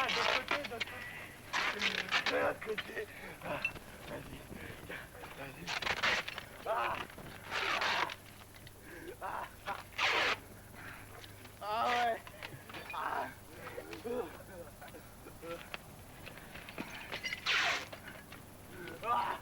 De l'autre côté. Ah, vas-y. Vas-y. Ah. Ah. Ah ouais. Ah. Ah.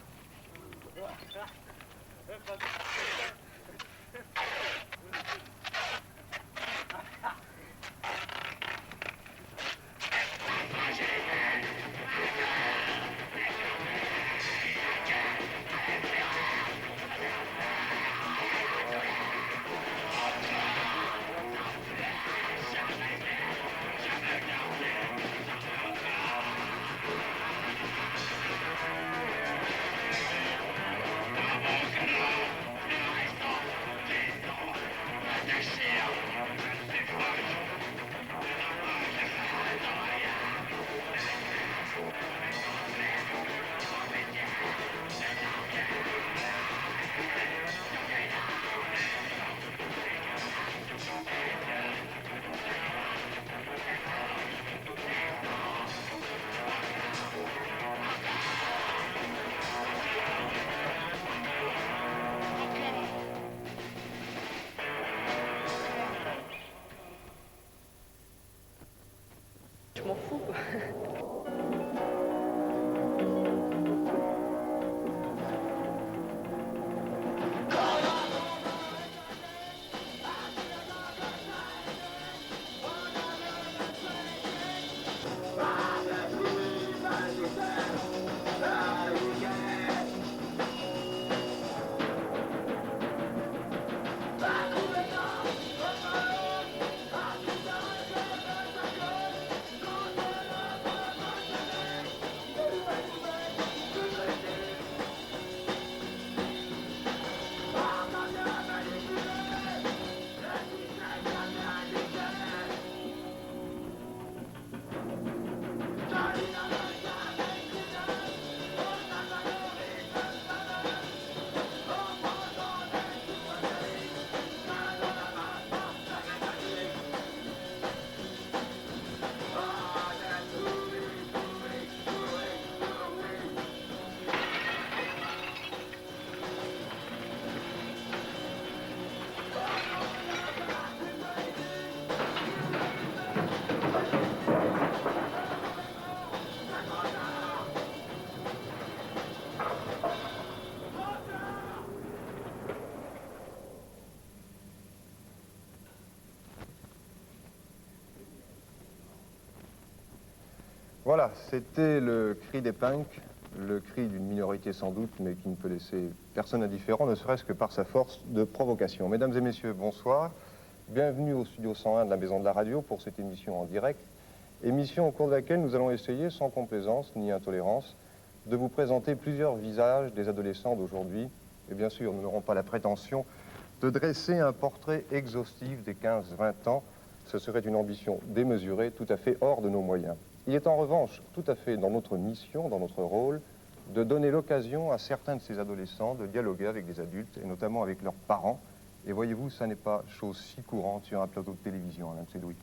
Je m'en fous, quoi. Voilà, c'était le cri des punks, le cri d'une minorité sans doute, mais qui ne peut laisser personne indifférent, ne serait-ce que par sa force de provocation. Mesdames et messieurs, bonsoir. Bienvenue au studio 101 de la Maison de la Radio pour cette émission en direct. Émission au cours de laquelle nous allons essayer, sans complaisance ni intolérance, de vous présenter plusieurs visages des adolescents d'aujourd'hui. Et bien sûr, nous n'aurons pas la prétention de dresser un portrait exhaustif des 15-20 ans. Ce serait une ambition démesurée, tout à fait hors de nos moyens. Il est en revanche tout à fait dans notre mission, dans notre rôle, de donner l'occasion à certains de ces adolescents de dialoguer avec des adultes, et notamment avec leurs parents. Et voyez-vous, ça n'est pas chose si courante sur un plateau de télévision, Alain Sédoui.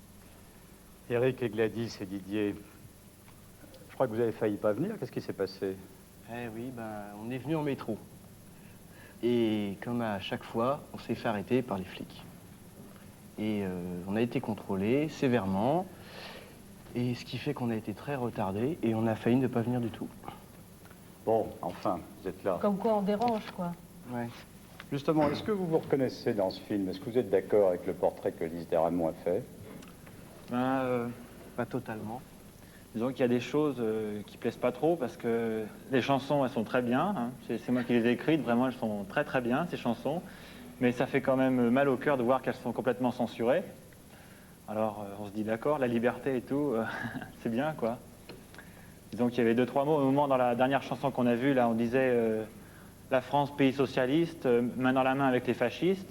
Eric et Gladys et Didier, je crois que vous avez failli pas venir. Qu'est-ce qui s'est passé? Eh oui, on est venu en métro. Et comme à chaque fois, on s'est fait arrêter par les flics. Et on a été contrôlé sévèrement. Et ce qui fait qu'on a été très retardé et on a failli ne pas venir du tout. Bon, enfin, vous êtes là. Comme quoi on dérange, quoi. Ouais. Justement, est-ce que vous vous reconnaissez dans ce film? Est-ce que vous êtes d'accord avec le portrait que Lise Desramond a fait? Pas totalement. Disons qu'il y a des choses qui plaisent pas trop parce que les chansons, elles sont très bien. Hein. C'est moi qui les ai écrites, vraiment, elles sont très très bien, ces chansons. Mais ça fait quand même mal au cœur de voir qu'elles sont complètement censurées. Alors, on se dit d'accord, la liberté et tout, c'est bien, quoi. Disons qu'il y avait 2-3 mots. Au moment, dans la dernière chanson qu'on a vue, là, on disait la France, pays socialiste, main dans la main avec les fascistes.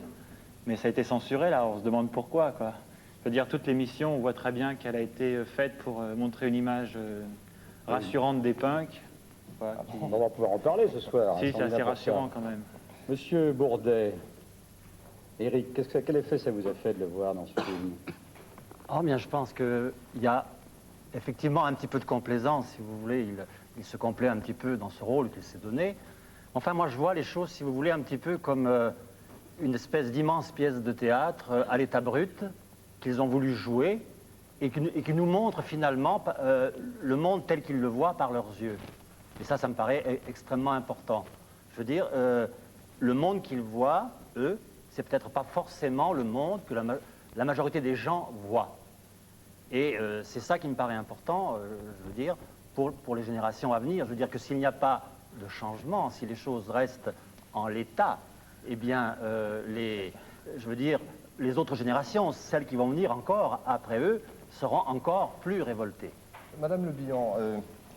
Mais ça a été censuré, là, on se demande pourquoi, quoi. Je veux dire, toute l'émission, on voit très bien qu'elle a été faite pour montrer une image rassurante des punks. Voilà, On va pouvoir en parler ce soir. Si, c'est assez rassurant quand même. Monsieur Bourdet, Eric, quel effet ça vous a fait de le voir dans ce film? Oh bien, je pense qu'il y a effectivement un petit peu de complaisance, si vous voulez. Il se complaît un petit peu dans ce rôle qu'il s'est donné. Enfin, moi, je vois les choses, si vous voulez, un petit peu comme une espèce d'immense pièce de théâtre à l'état brut qu'ils ont voulu jouer et qui nous montre finalement le monde tel qu'ils le voient par leurs yeux. Et ça me paraît extrêmement important. Je veux dire, le monde qu'ils voient, eux, c'est peut-être pas forcément le monde que la majorité des gens voient. Et c'est ça qui me paraît important, je veux dire, pour les générations à venir. Je veux dire que s'il n'y a pas de changement, si les choses restent en l'état, eh bien, les autres générations, celles qui vont venir encore après eux, seront encore plus révoltées. Madame Le Bihan,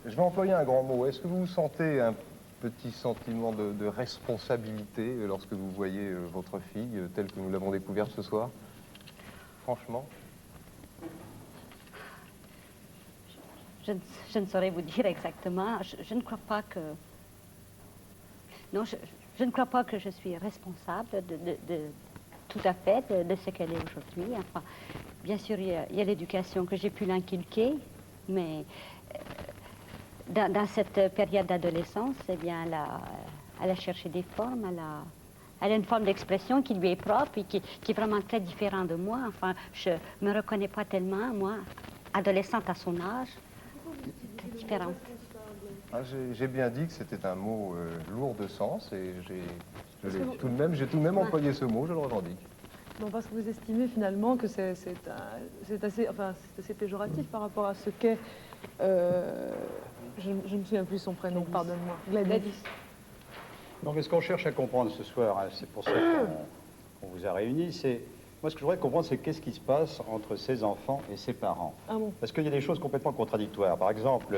je vais employer un grand mot. Est-ce que vous sentez un petit sentiment de responsabilité lorsque vous voyez votre fille telle que nous l'avons découverte ce soir? Franchement? Je ne saurais vous dire exactement. Je ne crois pas que... Non, je ne crois pas que je suis responsable tout à fait de ce qu'elle est aujourd'hui. Enfin, bien sûr, il y a l'éducation que j'ai pu l'inculquer, mais dans cette période d'adolescence, eh bien, elle a cherché des formes, elle a une forme d'expression qui lui est propre et qui est vraiment très différente de moi. Enfin, je ne me reconnais pas tellement, moi, adolescente à son âge, différente. Ah, j'ai bien dit que c'était un mot lourd de sens et j'ai tout de même employé ce mot, je le revendique. Non, parce que vous estimez finalement que c'est assez péjoratif par rapport à ce qu'est... je ne me souviens plus son prénom, pardonne-moi. Gladys. Non, mais ce qu'on cherche à comprendre ce soir, hein, c'est pour ça qu'on vous a réunis, c'est... Moi, ce que je voudrais comprendre, c'est qu'est-ce qui se passe entre ces enfants et ses parents. Ah bon? Parce qu'il y a des choses complètement contradictoires. Par exemple,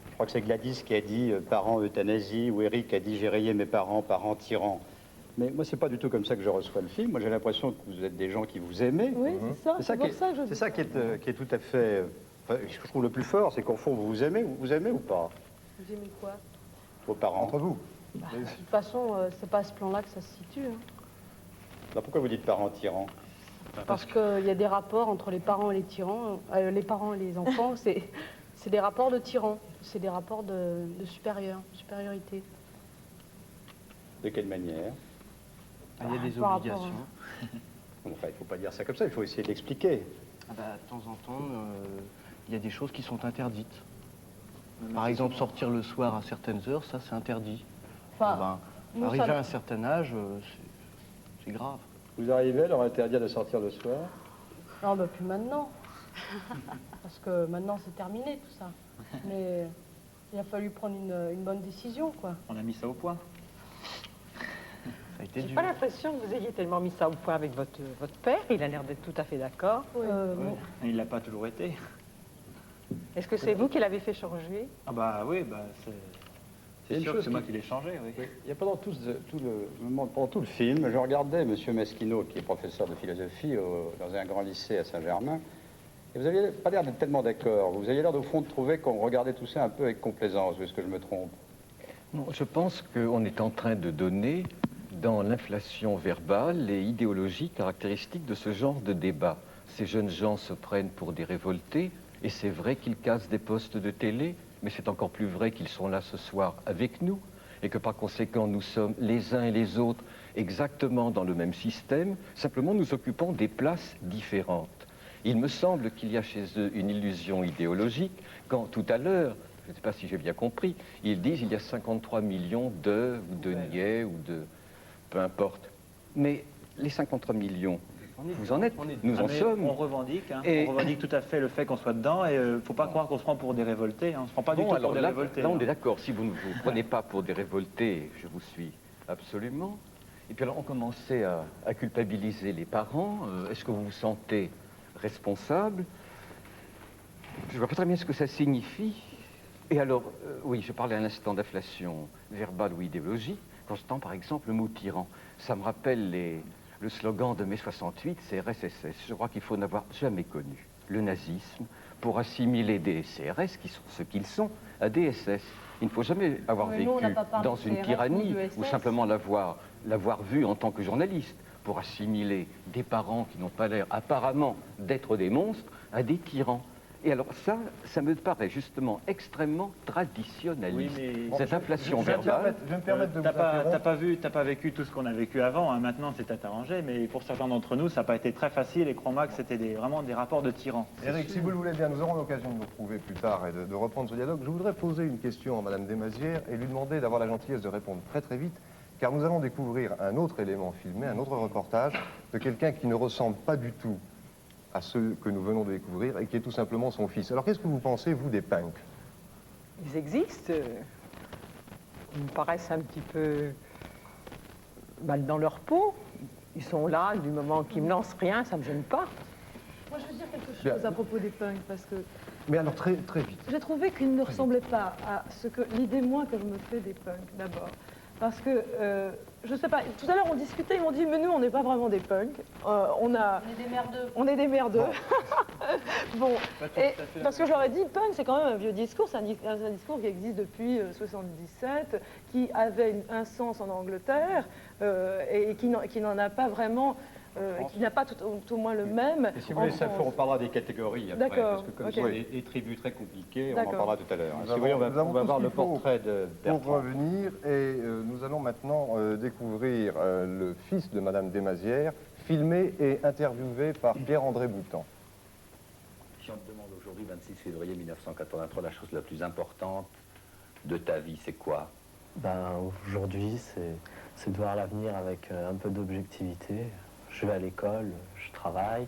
je crois que c'est Gladys qui a dit parents euthanasie, ou Eric a dit j'ai rayé mes parents, parents tyrans. Mais moi, c'est pas du tout comme ça que je reçois le film. Moi, j'ai l'impression que vous êtes des gens qui vous aimez. Oui, c'est ça. C'est pour ça que je dis. C'est ça qui est tout à fait... enfin, ce que je trouve le plus fort, c'est qu'au fond, vous aimez ou pas? J'ai mis quoi? Vos parents. Entre vous? Bah, de toute façon, c'est pas à ce plan-là que ça se situe. Hein. Bah, pourquoi vous dites parents tyrans? Parce qu'il y a des rapports entre les parents et les tyrans, les parents et les enfants, c'est des rapports de tyrans, c'est des rapports de supériorité. De quelle manière? Ah, il y a des par obligations. rapport, Enfin, il ne faut pas dire ça comme ça, il faut essayer d'expliquer. Ah bah, de temps en temps, il y a des choses qui sont interdites. Par exemple, sortir le soir à certaines heures, ça c'est interdit. Enfin, Ah ben, nous, arriver ça- à un certain âge, c'est grave. Vous arrivez à leur interdire de sortir le soir? Non, bah plus maintenant. Parce que maintenant c'est terminé tout ça. Mais il a fallu prendre une bonne décision, quoi. On a mis ça au point. Ça a été J'ai dur. pas l'impression que vous ayez tellement mis ça au point avec votre père. Il a l'air d'être tout à fait d'accord. Bon, Il ne l'a pas toujours été. Est-ce que c'est vous qui l'avez fait changer? Ah bah oui, bah c'est une sûr que chose c'est moi qui- qui l'ai changé, oui. Il y a pendant pendant tout le film, je regardais M. Meschino, qui est professeur de philosophie dans un grand lycée à Saint-Germain, et vous n'aviez pas l'air d'être tellement d'accord. Vous aviez l'air, au fond, de trouver qu'on regardait tout ça un peu avec complaisance. Est-ce que je me trompe? Non, je pense qu'on est en train de donner dans l'inflation verbale et idéologique caractéristique de ce genre de débat. Ces jeunes gens se prennent pour des révoltés, et c'est vrai qu'ils cassent des postes de télé, mais c'est encore plus vrai qu'ils sont là ce soir avec nous, et que par conséquent nous sommes les uns et les autres exactement dans le même système, simplement nous occupons des places différentes. Il me semble qu'il y a chez eux une illusion idéologique, quand tout à l'heure, je ne sais pas si j'ai bien compris, ils disent qu'il y a 53 millions de, ou de niais, ou de... peu importe. Mais les 53 millions, vous en êtes, nous en Mais sommes. On revendique, hein. Et- On revendique tout à fait le fait qu'on soit dedans et faut pas croire qu'on se prend pour des révoltés. Hein. On se prend pas du Bon, tout alors pour des là, révoltés. là, on hein. est d'accord. Si vous ne vous prenez pas pour des révoltés, je vous suis absolument. Et puis alors, on commençait à culpabiliser les parents. Est-ce que vous vous sentez responsable? Je vois pas très bien ce que ça signifie. Et alors, oui, je parlais un instant d'inflation verbale ou idéologique. Quand j'entends par exemple le mot tyran, ça me rappelle le slogan de mai 68, c'est RSSS. Je crois qu'il faut n'avoir jamais connu le nazisme pour assimiler des CRS, qui sont ce qu'ils sont, à des SS. Il ne faut jamais avoir Mais nous, on n'a vécu pas parlé dans de une CRS tyrannie ni de ou SS. simplement l'avoir vu en tant que journaliste pour assimiler des parents qui n'ont pas l'air apparemment d'être des monstres à des tyrans. Et alors ça me paraît justement extrêmement traditionnaliste. Oui, mais Cette inflation Je vais verbale. me permettre de vous T'as interrompre. pas vécu tout ce qu'on a vécu avant, hein. Maintenant c'est arrangé, mais pour certains d'entre nous, ça n'a pas été très facile et crois-moi que c'était vraiment des rapports de tyrans. Eric, si vous le voulez bien, nous aurons l'occasion de nous retrouver plus tard et de reprendre ce dialogue. Je voudrais poser une question à Madame Desmazières et lui demander d'avoir la gentillesse de répondre très très vite, car nous allons découvrir un autre élément filmé, un autre reportage de quelqu'un qui ne ressemble pas du tout à ceux que nous venons de découvrir et qui est tout simplement son fils. Alors qu'est-ce que vous pensez, vous, des punks? Ils existent. Ils me paraissent un petit peu mal dans leur peau. Ils sont là, du moment qu'ils me lancent rien, ça ne me gêne pas. Moi, je veux dire quelque chose Bien. à propos des punks, parce que Mais alors très, très vite. j'ai trouvé qu'ils ne ressemblaient pas à ce que l'idée, moi, que je me fais des punks, d'abord. Parce que, je sais pas, tout à l'heure, on discutait, ils m'ont dit, mais nous, on n'est pas vraiment des punks. On est des merdeux. On est des merdeux. Bon, et parce que je leur ai dit, punk, c'est quand même un vieux discours, c'est un discours qui existe depuis 77, qui avait un sens en Angleterre, et qui n'en a pas vraiment... qui n'a pas tout au moins le même. Et si vous voulez, en ça, France. on parlera des catégories après, D'accord, parce que comme ok. c'est des tribus très compliquées, on en D'accord. parlera tout à l'heure. Nous Si vous voulez, avons on va tout voir ce le qu'il faut portrait de pour Bertrand. revenir et nous allons maintenant découvrir le fils de Madame Desmazières, filmé et interviewé par Pierre-André Boutan. Si on te demande aujourd'hui, 26 février 1983, la chose la plus importante de ta vie, c'est quoi? Aujourd'hui, c'est de voir l'avenir avec un peu d'objectivité. Je vais à l'école, je travaille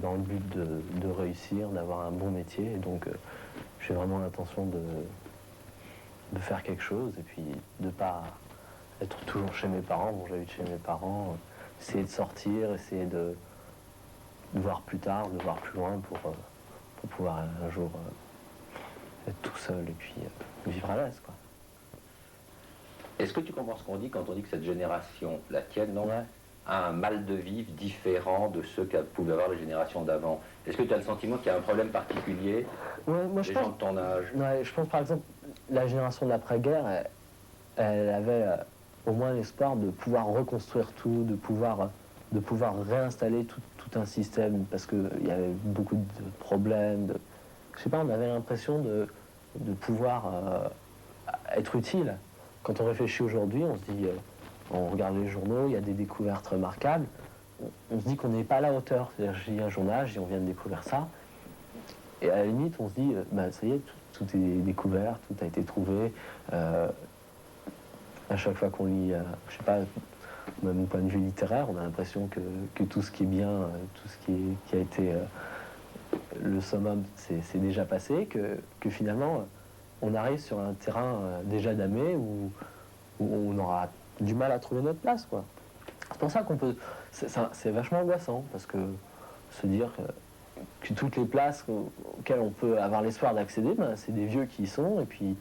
dans le but de réussir, d'avoir un bon métier. Et donc, j'ai vraiment l'intention de faire quelque chose et puis de ne pas être toujours chez mes parents. Bon, j'habite chez mes parents. Essayer de sortir, essayer de voir plus tard, de voir plus loin pour pouvoir un jour être tout seul et puis vivre à l'aise, quoi. Est-ce que tu comprends ce qu'on dit quand on dit que cette génération, la tienne, non, a un mal de vivre différent de ceux que pouvaient avoir les générations d'avant? Est-ce que tu as le sentiment qu'il y a un problème particulier? Ouais, moi, les gens de ton âge? Ouais, je pense par exemple, la génération de l'après-guerre, elle avait au moins l'espoir de pouvoir reconstruire tout, de pouvoir réinstaller tout un système, parce qu'il y avait beaucoup de problèmes. Je sais pas, on avait l'impression de pouvoir être utile. Quand on réfléchit aujourd'hui, on se dit, on regarde les journaux, il y a des découvertes remarquables, on se dit qu'on n'est pas à la hauteur. C'est-à-dire, j'ai un journal, on vient de découvrir ça, et à la limite, on se dit, ça y est, tout est découvert, tout a été trouvé. À chaque fois qu'on lit, je sais pas, même au point de vue littéraire, on a l'impression que tout ce qui est bien, tout ce qui a été le summum, c'est déjà passé, que finalement, on arrive sur un terrain déjà damé où on aura du mal à trouver notre place, quoi. C'est pour ça qu'on peut... C'est vachement angoissant, parce que se dire que toutes les places auxquelles on peut avoir l'espoir d'accéder, c'est des vieux qui y sont, et puis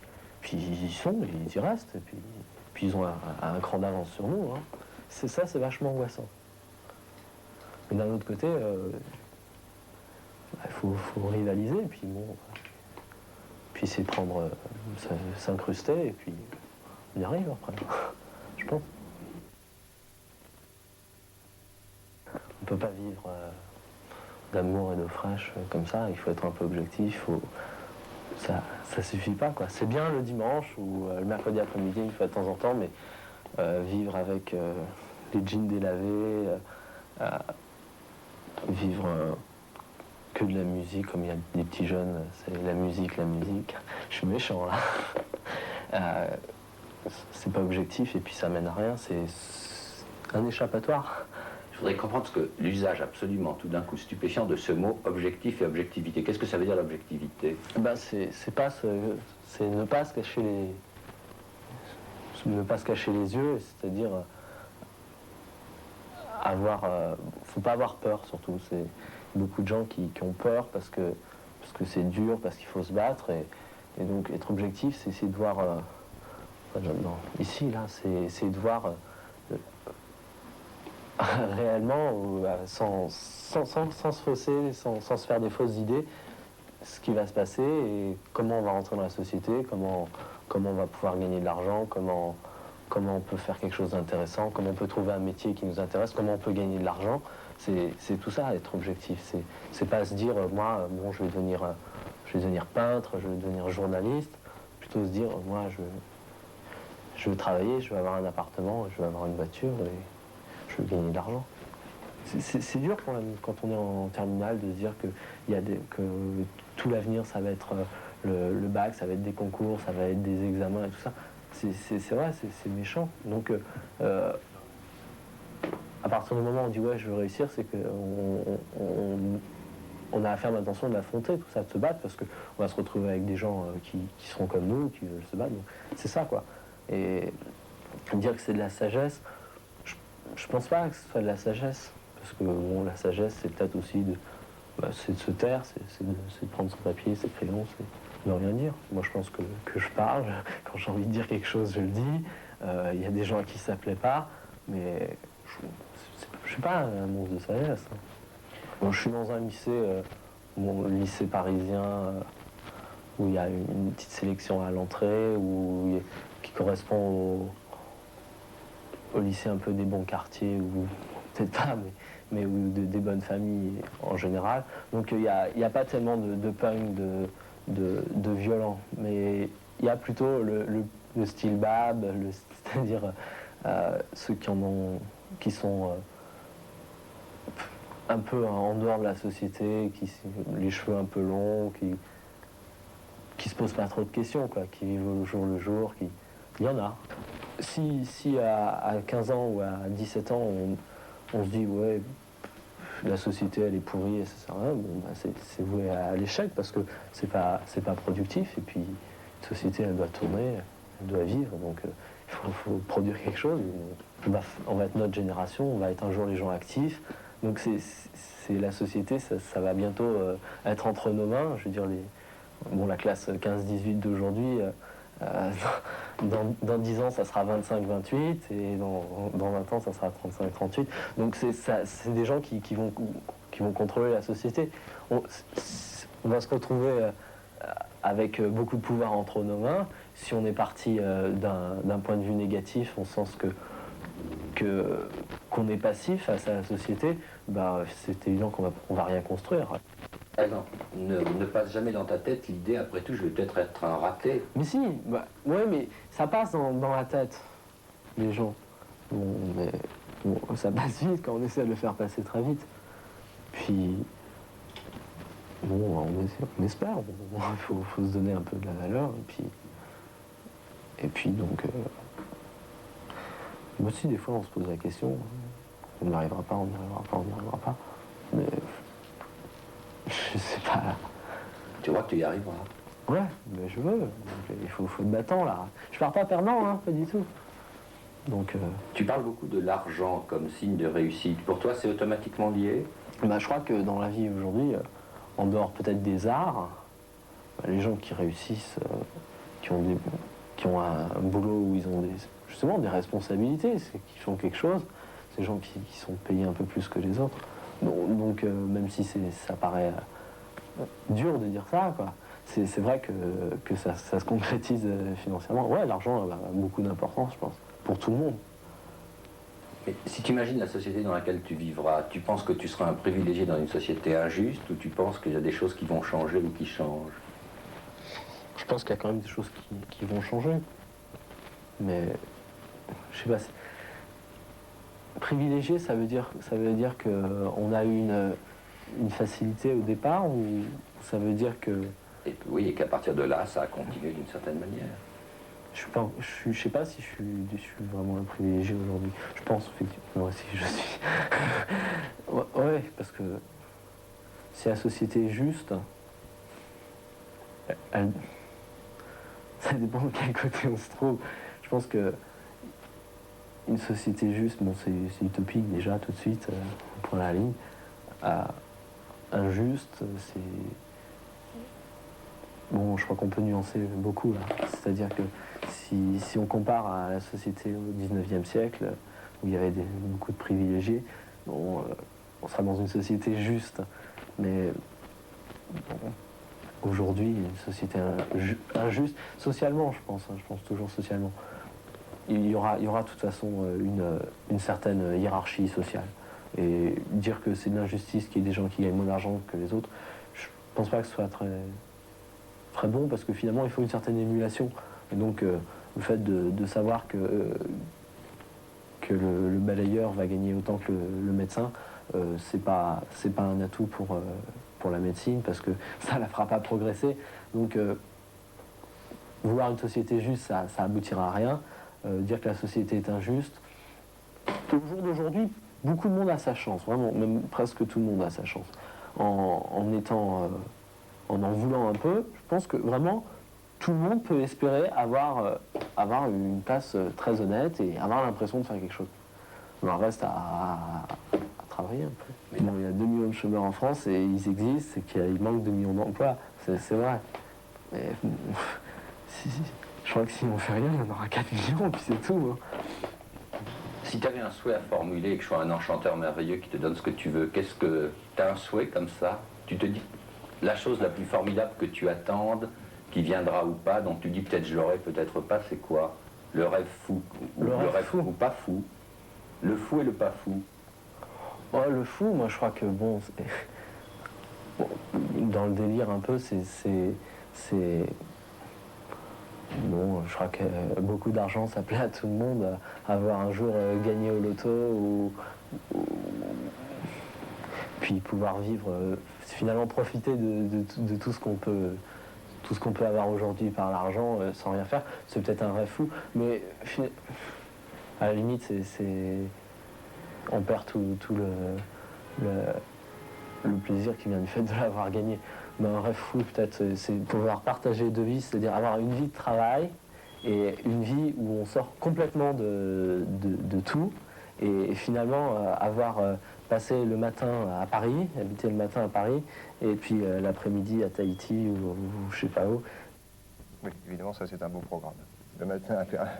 ils y sont, ils y restent, et puis ils ont un cran d'avance sur nous, hein. C'est vachement angoissant. Mais d'un autre côté, il faut rivaliser, et puis bon... Puis c'est prendre, s'incruster, et puis on y arrive après, je pense. On ne peut pas vivre d'amour et d'eau fraîche comme ça, il faut être un peu objectif, ça suffit pas, quoi. C'est bien le dimanche ou le mercredi après-midi, une fois de temps en temps, mais vivre avec les jeans délavés, vivre... que de la musique, comme il y a des petits jeunes, c'est la musique. Je suis méchant, là. C'est pas objectif, et puis ça mène à rien, c'est un échappatoire. Je voudrais comprendre ce que l'usage absolument, tout d'un coup, stupéfiant de ce mot objectif et objectivité. Qu'est-ce que ça veut dire, l'objectivité? C'est ne pas se cacher les yeux, c'est-à-dire faut pas avoir peur, surtout. C'est beaucoup de gens qui ont peur parce que c'est dur, parce qu'il faut se battre, et donc être objectif, c'est essayer de voir ici, là, c'est essayer de voir réellement, sans se fausser, sans se faire des fausses idées, ce qui va se passer et comment on va rentrer dans la société, comment on va pouvoir gagner de l'argent, comment on peut faire quelque chose d'intéressant, comment on peut trouver un métier qui nous intéresse, comment on peut gagner de l'argent. C'est tout ça, être objectif. C'est pas se dire, moi, bon, je vais devenir peintre, je vais devenir journaliste. Plutôt se dire, moi, je veux travailler, je veux avoir un appartement, je veux avoir une voiture et je veux gagner de l'argent. C'est dur quand on est en terminale de se dire que tout l'avenir, ça va être le bac, ça va être des concours, ça va être des examens et tout ça. C'est vrai, c'est méchant. Donc, à partir du moment où on dit ouais, je veux réussir, c'est qu'on a à faire l'attention d'affronter tout ça, de se battre, parce qu'on va se retrouver avec des gens qui seront comme nous, qui veulent se battre. Donc, c'est ça, quoi. Et dire que c'est de la sagesse, je pense pas que ce soit de la sagesse. Parce que bon, la sagesse, c'est peut-être aussi c'est de se taire, c'est de prendre son papier, ses crayons, c'est de rien dire. Moi, je pense que je parle. Quand j'ai envie de dire quelque chose, je le dis. Il y a des gens à qui ça plaît pas, mais je suis pas un monstre de sagesse. Bon, je suis dans un lycée, mon lycée parisien, où il y a une petite sélection à l'entrée, qui correspond au lycée un peu des bons quartiers, ou peut-être pas, mais des bonnes familles en général. Donc il n'y a pas tellement de punk, de violent, mais il y a plutôt le style bab, c'est-à-dire ceux qui sont un peu en dehors de la société, les cheveux un peu longs, qui se posent pas trop de questions, quoi, qui vivent au jour le jour, il y en a. Si à 15 ans ou à 17 ans, on se dit, ouais, la société, elle est pourrie et ça sert à rien, bon, bah, c'est voué à l'échec parce que c'est pas productif. Et puis, une société, elle doit tourner, elle doit vivre, donc il faut produire quelque chose. On va être notre génération, on va être un jour les gens actifs. Donc, c'est la société, ça va bientôt être entre nos mains. Je veux dire, la classe 15-18 d'aujourd'hui, dans 10 ans, ça sera 25-28, et dans 20 ans, ça sera 35-38. Donc c'est des gens qui vont contrôler la société. On va se retrouver avec beaucoup de pouvoir entre nos mains. Si on est parti d'un point de vue négatif, en sens qu'on est passif face à la société, bah, c'est évident qu'on va rien construire. Par exemple, ne passe jamais dans ta tête l'idée, après tout, je vais peut-être être un raté. Mais si, ouais, mais ça passe dans la tête, les gens. Bon, ça passe vite quand on essaie de le faire passer très vite. Puis, bon, on espère. Il faut se donner un peu de la valeur. Et puis donc, moi aussi, des fois, on se pose la question. On n'y arrivera pas, on n'y arrivera pas, on n'y arrivera pas. Mais je sais pas. Tu vois que tu y arriveras. Ouais, mais je veux. Donc, il faut être battant, là. Je pars pas perdant, hein, pas du tout. Donc, Tu parles beaucoup de l'argent comme signe de réussite. Pour toi, c'est automatiquement lié? Je crois que dans la vie aujourd'hui, en dehors peut-être des arts, les gens qui réussissent, qui ont un boulot où ils ont justement des responsabilités, qui font quelque chose, ces gens qui sont payés un peu plus que les autres. Donc même si ça paraît dur de dire ça, quoi, c'est vrai que ça se concrétise financièrement. Ouais, l'argent a beaucoup d'importance, je pense, pour tout le monde. Mais si tu imagines la société dans laquelle tu vivras, tu penses que tu seras un privilégié dans une société injuste, ou tu penses qu'il y a des choses qui vont changer ou qui changent? Je pense qu'il y a quand même des choses qui vont changer. Mais je sais pas. Privilégié, ça veut dire qu'on a eu une facilité au départ, ou ça veut dire que... Et oui, et qu'à partir de là, ça a continué d'une certaine manière. Je sais pas si je suis vraiment un privilégié aujourd'hui. Je pense effectivement, moi aussi je suis. Ouais, parce que si la société est juste, ça dépend de quel côté on se trouve. Je pense que une société juste, bon, c'est utopique déjà tout de suite, on prend la ligne. Injuste, c'est... Bon, je crois qu'on peut nuancer beaucoup là. C'est-à-dire que si on compare à la société au 19e siècle, où il y avait beaucoup de privilégiés, bon, on sera dans une société juste. Mais bon, aujourd'hui, une société injuste, socialement, je pense toujours socialement. Il y aura de toute façon une certaine hiérarchie sociale. Et dire que c'est de l'injustice qu'il y ait des gens qui gagnent moins d'argent que les autres, je pense pas que ce soit très bon, parce que finalement, il faut une certaine émulation. Et donc, le fait de savoir que le balayeur va gagner autant que le médecin, c'est pas un atout pour la médecine, parce que ça la fera pas progresser. Donc, vouloir une société juste, ça aboutira à rien. Dire que la société est injuste, au jour d'aujourd'hui, beaucoup de monde a sa chance, vraiment, même presque tout le monde a sa chance. En en voulant un peu, je pense que vraiment, tout le monde peut espérer avoir une place très honnête et avoir l'impression de faire quelque chose. Il en reste à travailler un peu. Bon, il y a 2 millions de chômeurs en France et ils existent, c'est qu'il manque 2 millions d'emplois, c'est vrai. Mais je crois que si on fait rien, il y en aura 4 millions, puis c'est tout. Hein. Si tu avais un souhait à formuler et que je sois un enchanteur merveilleux qui te donne ce que tu veux, qu'est-ce que tu as un souhait comme ça? Tu te dis la chose la plus formidable que tu attendes, qui viendra ou pas, donc tu dis peut-être je l'aurai, peut-être pas, c'est quoi? Le rêve fou, ou le rêve fou ou pas fou? Le fou et le pas fou? Oh, le fou, moi je crois que bon, dans le délire un peu, bon, je crois que beaucoup d'argent, ça plaît à tout le monde. Avoir un jour gagné au loto ou puis pouvoir vivre, finalement profiter de tout ce qu'on peut avoir aujourd'hui par l'argent sans rien faire, c'est peut-être un rêve fou. Mais à la limite, on perd tout le plaisir qui vient du fait de l'avoir gagné. Mais un rêve fou, peut-être, c'est pouvoir partager 2 vies, c'est-à-dire avoir une vie de travail et une vie où on sort complètement de tout et finalement avoir passé le matin à Paris, habiter le matin à Paris et puis l'après-midi à Tahiti ou je sais pas où. Oui, évidemment, ça c'est un beau programme. Le matin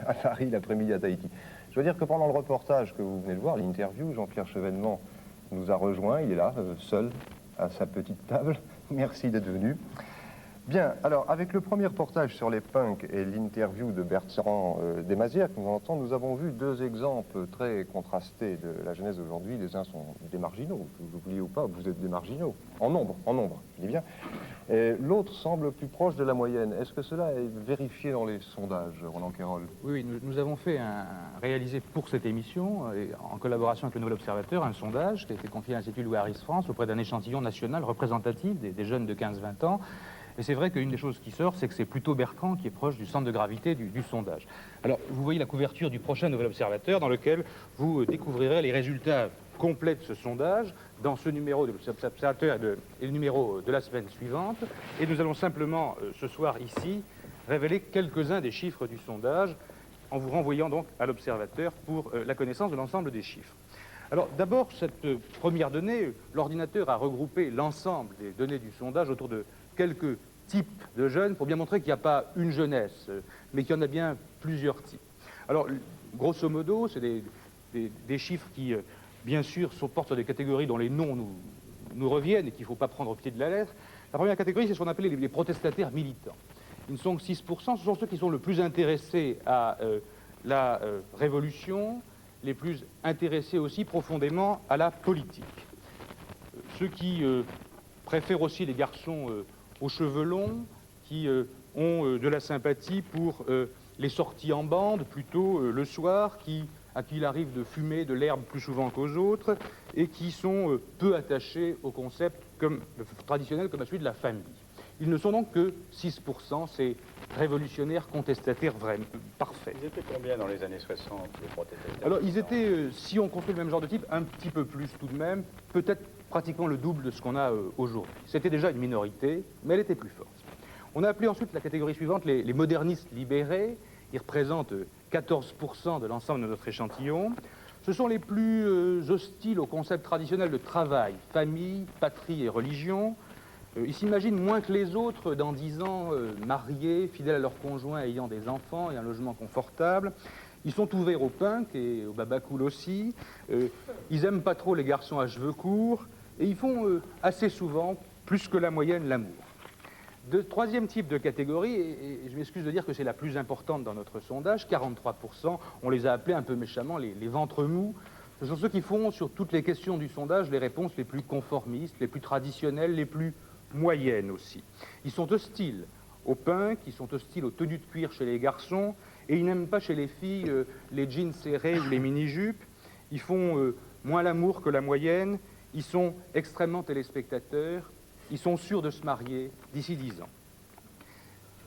à Paris, l'après-midi à Tahiti. Je veux dire que pendant le reportage que vous venez de voir, l'interview, Jean-Pierre Chevènement nous a rejoint, il est là, seul, à sa petite table. Merci d'être venu. Bien, alors, avec le premier reportage sur les punks et l'interview de Bertrand Desmazières que nous entendons, nous avons vu 2 exemples très contrastés de la jeunesse d'aujourd'hui. Les uns sont des marginaux, vous l'oubliez ou pas, vous êtes des marginaux, en nombre, je dis bien. L'autre semble plus proche de la moyenne. Est-ce que cela est vérifié dans les sondages, Roland Quérol? Oui, nous avons réalisé pour cette émission, en collaboration avec le Nouvel Observateur, un sondage qui a été confié à l'Institut Louis Harris France auprès d'un échantillon national représentatif des jeunes de 15-20 ans. Et c'est vrai qu'une des choses qui sort, c'est que c'est plutôt Bertrand qui est proche du centre de gravité du sondage. Alors, vous voyez la couverture du prochain Nouvel Observateur dans lequel vous découvrirez les résultats complets de ce sondage dans ce numéro de l'Observateur et le numéro de la semaine suivante. Et nous allons simplement, ce soir ici, révéler quelques-uns des chiffres du sondage en vous renvoyant donc à l'Observateur pour la connaissance de l'ensemble des chiffres. Alors d'abord, cette première donnée, l'ordinateur a regroupé l'ensemble des données du sondage autour de quelques types de jeunes pour bien montrer qu'il n'y a pas une jeunesse, mais qu'il y en a bien plusieurs types. Alors, grosso modo, c'est des chiffres qui, bien sûr, portent sur des catégories dont les noms nous reviennent et qu'il ne faut pas prendre au pied de la lettre. La première catégorie, c'est ce qu'on appelle les protestataires militants. Ils ne sont que 6%, ce sont ceux qui sont le plus intéressés à la révolution, les plus intéressés aussi profondément à la politique. Ceux qui préfèrent aussi les garçons aux cheveux longs, qui ont de la sympathie pour les sorties en bande, plutôt le soir, à qui il arrive de fumer de l'herbe plus souvent qu'aux autres, et qui sont peu attachés au concept traditionnel comme à celui de la famille. Ils ne sont donc que 6%, ces révolutionnaires contestataires vraiment parfaits. Ils étaient combien dans les années 60, les protestataires? Alors, ils étaient, si on construit le même genre de type, un petit peu plus tout de même, peut-être pratiquement le double de ce qu'on a aujourd'hui. C'était déjà une minorité, mais elle était plus forte. On a appelé ensuite la catégorie suivante les modernistes libérés. Ils représentent 14% de l'ensemble de notre échantillon. Ce sont les plus hostiles au concept traditionnel de travail, famille, patrie et religion. Ils s'imaginent moins que les autres, dans 10 ans, mariés, fidèles à leurs conjoints, ayant des enfants et un logement confortable. Ils sont ouverts au punk et au babacool aussi. Ils n'aiment pas trop les garçons à cheveux courts. Et ils font assez souvent, plus que la moyenne, l'amour. Troisième type de catégorie, et je m'excuse de dire que c'est la plus importante dans notre sondage, 43%, on les a appelés un peu méchamment les ventres mous. Ce sont ceux qui font sur toutes les questions du sondage les réponses les plus conformistes, les plus traditionnelles, les plus moyennes aussi. Ils sont hostiles au punk, ils sont hostiles aux tenues de cuir chez les garçons, et ils n'aiment pas chez les filles les jeans serrés ou les mini-jupes. Ils font moins l'amour que la moyenne, ils sont extrêmement téléspectateurs, ils sont sûrs de se marier d'ici 10 ans.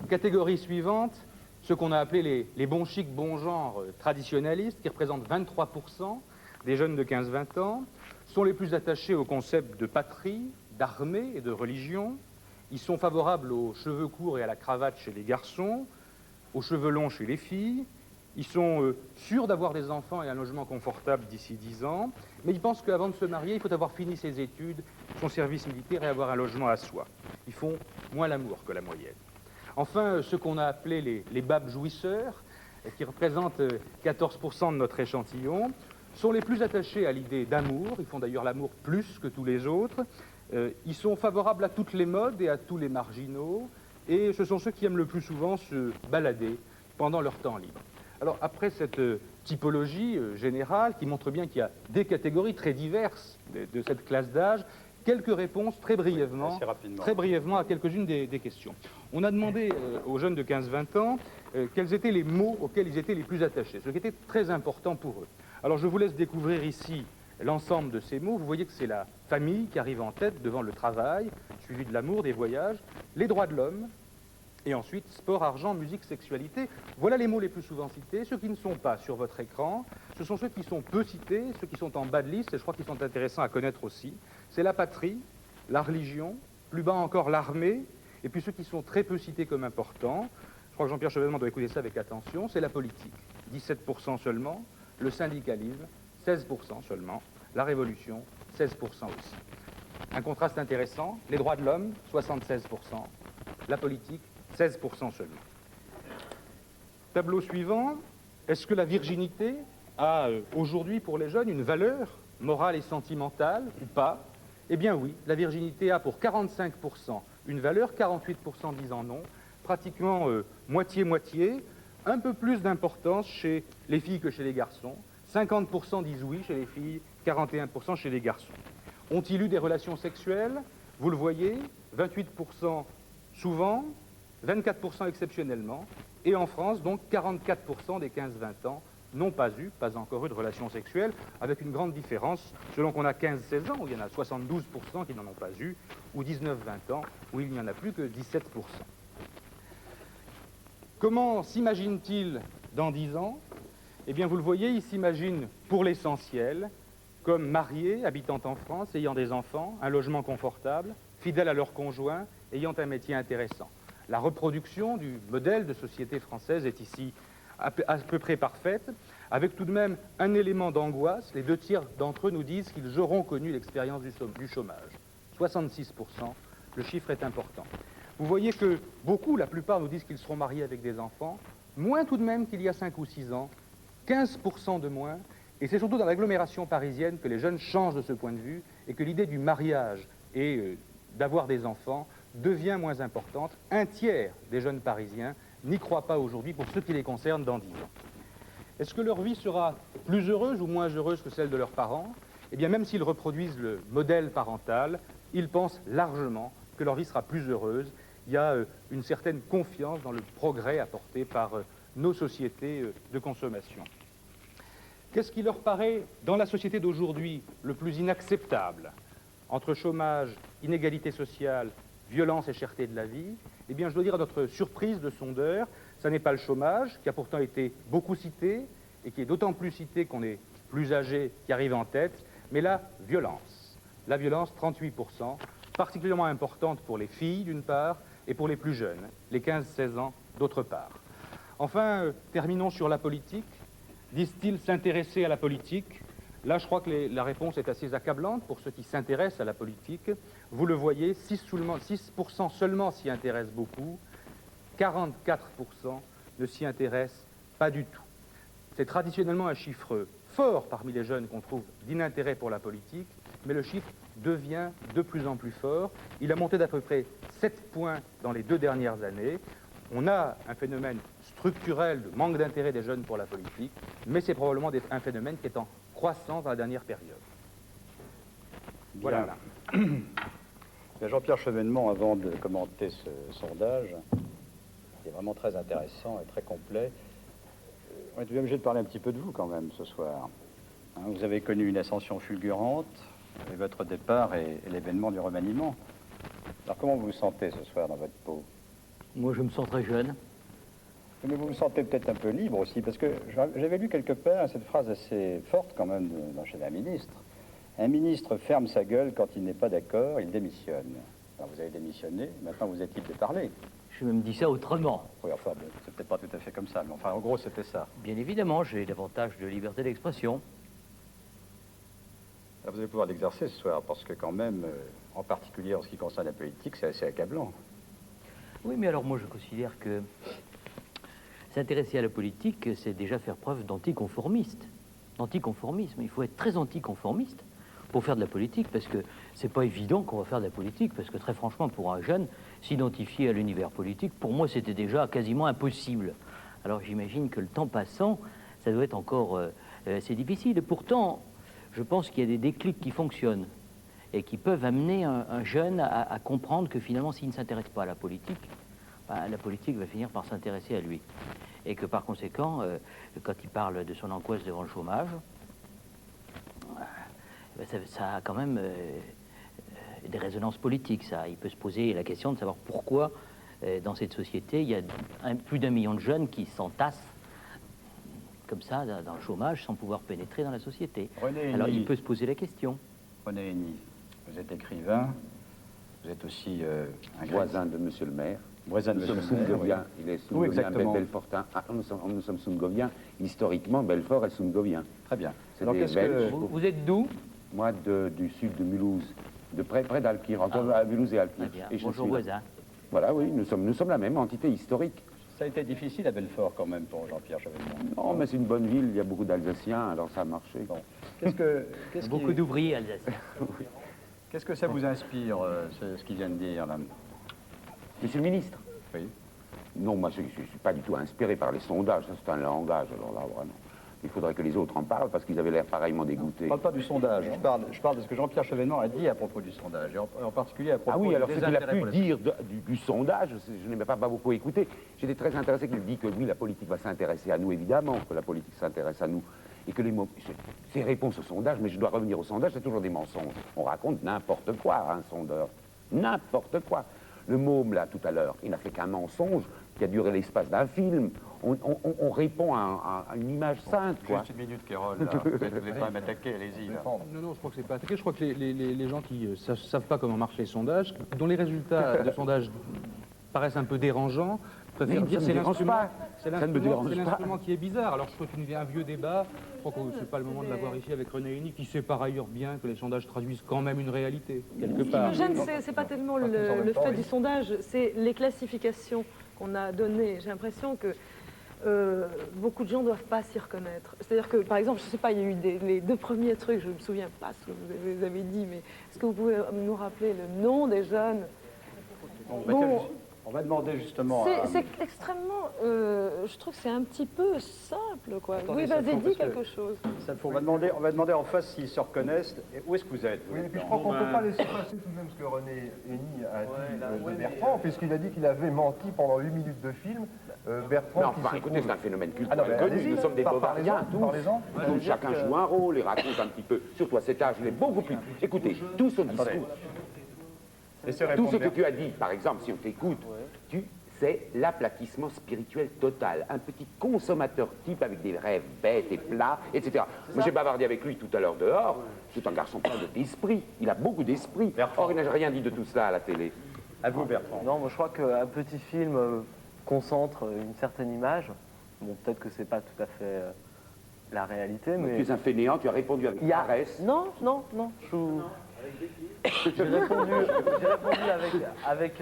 Catégorie suivante, ceux qu'on a appelés les bons chics, bons genres traditionnalistes, qui représentent 23% des jeunes de 15-20 ans, sont les plus attachés au concept de patrie, d'armée et de religion. Ils sont favorables aux cheveux courts et à la cravate chez les garçons, aux cheveux longs chez les filles. Ils sont sûrs d'avoir des enfants et un logement confortable d'ici 10 ans, mais ils pensent qu'avant de se marier, il faut avoir fini ses études, son service militaire et avoir un logement à soi. Ils font moins l'amour que la moyenne. Enfin, ceux qu'on a appelés les babes jouisseurs, qui représentent 14% de notre échantillon, sont les plus attachés à l'idée d'amour. Ils font d'ailleurs l'amour plus que tous les autres. Ils sont favorables à toutes les modes et à tous les marginaux. Et ce sont ceux qui aiment le plus souvent se balader pendant leur temps libre. Alors, après cette typologie générale qui montre bien qu'il y a des catégories très diverses de cette classe d'âge, quelques réponses très brièvement à quelques-unes des questions. On a demandé aux jeunes de 15-20 ans quels étaient les mots auxquels ils étaient les plus attachés, ce qui était très important pour eux. Alors je vous laisse découvrir ici l'ensemble de ces mots. Vous voyez que c'est la famille qui arrive en tête devant le travail, suivi de l'amour, des voyages, les droits de l'homme, et ensuite sport, argent, musique, sexualité. Voilà les mots les plus souvent cités. Ceux qui ne sont pas sur votre écran, ce sont ceux qui sont peu cités, ceux qui sont en bas de liste, et je crois qu'ils sont intéressants à connaître aussi. C'est la patrie, la religion, plus bas encore l'armée, et puis ceux qui sont très peu cités comme importants, je crois que Jean-Pierre Chevènement doit écouter ça avec attention, c'est la politique, 17% seulement, le syndicalisme, 16% seulement, la révolution, 16% aussi. Un contraste intéressant, les droits de l'homme, 76%, la politique, 16% seulement. Tableau suivant, est-ce que la virginité a aujourd'hui pour les jeunes une valeur morale et sentimentale ou pas? Eh bien oui, la virginité a pour 45% une valeur, 48% disant non, pratiquement moitié-moitié, un peu plus d'importance chez les filles que chez les garçons, 50% disent oui chez les filles, 41% chez les garçons. Ont-ils eu des relations sexuelles? Vous le voyez, 28% souvent, 24% exceptionnellement, et en France, donc 44% des 15-20 ans n'ont pas encore eu de relations sexuelles, avec une grande différence selon qu'on a 15-16 ans, où il y en a 72% qui n'en ont pas eu, ou 19-20 ans, où il n'y en a plus que 17%. Comment s'imagine-t-il dans 10 ans? Eh bien, vous le voyez, ils s'imaginent pour l'essentiel comme mariés, habitant en France, ayant des enfants, un logement confortable, fidèles à leur conjoint, ayant un métier intéressant. La reproduction du modèle de société française est ici à peu près parfaite, avec tout de même un élément d'angoisse. Les 2/3 d'entre eux nous disent qu'ils auront connu l'expérience du chômage. 66%, le chiffre est important. Vous voyez que beaucoup, la plupart nous disent qu'ils seront mariés avec des enfants, moins tout de même qu'il y a 5 ou 6 ans, 15% de moins, et c'est surtout dans l'agglomération parisienne que les jeunes changent de ce point de vue et que l'idée du mariage et d'avoir des enfants devient moins importante. 1/3 des jeunes parisiens n'y croient pas aujourd'hui pour ce qui les concerne dans 10 ans. Est-ce que leur vie sera plus heureuse ou moins heureuse que celle de leurs parents? Eh bien, même s'ils reproduisent le modèle parental, ils pensent largement que leur vie sera plus heureuse. Il y a une certaine confiance dans le progrès apporté par nos sociétés de consommation. Qu'est-ce qui leur paraît, dans la société d'aujourd'hui, le plus inacceptable? Entre chômage, inégalité sociale, violence et cherté de la vie, eh bien, je dois dire à notre surprise de sondeur, ça n'est pas le chômage, qui a pourtant été beaucoup cité, et qui est d'autant plus cité qu'on est plus âgé, qui arrive en tête, mais la violence. La violence, 38%, particulièrement importante pour les filles, d'une part, et pour les plus jeunes, les 15-16 ans, d'autre part. Enfin, terminons sur la politique. Disent-ils s'intéresser à la politique? Là, je crois que la réponse est assez accablante pour ceux qui s'intéressent à la politique. Vous le voyez, 6% seulement s'y intéressent beaucoup, 44% ne s'y intéressent pas du tout. C'est traditionnellement un chiffre fort parmi les jeunes qu'on trouve d'inintérêt pour la politique, mais le chiffre devient de plus en plus fort. Il a monté d'à peu près 7 points dans les 2 dernières années. On a un phénomène structurel de manque d'intérêt des jeunes pour la politique, mais c'est probablement un phénomène qui est en croissant dans la dernière période. Bien. Voilà. Bien, Jean-Pierre Chevènement, avant de commenter ce sondage, qui est vraiment très intéressant et très complet, on est obligé de parler un petit peu de vous quand même ce soir. Hein, vous avez connu une ascension fulgurante, et votre départ est l'événement du remaniement. Alors comment vous vous sentez ce soir dans votre peau? Moi, je me sens très jeune. Mais vous vous sentez peut-être un peu libre aussi, parce que j'avais lu quelque part cette phrase assez forte quand même chez un ministre. Un ministre ferme sa gueule quand il n'est pas d'accord, il démissionne. Alors vous avez démissionné, maintenant vous êtes libre de parler. Je me dis ça autrement. Oui, enfin, bon, c'est peut-être pas tout à fait comme ça, mais enfin, en gros, c'était ça. Bien évidemment, j'ai davantage de liberté d'expression. Alors, vous allez pouvoir l'exercer ce soir, parce que quand même, en particulier en ce qui concerne la politique, c'est assez accablant. Oui, mais alors moi, je considère que s'intéresser à la politique, c'est déjà faire preuve d'anticonformisme. Il faut être très anticonformiste pour faire de la politique, parce que c'est pas évident qu'on va faire de la politique, parce que très franchement, pour un jeune, s'identifier à l'univers politique, pour moi, c'était déjà quasiment impossible. Alors j'imagine que le temps passant, ça doit être encore assez difficile. Et pourtant, je pense qu'il y a des déclics qui fonctionnent et qui peuvent amener un jeune à comprendre que finalement, s'il ne s'intéresse pas à la politique va finir par s'intéresser à lui. Et que par conséquent, quand il parle de son angoisse devant le chômage, ça a quand même des résonances politiques, ça. Il peut se poser la question de savoir pourquoi, dans cette société, il y a plus d'1 million de jeunes qui s'entassent comme ça, dans le chômage, sans pouvoir pénétrer dans la société. Alors il peut se poser la question. René Henny, vous êtes écrivain, vous êtes aussi un voisin de monsieur le maire. Voisin de nous sommes monsieur le maire, Sungoviens. oui. Il est Oui, Sungovien, exactement. Belfortin. Ah, nous sommes Sungoviens. Historiquement, Belfort est Sungovien. Très bien. C'est Alors, des qu'est-ce que- Belges. Vous êtes d'où? Moi, du sud de Mulhouse, près d'Alkir, entre à Mulhouse et Alkir. Très bien. Et je Bonjour suis- voisin. Voilà, oui, nous sommes la même entité historique. Ça a été difficile à Belfort quand même pour Jean-Pierre Chevènement. Non, mais c'est une bonne ville, il y a beaucoup d'Alsaciens, alors ça a marché. Bon. Beaucoup d'ouvriers alsaciens. Qu'est-ce que ça vous inspire, ce qu'il vient de dire là? Monsieur le ministre? Oui. Non, moi, je ne suis pas du tout inspiré par les sondages, ça c'est un langage, alors là, vraiment. Il faudrait que les autres en parlent, parce qu'ils avaient l'air pareillement dégoûtés. Je ne parle pas du sondage, je parle de ce que Jean-Pierre Chevènement a dit à propos du sondage, et en particulier à propos Ah oui, alors des ce qu'il a intérêts pu pour la- dire du sondage, je n'ai pas beaucoup écouté. J'étais très intéressé qu'il dit que oui, la politique va s'intéresser à nous, évidemment, que la politique s'intéresse à nous. Et que les mots, ces réponses au sondage, mais je dois revenir au sondage, c'est toujours des mensonges. On raconte n'importe quoi à un sondeur. N'importe quoi. Le môme, là, tout à l'heure, il n'a fait qu'un mensonge qui a duré l'espace d'un film. On répond à une image sainte, quoi. Juste une minute, Kérol, là. Vous ne devez pas m'attaquer, allez-y. là. Non, je crois que c'est pas attaqué. Je crois que les gens qui ne savent pas comment marchent les sondages, dont les résultats de sondages paraissent un peu dérangeants, préfèrent Mais dire ça c'est ne me dérange l'instrument. pas. C'est Ça ne me dérange pas. l'instrument qui est bizarre. Alors je crois qu'il y a un vieux débat. Je crois que c'est pas le moment de l'avoir ici avec René Henny, qui sait par ailleurs bien que les sondages traduisent quand même une réalité, quelque Ce qui part. me gêne, c'est pas tellement le fait du sondage, c'est les classifications qu'on a données. J'ai l'impression que beaucoup de gens ne doivent pas s'y reconnaître. C'est-à-dire que, par exemple, je ne sais pas, il y a eu les 2 premiers trucs, je ne me souviens pas ce que vous avez dit, mais est-ce que vous pouvez nous rappeler le nom des jeunes? On va demander justement à... C'est extrêmement... je trouve que c'est un petit peu simple, quoi. Attendez, Oui, ça vas-y, faut, dis parce que- quelque chose. On va demander en face s'ils se reconnaissent. Et où est-ce que vous êtes, vous Oui, et êtes puis je dans- crois qu'on ne peut pas laisser passer tout de même ce que René Henny a dit de Bertrand, puisqu'il a dit qu'il avait menti pendant 8 minutes de film. Bertrand, Mais qui enfin, se écoutez, trouve- c'est un phénomène Ah culturel non, mais connu. allez-y, Nous sommes des Bavariens, parlez-en. tous. Chacun joue un rôle et raconte un petit peu. Surtout à cet âge, il est beaucoup plus... Écoutez, tout ce discours, Laissez tout répondre ce que Bertrand. tu as dit, par exemple, si on t'écoute, c'est l'aplatissement spirituel total. Un petit consommateur type avec des rêves bêtes et plats, etc. Moi, j'ai bavardé avec lui tout à l'heure dehors. C'est un garçon plein d'esprit. Il a beaucoup d'esprit. Or, il n'a rien dit de tout cela à la télé. À vous, Bertrand. Non, moi je crois qu'un petit film concentre une certaine image. Bon, peut-être que c'est pas tout à fait la réalité, mais... Tu es un fainéant, tu as répondu avec paresse. Non. J'ai répondu avec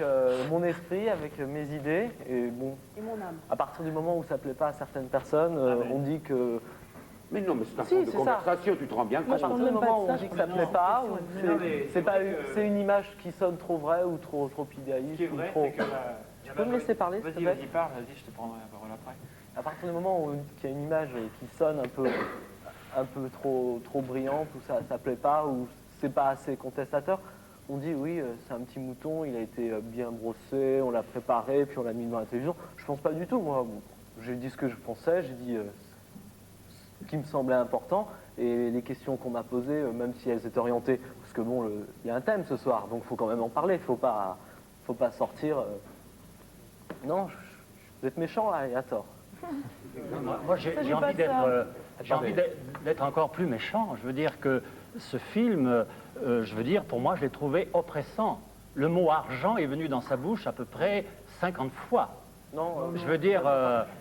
mon esprit, avec mes idées, et bon... Et mon âme. À partir du moment où ça plaît pas à certaines personnes, on dit que... Mais non, mais c'est un Si, fond de c'est ça. conversation, tu te rends bien À compte. partir du moment où on dit que ça plaît pas, ou c'est une image qui sonne trop vraie ou trop idéaliste. Ce qui est vrai, ou trop... c'est que Tu peux me laisser parler, s'il te plaît? Vas-y, parle, vas-y, je te prendrai la parole après. À partir du moment où il y a une image qui sonne un peu trop brillante, ou ça plaît pas, ou c'est pas assez contestateur, on dit oui, c'est un petit mouton, il a été bien brossé, on l'a préparé, puis on l'a mis devant la télévision. Je pense pas du tout, moi. J'ai dit ce que je pensais, j'ai dit ce qui me semblait important, et les questions qu'on m'a posées, même si elles étaient orientées, parce que bon, il y a un thème ce soir, donc il faut quand même en parler, faut pas sortir. Non, vous êtes méchant là, et à tort. Moi, j'ai envie d'être encore plus méchant. Je veux dire que ce film, pour moi, je l'ai trouvé oppressant. Le mot argent est venu dans sa bouche à peu près 50 fois. Non, je veux dire,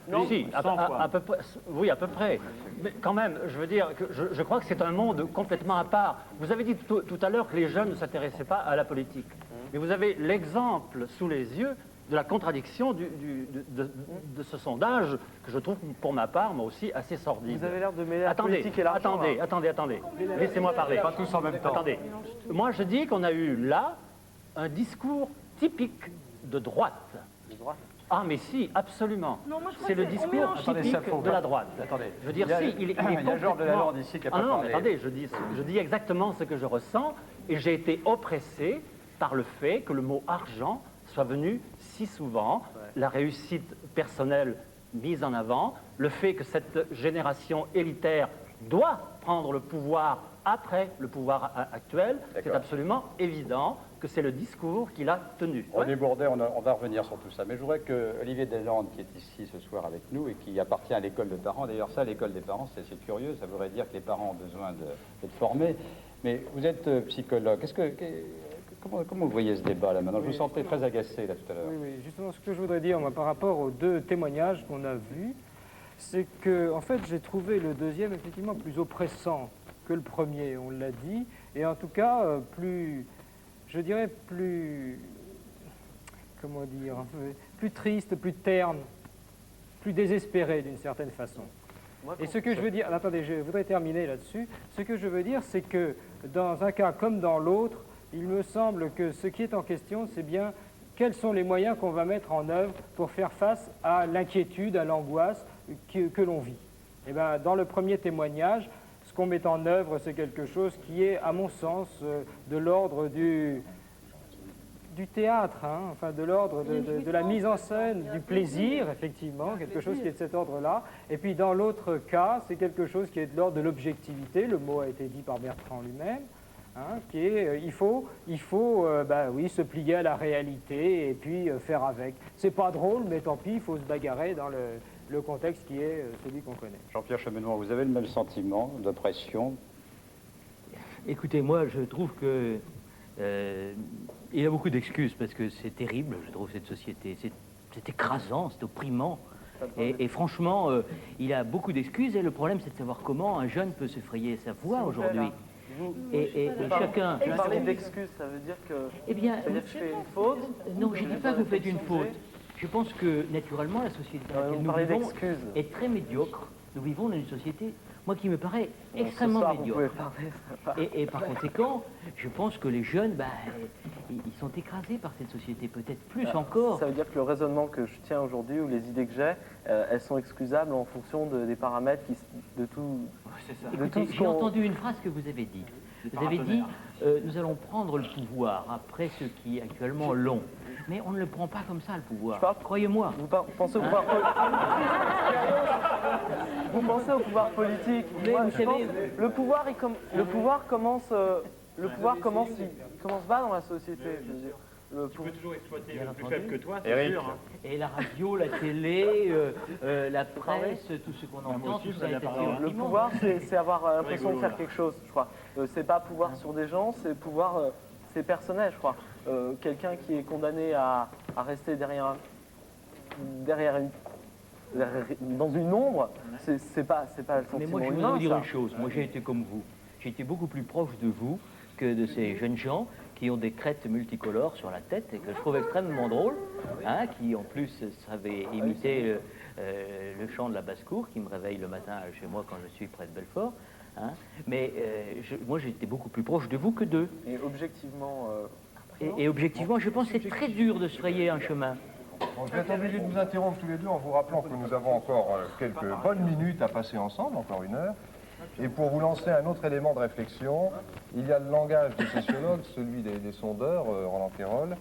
non, si, à peu près, oui, à peu près. Mais quand même, je veux dire que je crois que c'est un monde complètement à part. Vous avez dit tout à l'heure que les jeunes ne s'intéressaient pas à la politique. Mais vous avez l'exemple sous les yeux de la contradiction de ce sondage que je trouve, pour ma part, moi aussi, assez sordide. Vous avez l'air de mêler la politique et l'argent. Attendez. Laissez-moi parler. Pas tous en même temps. Attendez. Moi, je dis qu'on a eu là un discours typique de droite. De droite. Ah, mais si, absolument. C'est le discours typique de la droite. Attendez. Je veux dire, si, il est complètement... Georges Delalande ici qui a pas non, parlé. mais attendez, je dis exactement ce que je ressens, et j'ai été oppressé par le fait que le mot argent soit venu si souvent, la réussite personnelle mise en avant, le fait que cette génération élitaire doit prendre le pouvoir après le pouvoir actuel, c'est absolument évident que c'est le discours qu'il a tenu. René Bourdet, on va revenir sur tout ça. Mais je voudrais que Olivier Delalande, qui est ici ce soir avec nous et qui appartient à l'école de parents, d'ailleurs ça, l'école des parents, c'est curieux, ça voudrait dire que les parents ont besoin d'être formés. Mais vous êtes psychologue, comment vous voyez ce débat là maintenant? Je vous sentais très agacé là tout à l'heure. Oui, justement, ce que je voudrais dire, moi, par rapport aux deux témoignages qu'on a vus, c'est que, en fait, j'ai trouvé le deuxième effectivement plus oppressant que le premier, on l'a dit, et en tout cas plus, je dirais plus, comment dire, plus triste, plus terne, plus désespéré d'une certaine façon. Et ce que je veux dire, attendez, je voudrais terminer là-dessus, ce que je veux dire, c'est que dans un cas comme dans l'autre, il me semble que ce qui est en question, c'est bien quels sont les moyens qu'on va mettre en œuvre pour faire face à l'inquiétude, à l'angoisse que l'on vit. Et bien, dans le premier témoignage, ce qu'on met en œuvre, c'est quelque chose qui est, à mon sens, de l'ordre du théâtre, hein, enfin de l'ordre de la mise en scène, du plaisir, effectivement, quelque chose qui est de cet ordre-là. Et puis dans l'autre cas, c'est quelque chose qui est de l'ordre de l'objectivité, le mot a été dit par Bertrand lui-même, hein, qui est il faut se plier à la réalité et puis faire avec. C'est pas drôle, mais tant pis, il faut se bagarrer dans le contexte qui est celui qu'on connaît. Jean-Pierre Chevènement, vous avez le même sentiment d'oppression? Écoutez, moi, je trouve que il y a beaucoup d'excuses parce que c'est terrible, je trouve, cette société. C'est écrasant, c'est opprimant. Et franchement, il y a beaucoup d'excuses et le problème, c'est de savoir comment un jeune peut se frayer sa voie aujourd'hui. Et chacun... Vous parlez d'excuses, ça veut dire que... Eh bien, ça veut dire que je fais une faute? Non, je ne dis pas que vous faites une faute. Je pense que, naturellement, la société dans laquelle nous vivons est très médiocre. Nous vivons dans une société, moi, qui me paraît extrêmement médiocre. Et par conséquent, je pense que les jeunes, ils sont écrasés par cette société, peut-être plus encore. Ça veut dire que le raisonnement que je tiens aujourd'hui, ou les idées que j'ai, elles sont excusables en fonction des paramètres de tout... C'est ça. Écoutez, j'ai entendu une phrase que vous avez dit. Vous avez dit, nous allons prendre le pouvoir après ceux qui actuellement l'ont. Mais on ne le prend pas comme ça, le pouvoir. Croyez-moi. Vous pensez au pouvoir Vous pensez au pouvoir politique. Mais vous savez, le pouvoir, le pouvoir commence bas dans la société. Je veux dire. Tu peux toujours exploiter le plus faible que toi, c'est Eric. sûr. Hein. Et la radio, la télé, la presse, tout ce qu'on entend, tout ça est assez Le pouvoir, c'est avoir l'impression de faire quelque chose, je crois. C'est pas pouvoir sur des gens, c'est pouvoir, c'est personnel, je crois. Quelqu'un qui est condamné à rester derrière dans une ombre, c'est pas le sentiment. Mais moi, je voudrais vous dire une chose. Moi, j'ai été comme vous. J'ai été beaucoup plus proche de vous que de ces jeunes gens qui ont des crêtes multicolores sur la tête et que je trouve extrêmement drôle, hein, qui en plus savaient imiter le chant de la basse-cour qui me réveille le matin chez moi quand je suis près de Belfort. Hein. Mais moi, j'ai été beaucoup plus proche de vous que d'eux. Et objectivement... Et objectivement, je pense que c'est très dur de se frayer un chemin. Bon, je vais être obligé de vous interrompre tous les deux en vous rappelant que nous avons encore quelques bonnes minutes à passer ensemble, encore une heure. Et pour vous lancer un autre élément de réflexion, il y a le langage des sociologues, celui des sondeurs, Roland Quérol,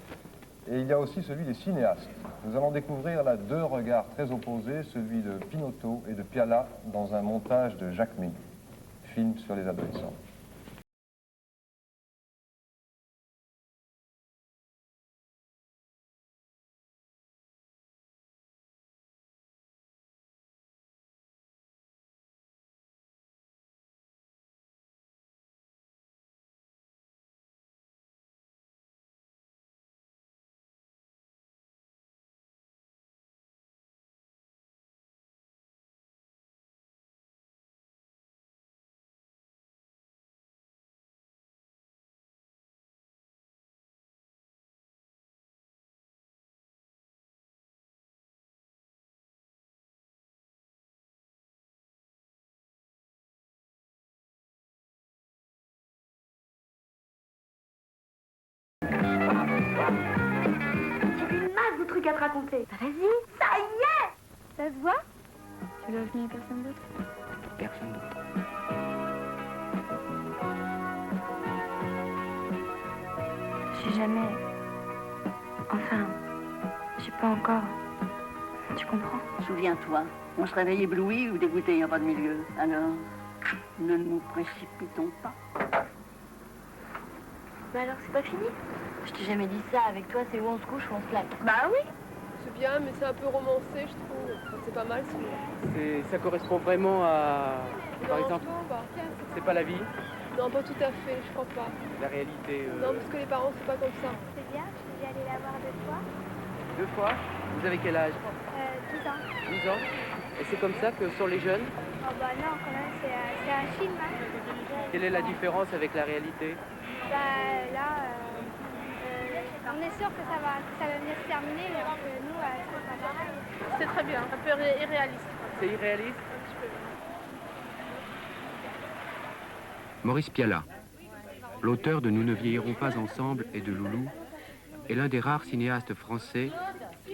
et il y a aussi celui des cinéastes. Nous allons découvrir là deux regards très opposés, celui de Pinotto et de Piala, dans un montage de Jacques Mény, film sur les adolescents. C'est une masse de trucs à te raconter. Vas-y. Ça y est. Ça se voit? Tu loges mieux personne d'autre? Personne d'autre. J'ai jamais... Enfin, j'ai pas encore... Tu comprends? Souviens-toi, on se réveille ébloui ou dégoûté, il n'y a pas de milieu. Alors, ne nous précipitons pas. Mais alors, c'est pas fini? Je t'ai jamais dit ça. Avec toi, c'est où on se couche ou on se laque. Bah oui. C'est bien, mais c'est un peu romancé, je trouve. Enfin, c'est pas mal, celui-là. Ça correspond vraiment à... Par Non, exemple, non, bah, c'est pas la vie, non, pas tout à fait, je crois pas. la réalité. Non, parce que les parents, c'est pas comme ça. C'est bien, je suis allée la voir 2 fois. 2 fois. Vous avez quel âge? 12 ans. 12 ans. Et c'est comme ça que sont les jeunes? Oh bah non, quand même, c'est un film. Hein. Quelle est la différence avec la réalité? Bah là, on est sûr que ça va bien se terminer, mais alors que nous, c'est pas pareil. C'est très bien, un peu irréaliste. C'est irréaliste? Maurice Piala, l'auteur de Nous ne vieillirons pas ensemble et de Loulou, est l'un des rares cinéastes français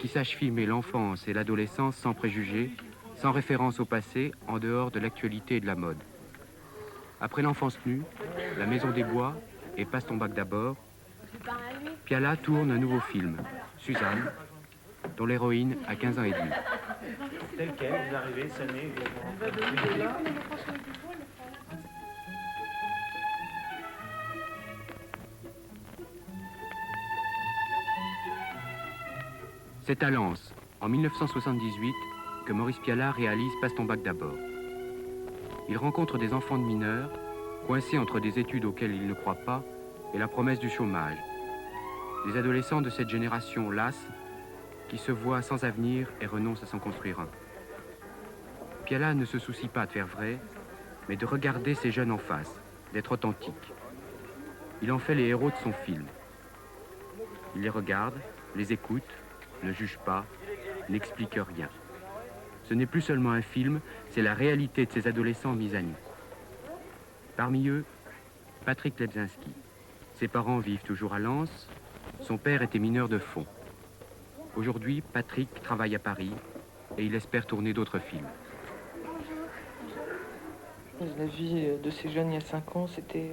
qui sache filmer l'enfance et l'adolescence sans préjugés, sans référence au passé, en dehors de l'actualité et de la mode. Après L'enfance nue, La maison des bois et Passe ton bac d'abord, Piala tourne un nouveau film, Suzanne, dont l'héroïne a 15 ans et demi. Tel quel, vous arrivez, sonnez, C'est à Lens, en 1978, que Maurice Piala réalise Passe ton bac d'abord. Il rencontre des enfants de mineurs, coincés entre des études auxquelles ils ne croient pas et la promesse du chômage. Des adolescents de cette génération lasse, qui se voient sans avenir et renoncent à s'en construire un. Piala ne se soucie pas de faire vrai, mais de regarder ces jeunes en face, d'être authentique. Il en fait les héros de son film. Il les regarde, les écoute, ne juge pas, n'explique rien. Ce n'est plus seulement un film, c'est la réalité de ces adolescents mis à nu. Parmi eux, Patrick Lebzinski. Ses parents vivent toujours à Lens, son père était mineur de fond. Aujourd'hui, Patrick travaille à Paris et il espère tourner d'autres films. La vie de ces jeunes il y a 5 ans, c'était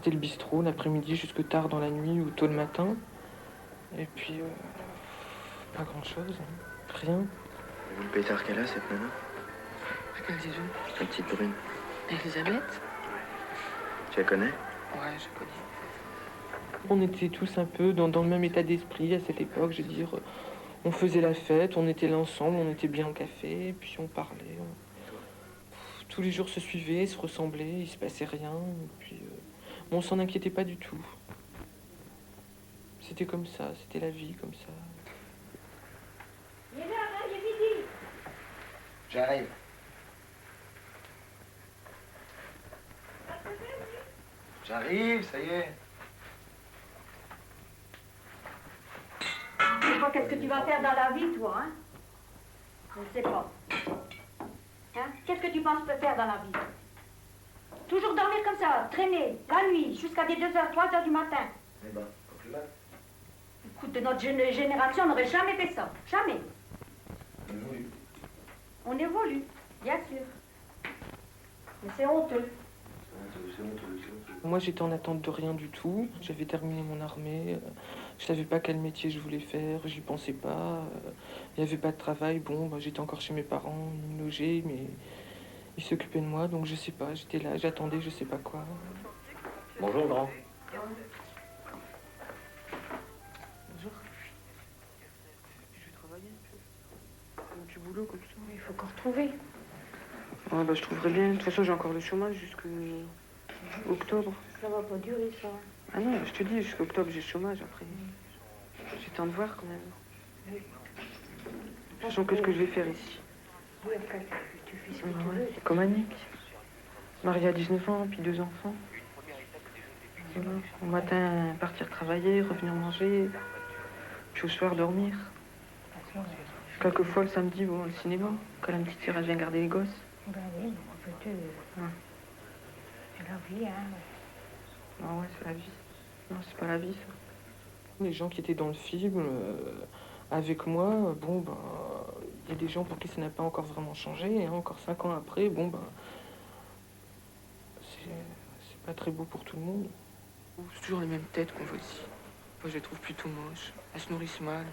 le bistrot, l'après-midi jusque tard dans la nuit ou tôt le matin. Et puis, pas grand-chose, hein. Rien. Et vous le pétard qu'elle a, cette nana? Quelle des deux? La petite brune. Elisabeth? Tu la connais? Ouais, je connais. On était tous un peu dans le même état d'esprit à cette époque, je veux dire. On faisait la fête, on était là ensemble, on était bien au café, et puis on parlait. Tous les jours se suivaient, se ressemblaient, il se passait rien, et puis on s'en inquiétait pas du tout. C'était comme ça, c'était la vie comme ça. Il est l'heure, hein, il est midi. J'arrive. J'arrive, ça y est. Je sais pas qu'est-ce que tu vas faire dans la vie, toi, hein? Je ne sais pas. Hein? Qu'est-ce que tu penses faire dans la vie? Toujours dormir comme ça, traîner, la nuit, jusqu'à des 2h, 3h du matin. Eh ben, pas plus mal. Écoute, de notre génération, on n'aurait jamais fait ça. Jamais. On évolue. On évolue, bien sûr. Mais c'est honteux. Moi, j'étais en attente de rien du tout. J'avais terminé mon armée. Je savais pas quel métier je voulais faire. J'y pensais pas. Il n'y avait pas de travail. Bon, bah, j'étais encore chez mes parents, ils me logeaient, mais ils s'occupaient de moi. Donc, je sais pas. J'étais là, j'attendais, je sais pas quoi. Bonjour, grand. Bonjour. Je vais travailler un peu. Du boulot comme ça. Il faut qu'on retrouve. Ouais, bah, je trouverai bien. De toute façon, j'ai encore le chômage jusqu'à octobre. Ça va pas durer, ça. Ah non, je te dis, jusqu'à octobre, j'ai le chômage. Après, j'ai le temps de voir quand même. De toute façon, qu'est-ce que je vais faire ici? Oui, après, tu fais ce que tu veux. Comme Annick. Mariée à 19 ans, puis 2 enfants. Voilà. Au matin, partir travailler, revenir manger. Puis au soir, dormir. Quelquefois, le samedi, bon, le cinéma. Quand la petite sœur, elle vient garder les gosses. Ben oui, c'est la vie, hein. Ah ouais, c'est la vie. Non, c'est pas la vie, ça. Les gens qui étaient dans le film avec moi, bon, ben, il y a des gens pour qui ça n'a pas encore vraiment changé. Et encore 5 ans après, bon, ben, c'est pas très beau pour tout le monde. C'est toujours les mêmes têtes qu'on voit ici. Moi, je les trouve plutôt moches. Elles se nourrissent mal.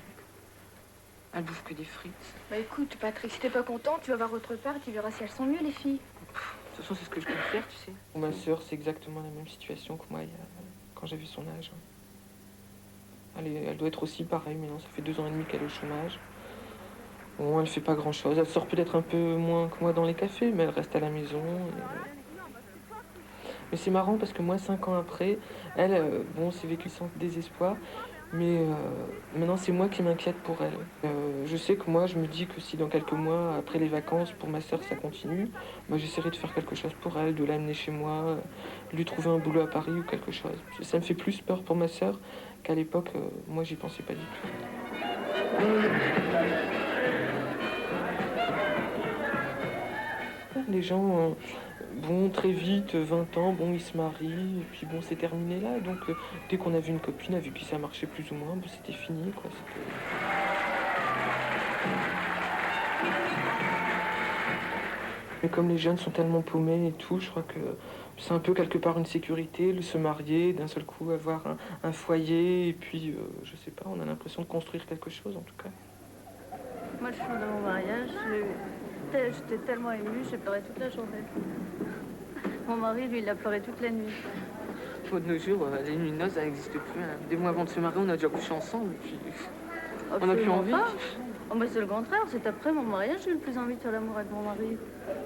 Elles bouffent que des frites. Bah écoute, Patrick, si t'es pas content, tu vas voir autre part et tu verras si elles sont mieux, les filles. De toute façon, c'est ce que je peux faire, tu sais. Pour ma sœur, c'est exactement la même situation que moi quand j'avais son âge. Elle doit être aussi pareille, mais non, ça fait 2 ans et demi qu'elle est au chômage. Bon, elle fait pas grand-chose. Elle sort peut-être un peu moins que moi dans les cafés, mais elle reste à la maison. Mais c'est marrant parce que moi, 5 ans après, elle, bon, c'est vécu sans désespoir. Mais maintenant, c'est moi qui m'inquiète pour elle. Je sais que moi, je me dis que si dans quelques mois, après les vacances, pour ma sœur, ça continue, moi, j'essaierai de faire quelque chose pour elle, de l'amener chez moi, de lui trouver un boulot à Paris ou quelque chose. Ça me fait plus peur pour ma sœur qu'à l'époque, moi, j'y pensais pas du tout. Les gens, bon, très vite, 20 ans, bon, ils se marient, et puis bon, c'est terminé là. Donc, dès qu'on avait une copine avec qui ça marchait plus ou moins, bon, c'était fini, quoi. Mais comme les jeunes sont tellement paumés et tout, je crois que c'est un peu quelque part une sécurité, de se marier, d'un seul coup avoir un foyer, et puis, je sais pas, on a l'impression de construire quelque chose, en tout cas. Moi, le jour de mon mariage, j'étais tellement émue, j'ai pleuré toute la journée. Mon mari, lui, il a pleuré toute la nuit. De nos jours, les nuits de noces, ça n'existe plus. Hein. Des mois avant de se marier, on a déjà couché ensemble, puis on n'a plus envie. Oh, mais c'est le contraire, c'est après mon mariage, j'ai eu le plus envie de faire l'amour avec mon mari.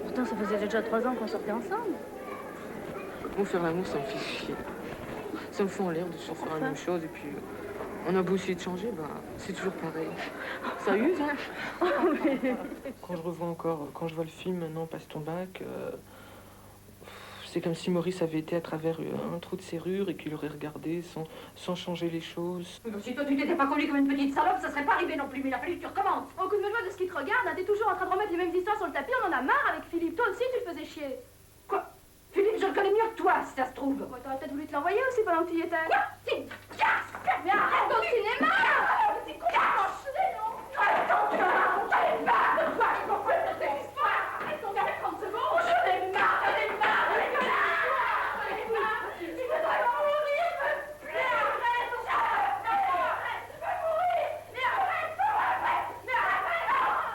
Pourtant, ça faisait déjà 3 ans qu'on sortait ensemble. Bon, faire l'amour, ça me fait chier. Ça me fout en l'air de toujours faire la même chose, et puis on a beau essayer de changer, bah, c'est toujours pareil. Ça use, hein. Quand je revois encore, quand je vois le film maintenant, Passe ton bac, c'est comme si Maurice avait été à travers un trou de serrure et qu'il aurait regardé sans changer les choses. Si toi tu t'étais pas conduit comme une petite salope, ça serait pas arrivé non plus, mais il a fallu que tu recommences. Au coup de me joie de ce qui te regarde, t'es toujours en train de remettre les mêmes histoires sur le tapis, on en a marre avec Philippe. Toi aussi, tu le faisais chier. Quoi? Philippe, je le connais mieux que toi, si ça se trouve. Ouais, t'aurais peut-être voulu te l'envoyer aussi pendant que tu y étais. Quoi? C'est une casse! Mais arrête au cinéma! C'est casse! J'en ai marre de toi, je comprends pas cette histoire! Arrête ton gars, 30 secondes! J'en ai marre, Je voudrais mourir, me plaît! Arrête! Je veux mourir! Mais arrête!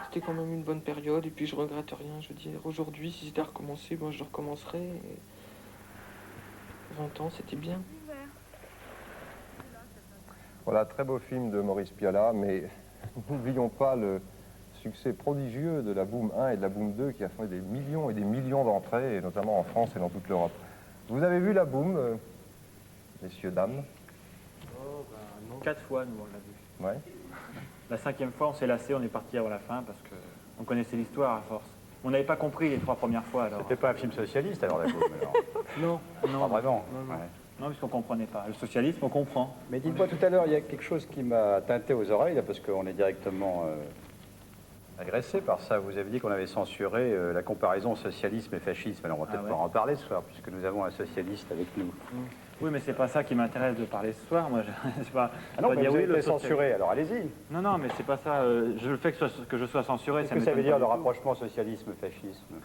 C'était quand même une bonne période et puis je regrette rien. Je veux dire, aujourd'hui, si c'était à recommencer, moi je recommencerais. Et 20 ans, c'était bien. Voilà, très beau film de Maurice Pialat, mais n'oublions pas le succès prodigieux de la Boom 1 et de la Boom 2 qui a fait des millions et des millions d'entrées, et notamment en France et dans toute l'Europe. Vous avez vu la Boom, messieurs, dames? Oh, ben, non. 4 fois, nous, on l'a vu. Ouais. La 5e fois, on s'est lassé, on est parti avant la fin parce qu'on connaissait l'histoire à force. On n'avait pas compris les 3 premières fois, alors. C'était pas un film socialiste, alors, la Boom, alors. Non, non. Pas vraiment. Non, Ouais. non, puisqu'on ne comprenait pas. Le socialisme, on comprend. Mais dites-moi, tout à l'heure, il y a quelque chose qui m'a teinté aux oreilles, là, parce qu'on est directement agressé par ça. Vous avez dit qu'on avait censuré la comparaison socialisme et fascisme. Alors, on va peut-être pas en parler ce soir, puisque nous avons un socialiste avec nous. Oui, mais c'est pas ça qui m'intéresse de parler ce soir. Moi, c'est pas. Ah non, mais dire vous oui, avez été censuré, alors allez-y. Non, non, mais c'est pas ça. Le fait que je sois censuré, Qu'est-ce que ça veut dire le rapprochement socialisme-fascisme?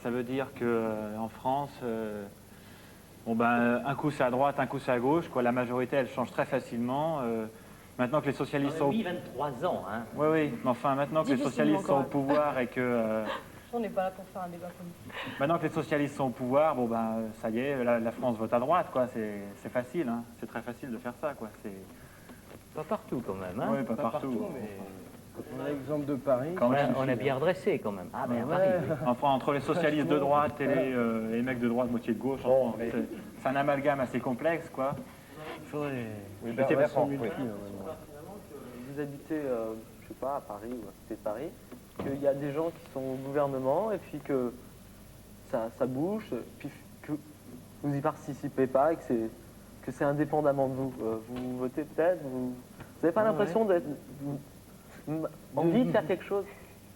Ça Ça veut dire qu'en France, bon ben, un coup c'est à droite, un coup c'est à gauche. Quoi. La majorité, elle change très facilement. Maintenant que les socialistes sont... 23 ans, hein. Oui, oui, mais enfin, maintenant que les socialistes sont au pouvoir et que... On n'est pas là pour faire un débat politique. Maintenant que les socialistes sont au pouvoir, bon ben, ça y est, la France vote à droite, quoi. C'est facile, hein. C'est très facile de faire ça, quoi. Pas partout, quand même, hein. Oui, pas partout. Mais on a l'exemple de Paris. On a bien redressé, quand même. Ah, ben, Paris, oui. Enfin, entre les socialistes de droite et les mecs de droite, moitié de gauche, enfin, c'est un amalgame assez complexe, quoi. Il faudrait... Oui, Mais Bernard, sont oui. Vous habitez, je sais pas, à Paris ou à côté de Paris, qu'il y a des gens qui sont au gouvernement et puis que ça bouge, puis que vous n'y participez pas et que c'est indépendamment de vous. Vous votez peut-être, vous n'avez pas l'impression d'être... envie de faire quelque chose.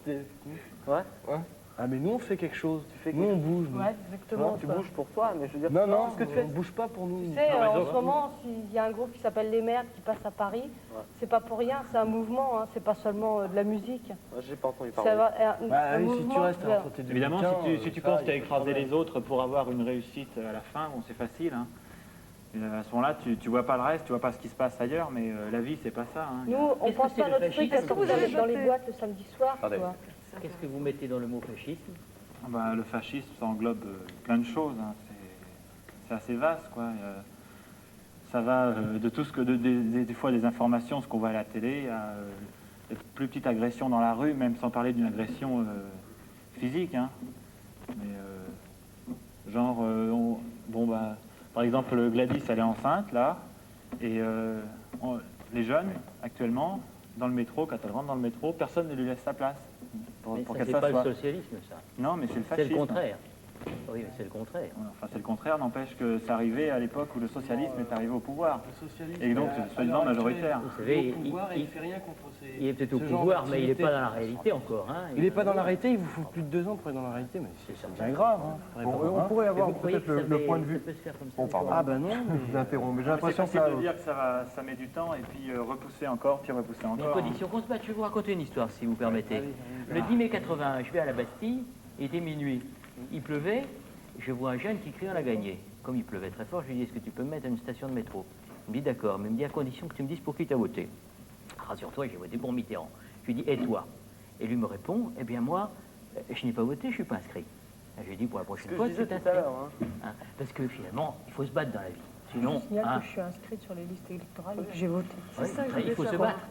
Ouais. Ah mais nous on fait quelque chose, fais nous on bouge. Nous. Ouais, exactement. Tu bouges pour toi, mais je veux dire... Non, non, ce que tu fais, on bouge pas pour nous. Tu sais, en ce moment, s'il y a un groupe qui s'appelle Les Merdes qui passe à Paris, c'est pas pour rien, c'est un mouvement, hein, c'est pas seulement de la musique. J'ai pas entendu Ça parler. va, si tu restes entre tes deux Évidemment, bouquins, si tu penses qu'à écraser les autres pour avoir une réussite à la fin, bon, c'est facile. Hein. À ce moment-là, tu vois pas le reste, tu vois pas ce qui se passe ailleurs, mais la vie, c'est pas ça. Hein. Nous, on pense pas à notre truc parce que vous allez dans les boîtes le samedi soir, tu vois. Qu'est-ce que vous mettez dans le mot fascisme? Ben, le fascisme, ça englobe plein de choses. Hein. C'est assez vaste, quoi. Ça va de tout ce que, des fois, des informations, ce qu'on voit à la télé, à des plus petites agressions dans la rue, même sans parler d'une agression physique. Hein. Mais, genre, bon, bah, par exemple, Gladys, elle est enceinte, là, et les jeunes, actuellement, dans le métro, quand elle rentre dans le métro, personne ne lui laisse sa place. Pour Mais qu'elle ça, c'est pas s'assoie. le socialisme, ça. Non, mais c'est le C'est fascisme. le contraire. Oui, mais c'est le contraire. Enfin, c'est le contraire, n'empêche que c'est arrivé à l'époque où le socialisme est arrivé au pouvoir. Et donc, soi-disant majoritaire. Vous savez, il est peut-être au pouvoir, mais il n'est pas dans la réalité encore. Hein. Il n'est pas dans la réalité, il vous faut plus de 2 ans pour être dans la réalité, mais c'est bien grave. Hein. On pourrait avoir peut-être le point de vue. Oh, pardon. Ah ben non, je vous interromps, mais j'ai l'impression que c'est facile de dire que ça met du temps et puis repousser encore, puis repousser Une encore. condition qu'on se batte. Je vais vous raconter une histoire, si vous permettez. Le 10 mai 81, je vais à la Bastille, il était minuit. Il pleuvait, je vois un jeune qui crie on a gagné. Comme il pleuvait très fort, je lui dis est-ce que tu peux me mettre à une station de métro? Il me dit d'accord, mais il me dit à condition que tu me dises pour qui tu as voté. Rassure-toi, j'ai voté pour Mitterrand. Je lui dis et toi? Et lui me répond eh bien moi, je n'ai pas voté, je ne suis pas inscrit. Je lui dis pour la prochaine fois, tu t'es inscrit. Hein, parce que finalement, il faut se battre dans la vie. Sinon, Je signale que je suis inscrite sur les listes électorales et que j'ai voté. C'est ça que je voulais faut se savoir. battre.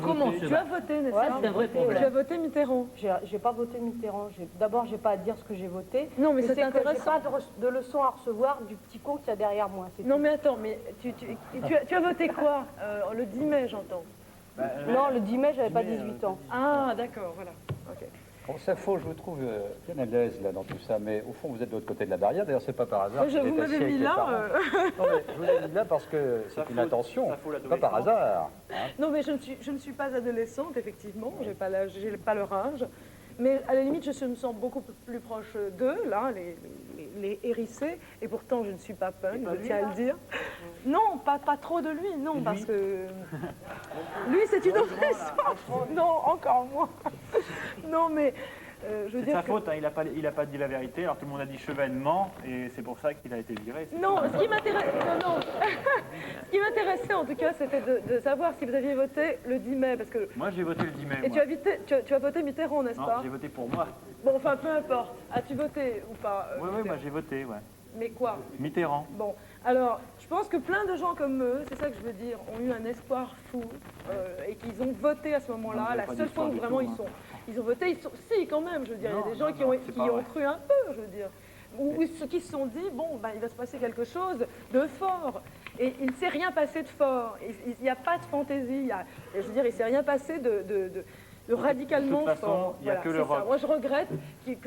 Comment se Tu as battre? voté, n'est-ce Ouais, pas? c'est un vrai problème. Tu as voté Mitterrand. J'ai pas voté Mitterrand. D'abord, j'ai pas à dire ce que j'ai voté. Non, mais c'est intéressant. J'ai pas de leçon à recevoir du petit con qu'il y a derrière moi. Non, mais attends, mais tu as voté quoi? Le 10 mai, j'entends. Non, le 10 mai, j'avais pas 18 ans. Ah, d'accord, voilà. Ok. Bon, c'est faux, je vous trouve bien à l'aise là dans tout ça, mais au fond vous êtes de l'autre côté de la barrière, d'ailleurs c'est pas par hasard. Vous m'avez mis là. Non, mais je vous l'ai mis là parce que c'est une intention, pas par hasard. Hein. Non, mais je ne suis pas adolescente, effectivement, j'ai pas leur âge, mais à la limite je me sens beaucoup plus proche d'eux, là, les hérissés, et pourtant je ne suis pas punk, je tiens à le dire. Non, pas trop de lui, non, parce que lui c'est une autre histoire. Non, encore moins. Non, mais je veux C'est dire sa que... faute, hein, il a pas dit la vérité, alors tout le monde a dit Chevènement, et c'est pour ça qu'il a été viré. Non, ce qui ce qui m'intéressait en tout cas, c'était de savoir si vous aviez voté le 10 mai, parce que... Moi j'ai voté le 10 mai. Et moi. tu as voté Mitterrand, n'est-ce pas? Non, j'ai voté pour moi. Bon, enfin, peu importe. As-tu voté ou pas? Oui, moi j'ai voté, ouais. Mais quoi? Mitterrand. Bon, alors, je pense que plein de gens comme eux, c'est ça que je veux dire, ont eu un espoir fou et qu'ils ont voté à ce moment-là. La seule fois où vraiment ils ont voté, si quand même, je veux dire, il y a des gens qui ont cru un peu, je veux dire. Ou ceux qui se sont dit, bon, ben, il va se passer quelque chose de fort. Et il ne s'est rien passé de fort. Il n'y a pas de fantaisie. Je veux dire, il ne s'est rien passé de radicalement de toute façon, fort. il n'y a que le rock. Moi, je regrette qu'il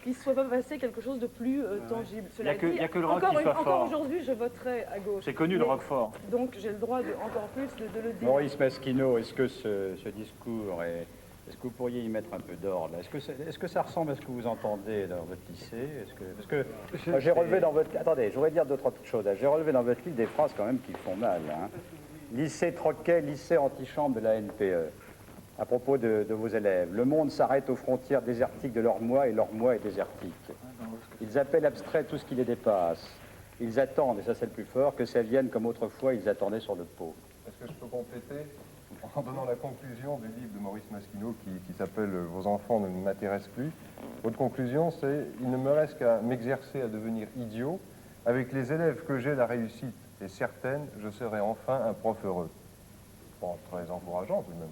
ne soit pas passé quelque chose de plus tangible. Il n'y a que le rock qui soit fort. Encore aujourd'hui, je voterai à gauche. C'est connu le rock fort. Donc j'ai le droit encore plus de le dire. Maurice Masquinot, est-ce que ce discours est-ce que vous pourriez y mettre un peu d'ordre? Est-ce que ça ressemble à ce que vous entendez dans votre lycée? Parce que j'ai relevé dans votre... Attendez, je voudrais dire deux, trois petites choses. J'ai relevé dans votre livre des phrases quand même qui font mal. Hein. Lycée Troquet, lycée antichambre de la NPE. à propos de vos élèves. Le monde s'arrête aux frontières désertiques de leur moi et leur moi est désertique. Ils appellent abstrait tout ce qui les dépasse. Ils attendent, et ça c'est le plus fort, que ça vienne comme autrefois ils attendaient sur le pot. Est-ce que je peux compléter en donnant la conclusion du livre de Maurice Masquinot qui s'appelle « Vos enfants ne m'intéressent plus ». Votre conclusion, c'est « Il ne me reste qu'à m'exercer à devenir idiot. Avec les élèves que j'ai, la réussite est certaine. Je serai enfin un prof heureux ». Bon, très encourageant tout de même.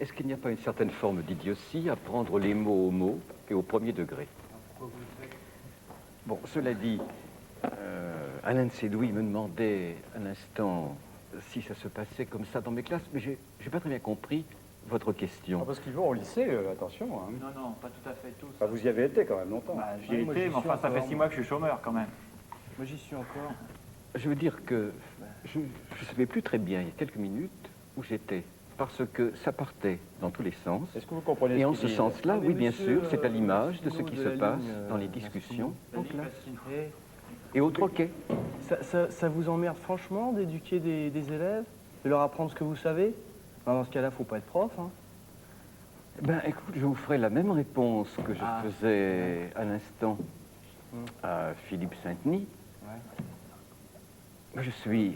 Est-ce qu'il n'y a pas une certaine forme d'idiotie à prendre les mots au mot et au premier degré? Bon, cela dit, Alain de Sédouille me demandait un instant si ça se passait comme ça dans mes classes, mais j'ai pas très bien compris votre question. Ah, parce qu'ils vont au lycée, attention. Hein. Non, pas tout à fait tous. Enfin, vous y avez été quand même longtemps. Bah, j'y ai été, mais enfin, ça fait 6 mois que je suis chômeur quand même. Moi, j'y suis encore. Je veux dire que je ne savais plus très bien, il y a quelques minutes, où j'étais, parce que ça partait dans tous les sens. Est-ce que vous comprenez Et ce en qu'il ce dit, sens-là, Ah, mais oui, bien monsieur, sûr, c'est à l'image de ce qui de se la passe ligne, dans les discussions en classe. Eh, Et au troquet. Ça vous emmerde franchement d'éduquer des élèves, de leur apprendre ce que vous savez? Dans ce cas-là, faut pas être prof. Hein. Ben, écoute, je vous ferai la même réponse que je faisais à l'instant à Philippe Saint-Denis. Moi, je suis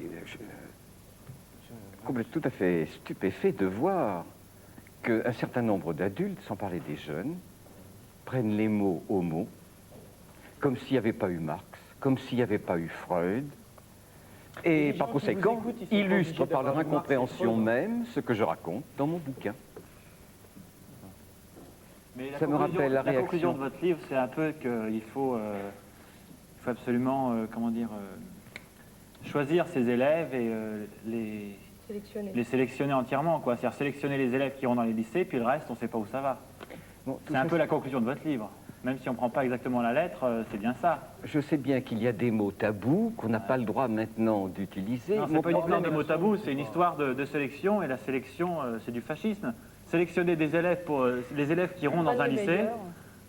tout à fait stupéfait de voir qu'un certain nombre d'adultes, sans parler des jeunes, prennent les mots au mot, comme s'il n'y avait pas eu Marx, comme s'il n'y avait pas eu Freud, et par conséquent, illustrent par leur incompréhension même ce que je raconte dans mon bouquin. Mais Ça me rappelle la réaction. conclusion de votre livre, c'est un peu qu'il faut absolument, choisir ses élèves et les sélectionner entièrement, quoi. C'est-à-dire sélectionner les élèves qui iront dans les lycées, puis le reste, on ne sait pas où ça va. Bon, c'est un peu la conclusion de votre livre. Même si on ne prend pas exactement la lettre, c'est bien ça. Je sais bien qu'il y a des mots tabous qu'on n'a pas le droit maintenant d'utiliser. Non, c'est pas une histoire de mots tabous, c'est une histoire de sélection, et la sélection, c'est du fascisme. Sélectionner des élèves pour les élèves qui iront dans un lycée,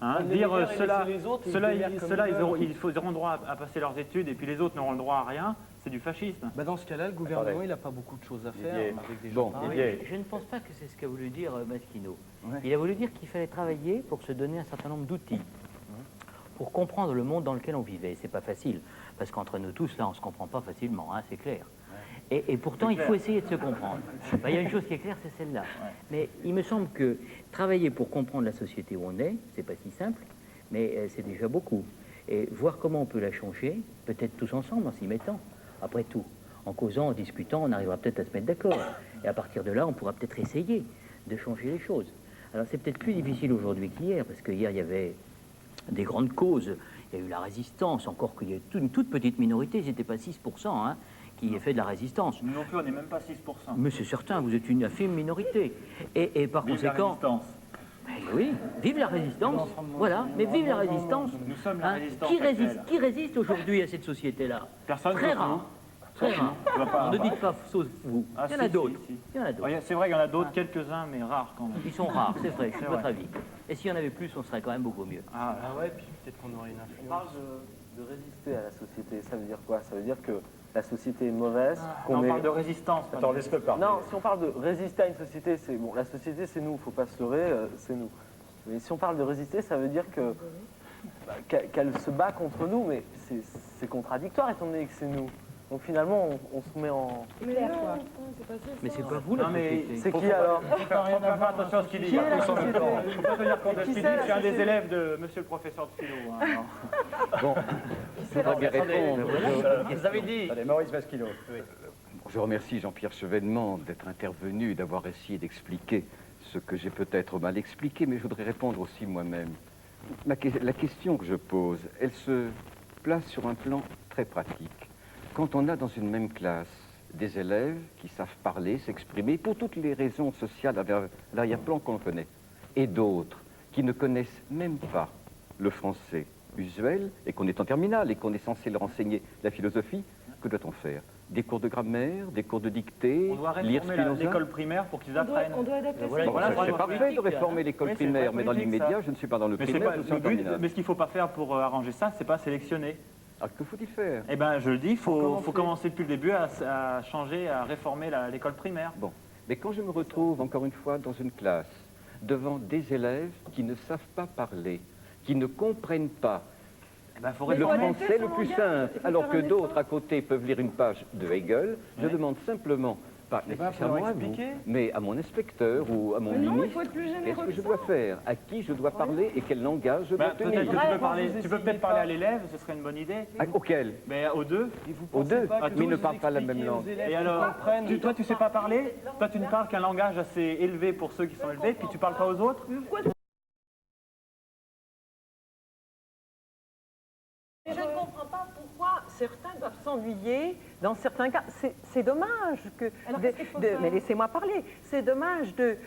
hein, dire ceux-là, ils auront droit à passer leurs études, et puis les autres n'auront le droit à rien, c'est du fascisme. Bah dans ce cas-là, le gouvernement, il n'a pas beaucoup de choses à faire avec des Bon, gens. je ne pense pas que c'est ce qu'a voulu dire Masquinot. Il a voulu dire qu'il fallait travailler pour se donner un certain nombre d'outils, pour comprendre le monde dans lequel on vivait. C'est pas facile, parce qu'entre nous tous, là, on ne se comprend pas facilement, hein, c'est clair. Et pourtant, il faut essayer de se comprendre. Bah, il y a une chose qui est claire, c'est celle-là. Mais il me semble que travailler pour comprendre la société où on est, c'est pas si simple, mais c'est déjà beaucoup. Et voir comment on peut la changer, peut-être tous ensemble, en s'y mettant. Après tout, en causant, en discutant, on arrivera peut-être à se mettre d'accord. Et à partir de là, on pourra peut-être essayer de changer les choses. Alors c'est peut-être plus difficile aujourd'hui qu'hier, parce qu'hier, il y avait des grandes causes. Il y a eu la résistance, encore qu'il y a une toute petite minorité, c'était pas 6%, hein, qui fait de la résistance. Nous non plus, on n'est même pas 6%. Mais c'est certain, vous êtes une infime minorité. Et par Vive conséquent... la résistance. Oui, vive la résistance, voilà, mais vive la résistance. Nous sommes la résistance. Qui résiste aujourd'hui à cette société-là? Personne. Très rare. Très rare. Ne dites pas sauf vous. Ah, Il y en a d'autres. Il y en a d'autres. C'est vrai qu'il y en a d'autres, quelques-uns, mais rares quand même. Ils sont rares, c'est vrai, je suis de votre avis. Et s'il y en avait plus, on serait quand même beaucoup mieux. Ah ouais, puis peut-être qu'on aurait une influence. On parle de résister à la société, ça veut dire quoi? Ça veut dire que la société est mauvaise. On parle de résistance. Attends, laisse-le parler. Non, si on parle de résister à une société, c'est bon. La société, c'est nous. Il ne faut pas se leurrer, c'est nous. Mais si on parle de résister, ça veut dire que qu'elle se bat contre nous, mais c'est contradictoire étant donné que c'est nous. Donc finalement, on se met en... Mais non, c'est pas ça. Mais c'est pas vous, la société. C'est qui alors? Il faut faire attention à ce qu'il dit. Il ne faut pas tenir compte de ce qu'il dit. Je suis un des élèves de monsieur le professeur de philo. Bon, je voudrais bien répondre. Vous avez dit. Allez, Maurice Masquinot. Je remercie Jean-Pierre Chevènement d'être intervenu et d'avoir essayé d'expliquer ce que j'ai peut-être mal expliqué, mais je voudrais répondre aussi moi-même. La question que je pose, elle se place sur un plan très pratique. Quand on a dans une même classe des élèves qui savent parler, s'exprimer, pour toutes les raisons sociales à l'arrière-plan qu'on connaît, et d'autres qui ne connaissent même pas le français usuel, et qu'on est en terminale, et qu'on est censé leur enseigner la philosophie, que doit-on faire? Des cours de grammaire, des cours de dictée, On doit lire réformer Spinoza? l'école primaire pour qu'ils apprennent. On doit adapter Bon, c'est parfait de réformer l'école primaire, mais dans l'immédiat, je ne suis pas dans le primaire, je suis en terminale. Mais ce qu'il ne faut pas faire pour arranger ça, c'est pas sélectionner. Alors, que faut-il faire? Eh bien, je le dis, il faut commencer depuis le début à changer, à réformer l'école primaire. Bon. Mais quand je me retrouve, encore une fois, dans une classe, devant des élèves qui ne savent pas parler, qui ne comprennent pas le français le plus simple, alors que d'autres à côté peuvent lire une page de Hegel, je demande simplement, pas nécessairement à vous, mais à mon inspecteur ou à mon ministre, qu'est-ce que je dois faire, à qui je dois parler et quel langage je dois tenir. Tu peux peut-être parler à l'élève, ce serait une bonne idée. Auquel? Mais aux deux. Aux deux, mais ils ne parlent pas la même langue. Et alors, toi tu sais pas parler? Toi tu ne parles qu'un langage assez élevé pour ceux qui sont élevés, puis tu parles pas aux autres? Je ne comprends pas pourquoi certains doivent s'ennuyer. Dans certains cas, c'est dommage que... mais laissez-moi parler. C'est dommage de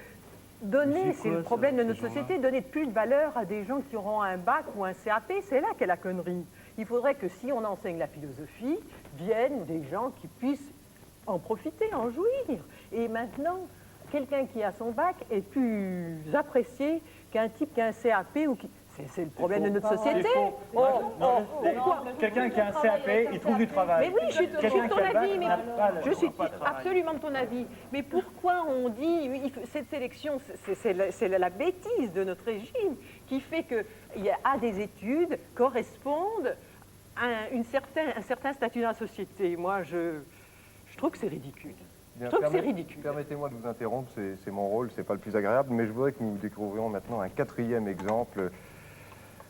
donner, c'est le problème de notre société, donner plus de valeur à des gens qui auront un bac ou un CAP. C'est là qu'est la connerie. Il faudrait que si on enseigne la philosophie, viennent des gens qui puissent en profiter, en jouir. Et maintenant, quelqu'un qui a son bac est plus apprécié qu'un type qui a un CAP ou qui... C'est le problème de notre société. Quelqu'un qui a un CAP, il trouve du travail. Mais oui, je suis de ton avis, mais je suis absolument de ton avis. Mais pourquoi on dit cette sélection, c'est la bêtise de notre régime qui fait que des études correspondent à un certain statut dans la société. Moi, je trouve que c'est ridicule. Je trouve que c'est ridicule. Permettez-moi de vous interrompre, c'est mon rôle, c'est pas le plus agréable, mais je voudrais que nous découvrions maintenant un quatrième exemple.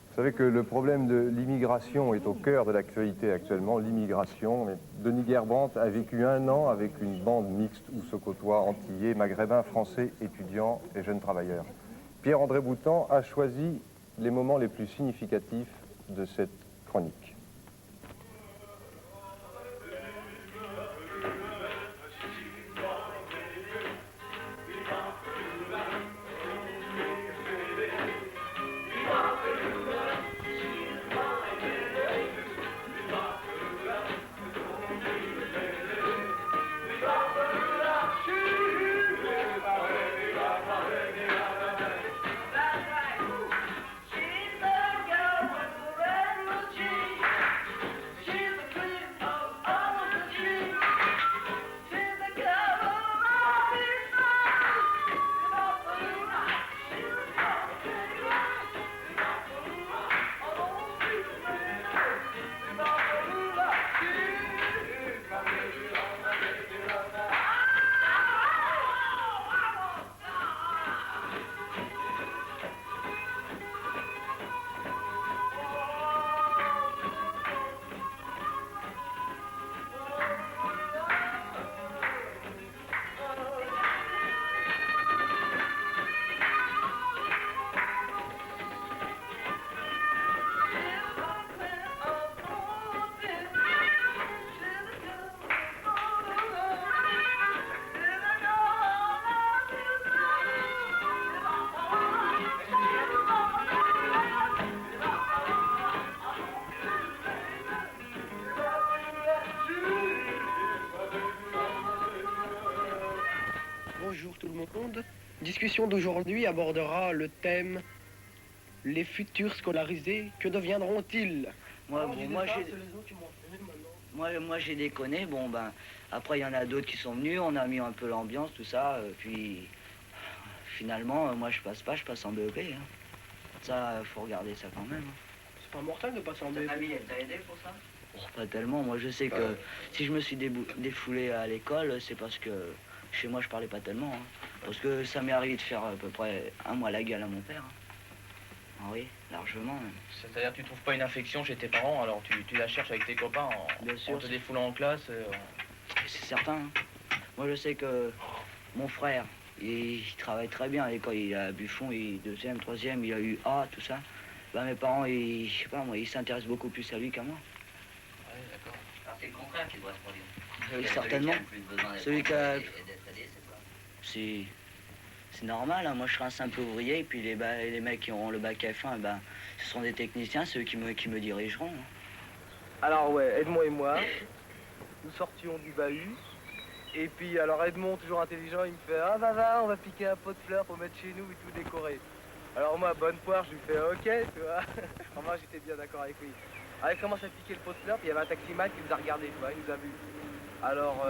Vous savez que le problème de l'immigration est au cœur de l'actualité actuellement, l'immigration. Denis Guerbrandt a vécu 1 an avec une bande mixte où se côtoient antillais, maghrébins, français, étudiants et jeunes travailleurs. Pierre-André Boutan a choisi les moments les plus significatifs de cette chronique. Bonjour tout le monde. Discussion d'aujourd'hui abordera le thème « Les futurs scolarisés, que deviendront-ils » Moi, j'ai déconné. Bon, ben, après, il y en a d'autres qui sont venus. On a mis un peu l'ambiance, tout ça. Puis, finalement, moi, je passe en BEP. Hein. Ça, faut regarder ça quand même. C'est pas mortel de passer en BEP. Ta famille, elle t'a aidé pour ça? Pas tellement. Moi, je sais que si je me suis défoulé à l'école, c'est parce que chez moi, je parlais pas tellement. Hein. Parce que ça m'est arrivé de faire à peu près 1 mois la gueule à mon père. Ah oui, largement même. C'est-à-dire que tu trouves pas une affection chez tes parents, alors tu la cherches avec tes copains en te défoulant en classe C'est certain. Hein. Moi, je sais que mon frère, il travaille très bien à l'école. Il a Buffon, il 2e, 3e, il a eu A, tout ça. Bah, mes parents, je sais pas, moi, ils s'intéressent beaucoup plus à lui qu'à moi. Ouais, d'accord. Alors, c'est le contraire qui doit se produire. Oui, certainement. Celui qui a... C'est normal, hein. Moi je serai un simple ouvrier, et puis les mecs qui auront le bac F1, ben, ce sont des techniciens, c'est eux qui me dirigeront. Hein. Alors ouais, Edmond et moi, nous sortions du bahut, et puis alors Edmond, toujours intelligent, il me fait « Ah va, on va piquer un pot de fleurs pour mettre chez nous et tout décorer. » Alors moi, bonne poire, je lui fais « Ok, tu vois. » Moi j'étais bien d'accord avec lui. Alors il commence à piquer le pot de fleurs, puis il y avait un taximan qui nous a regardé, tu vois, il nous a vus. Alors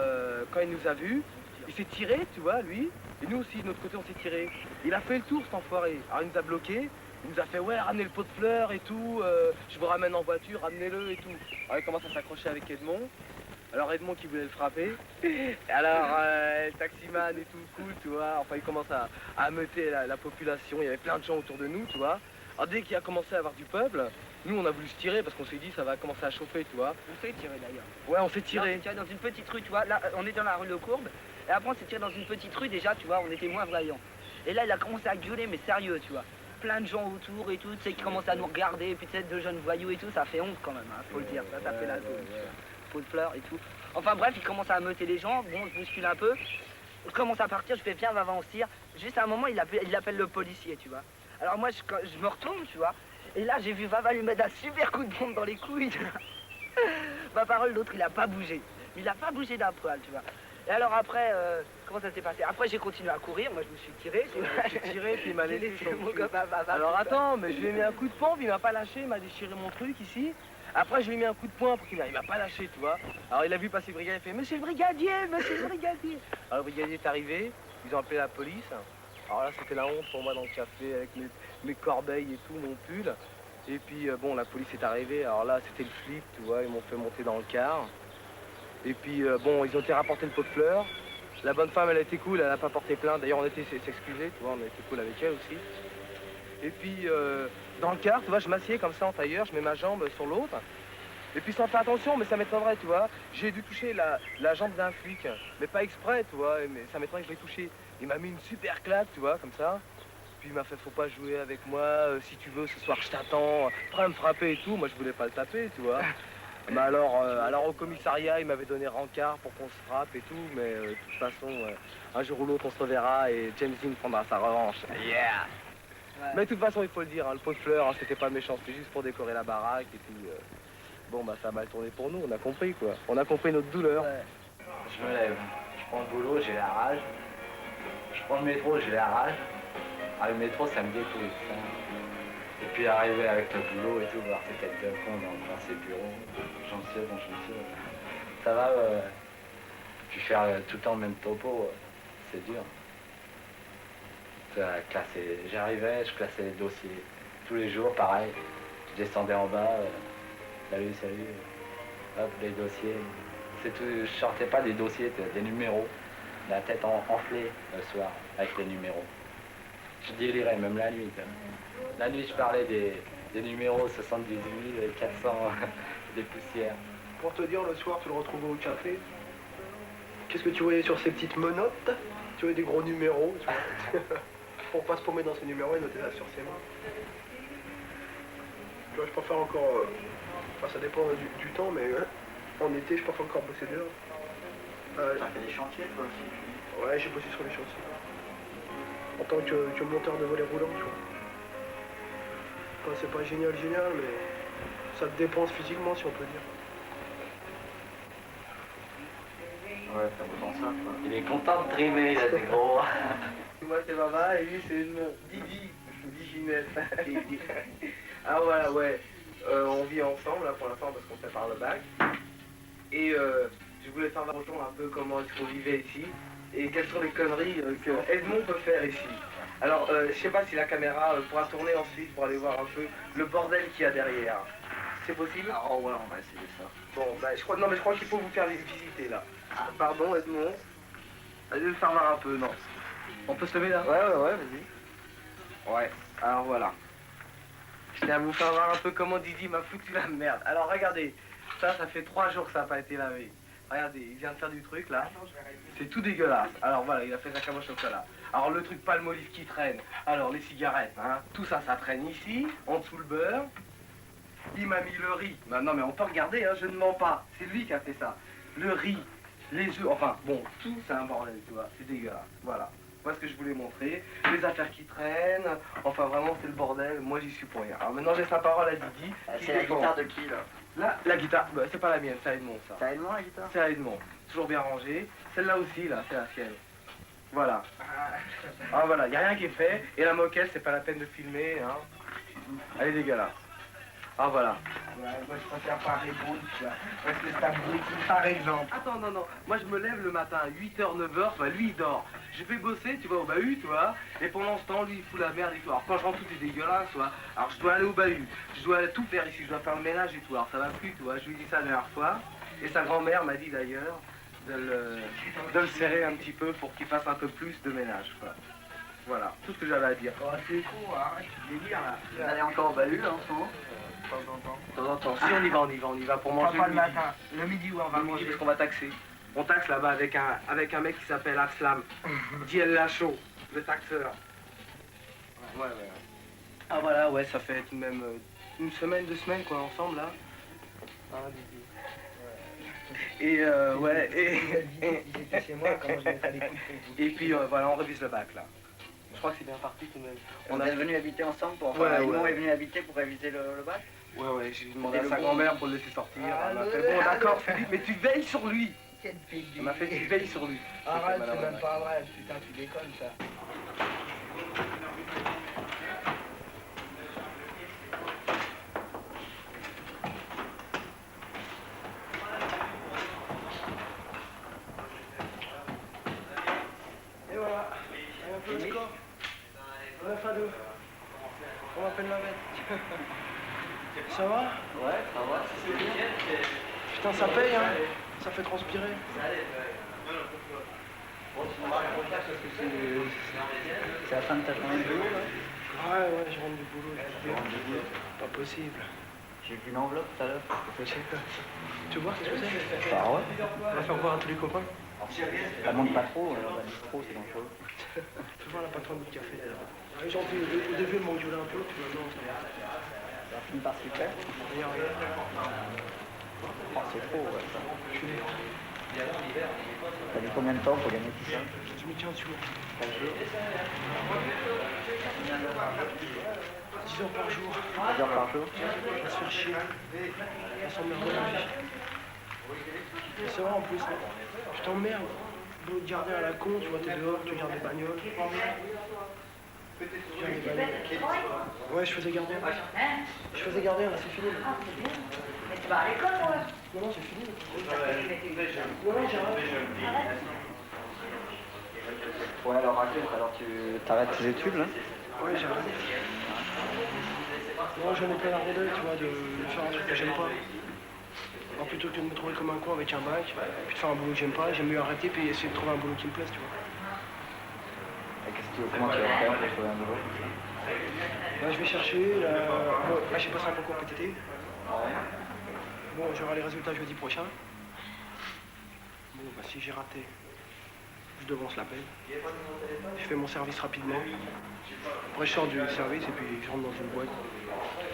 quand il nous a vus, il s'est tiré, tu vois, lui. Et nous aussi, de notre côté, on s'est tiré. Il a fait le tour, cet enfoiré. Alors il nous a bloqués. Il nous a fait, ouais, ramenez le pot de fleurs et tout. Je vous ramène en voiture, ramenez-le et tout. Alors il commence à s'accrocher avec Edmond. Alors Edmond qui voulait le frapper. Et alors le taximan et tout, cool, tu vois. Enfin, il commence à meuter la population. Il y avait plein de gens autour de nous, tu vois. Alors dès qu'il a commencé à avoir du peuple, nous on a voulu se tirer parce qu'on s'est dit ça va commencer à chauffer, tu vois. On s'est tiré d'ailleurs. Ouais, on s'est tiré. On s'est tiré dans une petite rue, tu vois. Là, on est dans la rue Le Courbe. Et après, on s'est tiré dans une petite rue, déjà, tu vois, on était moins voyants. Et là, il a commencé à gueuler, mais sérieux, tu vois. Plein de gens autour et tout, tu sais, qui commencent à nous regarder. Et puis, tu sais, deux jeunes voyous et tout, ça fait honte quand même, hein, faut le dire. Ça fait la zone. Pot de fleurs et tout. Enfin, bref, il commence à meuter les gens. Bon, on se bouscule un peu. Je commence à partir, je fais viens, va, on se tire. Juste à un moment, il appelle le policier, tu vois. Alors moi, je me retourne, tu vois. Et là, j'ai vu Vava lui mettre un super coup de bombe dans les couilles. Ma parole, l'autre, il a pas bougé. Il a pas bougé d'un poil, tu vois. Et alors après, comment ça s'est passé? Après, j'ai continué à courir. Moi, je me suis tiré. Tu vois. Je suis tiré, puis il m'a laissé mon gars, Alors attends, mais je lui ai mis un coup de pompe, il m'a pas lâché, il m'a déchiré mon truc ici. Après, je lui ai mis un coup de poing pour qu'il m'a pas lâché, tu vois. Alors il a vu passer le brigadier, il a fait Monsieur le brigadier, monsieur le brigadier. Alors le brigadier est arrivé, ils ont appelé la police. Alors là, c'était la honte pour moi dans le café avec mes corbeilles et tout, mon pull. Et puis, bon, la police est arrivée. Alors là, c'était le flip, tu vois. Ils m'ont fait monter dans le car. Et puis, bon, ils ont été rapporter le pot de fleurs. La bonne femme, elle a été cool, elle n'a pas porté plainte. D'ailleurs, on était s'excuser, tu vois, on a été cool avec elle aussi. Et puis, dans le car, tu vois, je m'assieds comme ça en tailleur, je mets ma jambe sur l'autre. Et puis, sans faire attention, mais ça m'étonnerait, tu vois. J'ai dû toucher la jambe d'un flic. Mais pas exprès, tu vois, mais ça m'étonnerait que je l'ai touché. Il m'a mis une super claque, tu vois, comme ça. Puis il m'a fait, faut pas jouer avec moi, si tu veux, ce soir je t'attends, prêt à me frapper et tout. Moi je voulais pas le taper, tu vois. Mais alors au commissariat, il m'avait donné rencard pour qu'on se frappe et tout, mais de toute façon, un jour ou l'autre on se reverra et James Dean prendra sa revanche. Yeah! Ouais. Mais de toute façon, il faut le dire, hein, le pot de fleurs, hein, c'était pas méchant, c'était juste pour décorer la baraque et puis bon bah ça a mal tourné pour nous, on a compris quoi. On a compris notre douleur. Ouais. Je me lève, je prends le boulot, j'ai la rage. Je prends le métro, j'ai la rage. Ah, le métro, ça me détruit. Et puis arriver avec le boulot et tout, voir ces têtes de con dans ces bureaux, gentilleux, ça va, puis faire tout le temps le même topo, c'est dur. J'arrivais, je classais les dossiers. Tous les jours, pareil, je descendais en bas, salut, hop, les dossiers. C'est tout, je sortais pas des dossiers, des numéros, la tête enflée le soir avec les numéros. Je délirais, même la nuit. La nuit, je parlais des numéros 78 400, des poussières. Pour te dire, le soir, tu le retrouvais au café. Qu'est-ce que tu voyais sur ces petites menottes? Tu voyais des gros numéros, tu vois. Pour pas se paumer dans ces numéros et noter ça sur ses mains. Tu vois, je préfère encore... Enfin, ça dépend du temps, mais en été, je préfère encore bosser dehors. T'as fait des chantiers, toi aussi? Ouais, j'ai bossé sur les chantiers. En tant que monteur de volets roulants, tu vois. Enfin, c'est pas génial, mais ça te dépense physiquement, si on peut dire. Ouais, ça vous ça, quoi. Il est content de trimer, là, c'est gros. Moi, c'est Baba, et lui, c'est Didi Ginette. Ah, voilà, ouais. On vit ensemble, là, pour l'instant, parce qu'on prépare le bac. Et je voulais savoir un peu comment est-ce qu'on vivait ici. Et quelles sont les conneries que Edmond peut faire ici. Alors, je sais pas si la caméra pourra tourner ensuite pour aller voir un peu le bordel qu'il y a derrière. C'est possible? Ah ouais, on va essayer ça. Bon, bah, je crois qu'il faut vous faire visiter, là. Pardon, Edmond. Allez le faire voir un peu, non. On peut se lever, là? Ouais, vas-y. Ouais, alors voilà. Je tiens à vous faire voir un peu comment Didi m'a foutu la merde. Alors, regardez. Ça fait 3 jours que ça n'a pas été lavé. Regardez, il vient de faire du truc là, c'est tout dégueulasse. Alors voilà, il a fait sa crème au chocolat. Alors le truc palmolive qui traîne, alors les cigarettes, hein, tout ça, ça traîne ici, en dessous le beurre. Il m'a mis le riz. Bah, non mais on peut regarder, hein, je ne mens pas, c'est lui qui a fait ça. Le riz, les œufs, enfin bon, tout c'est un bordel, tu vois, c'est dégueulasse. Voilà, voilà ce que je voulais montrer. Les affaires qui traînent, enfin vraiment c'est le bordel, moi j'y suis pour rien. Alors maintenant j'ai sa parole à Didi. C'est la guitare de qui là? Là, la guitare, bah, c'est pas la mienne, c'est à Edmond ça. C'est à Edmond la guitare? C'est à Edmond, toujours bien rangé. Celle-là aussi, là, c'est la sienne. Voilà. Ah voilà, y a rien qui est fait. Et la moquette, c'est pas la peine de filmer, hein. Elle est dégueulasse. Ah voilà. Ouais, moi je préfère pas répondre, tu vois, parce que c'est abruti, par exemple. Attends, non. Moi je me lève le matin à 8h, 9h, bah lui il dort. Je vais bosser, tu vois, au bahut, tu vois. Et pendant ce temps, lui il fout la merde et tout. Alors quand je rentre, tout est dégueulasse, tu vois. Alors je dois aller au bahut. Je dois tout faire ici, je dois faire le ménage et tout. Alors ça va plus, tu vois. Je lui ai dit ça la dernière fois. Et sa grand-mère m'a dit d'ailleurs de le serrer un petit peu pour qu'il fasse un peu plus de ménage, quoi. Voilà, tout ce que j'avais à dire. Oh, c'est con, arrête, tu délires là. Vous allez encore au bahut là en ce moment? De temps en temps. Si on y va pour manger. Pas le matin, le midi où on va manger. Parce qu'on va taxer. On taxe là-bas avec un mec qui s'appelle Aslam. Diel Lachaud, le taxeur. Ouais. Ah voilà, ouais, ça fait tout de même une semaine, 2 semaines qu'on est ensemble là. Ah, Bibi. Et ouais, et chez moi, comment je mettrais des coups de pompe. et puis voilà, on révise le bac là. Je crois que c'est bien parti tout de même. On est venus habiter ensemble pour... Ouais, Yvon ouais. est venu habiter pour réviser le bac? Ouais, j'ai demandé Et à le sa bon- grand-mère pour le laisser sortir. Ah, Elle m'a le- fait, bon ah, d'accord le- Philippe, mais tu veilles sur lui. Quelle fille. Elle m'a fait, tu veilles sur lui. Arrête, Madame c'est même Mac. pas vrai, putain, tu déconnes ça. Et voilà, un peu le score. On a fait 2. On a fait de la bête. Ça va? Ouais, ça va. Putain, ça paye, hein. Ça fait transpirer. C'est la fin de ta journée de boulot là? Ouais, je rentre du boulot. Pas possible. J'ai vu l'enveloppe tout à l'heure. Pas possible. Tu vois, qu'est-ce que c'est? Bah ouais. On va faire voir à tous les copains. Ça monte pas trop, alors bah, trop c'est dangereux. Fais voir la patronne du café. Les gens, au début, elle m'engueulait un peu, puis maintenant, ça va. Ça finit par super. Rien. Oh, c'est trop, ouais, ça. Je suis libre. T'as mis combien de temps pour gagner tout ça? Je me tiens dessus. 4 jours. 10 heures par jour. 10 heures par jour? On va se faire chier. On va s'emmerder la vie. C'est vrai en plus, hein. Je t'emmerde. Boulot de gardien à la con, tu vois, t'es dehors, tu gardes des bagnoles. Tu gardes des bagnoles. Ouais, je faisais gardien. Je faisais gardien, là, c'est fini. Là. Mais tu vas à l'école, moi. Non, c'est fini. Non, j'arrête. Ouais, alors raconte, alors tu t'arrêtes tes études là? Ouais, j'arrête. Non, j'en ai plein la rondelle, tu vois, de faire un truc que j'aime pas. Alors plutôt que de me trouver comme un con avec un bac, puis de faire un boulot que j'aime pas, j'aime mieux arrêter puis essayer de trouver un boulot qui me plaise, tu vois. Et comment tu vas faire pour trouver un boulot? Là, je vais chercher, là j'ai passé un concours PTT. Bon, j'aurai les résultats jeudi prochain. Bon, bah si j'ai raté, je devance la paie. Je fais mon service rapidement. Après, je sors du service et puis je rentre dans une boîte.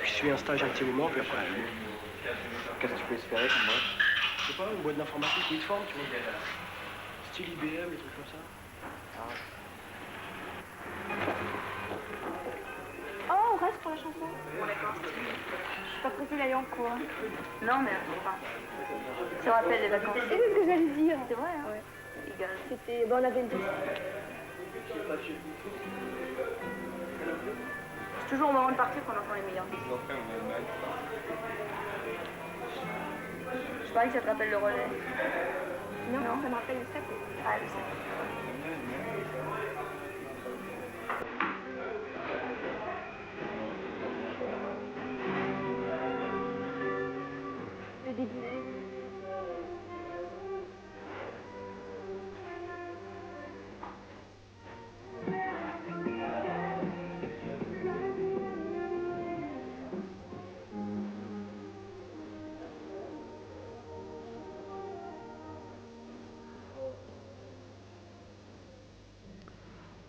Puis je suis un stage un petit moment, puis après... Qu'est-ce que tu peux espérer comme boîte? Je sais pas, une boîte d'informatique où ils te forment, tu vois. Style IBM, des trucs comme ça. Oh, on reste pour la chanson. Je suis pas pressée d'aller en cours. Non, mais enfin, ça rappelle les vacances. C'est ce que j'allais dire. C'est vrai, hein? Égal. C'était... Bon, on avait une douce. C'est toujours au moment de partir qu'on entend les meilleurs. Je parie que ça te rappelle le relais. Non, ça me rappelle le sac. Ah, le sac. Le début.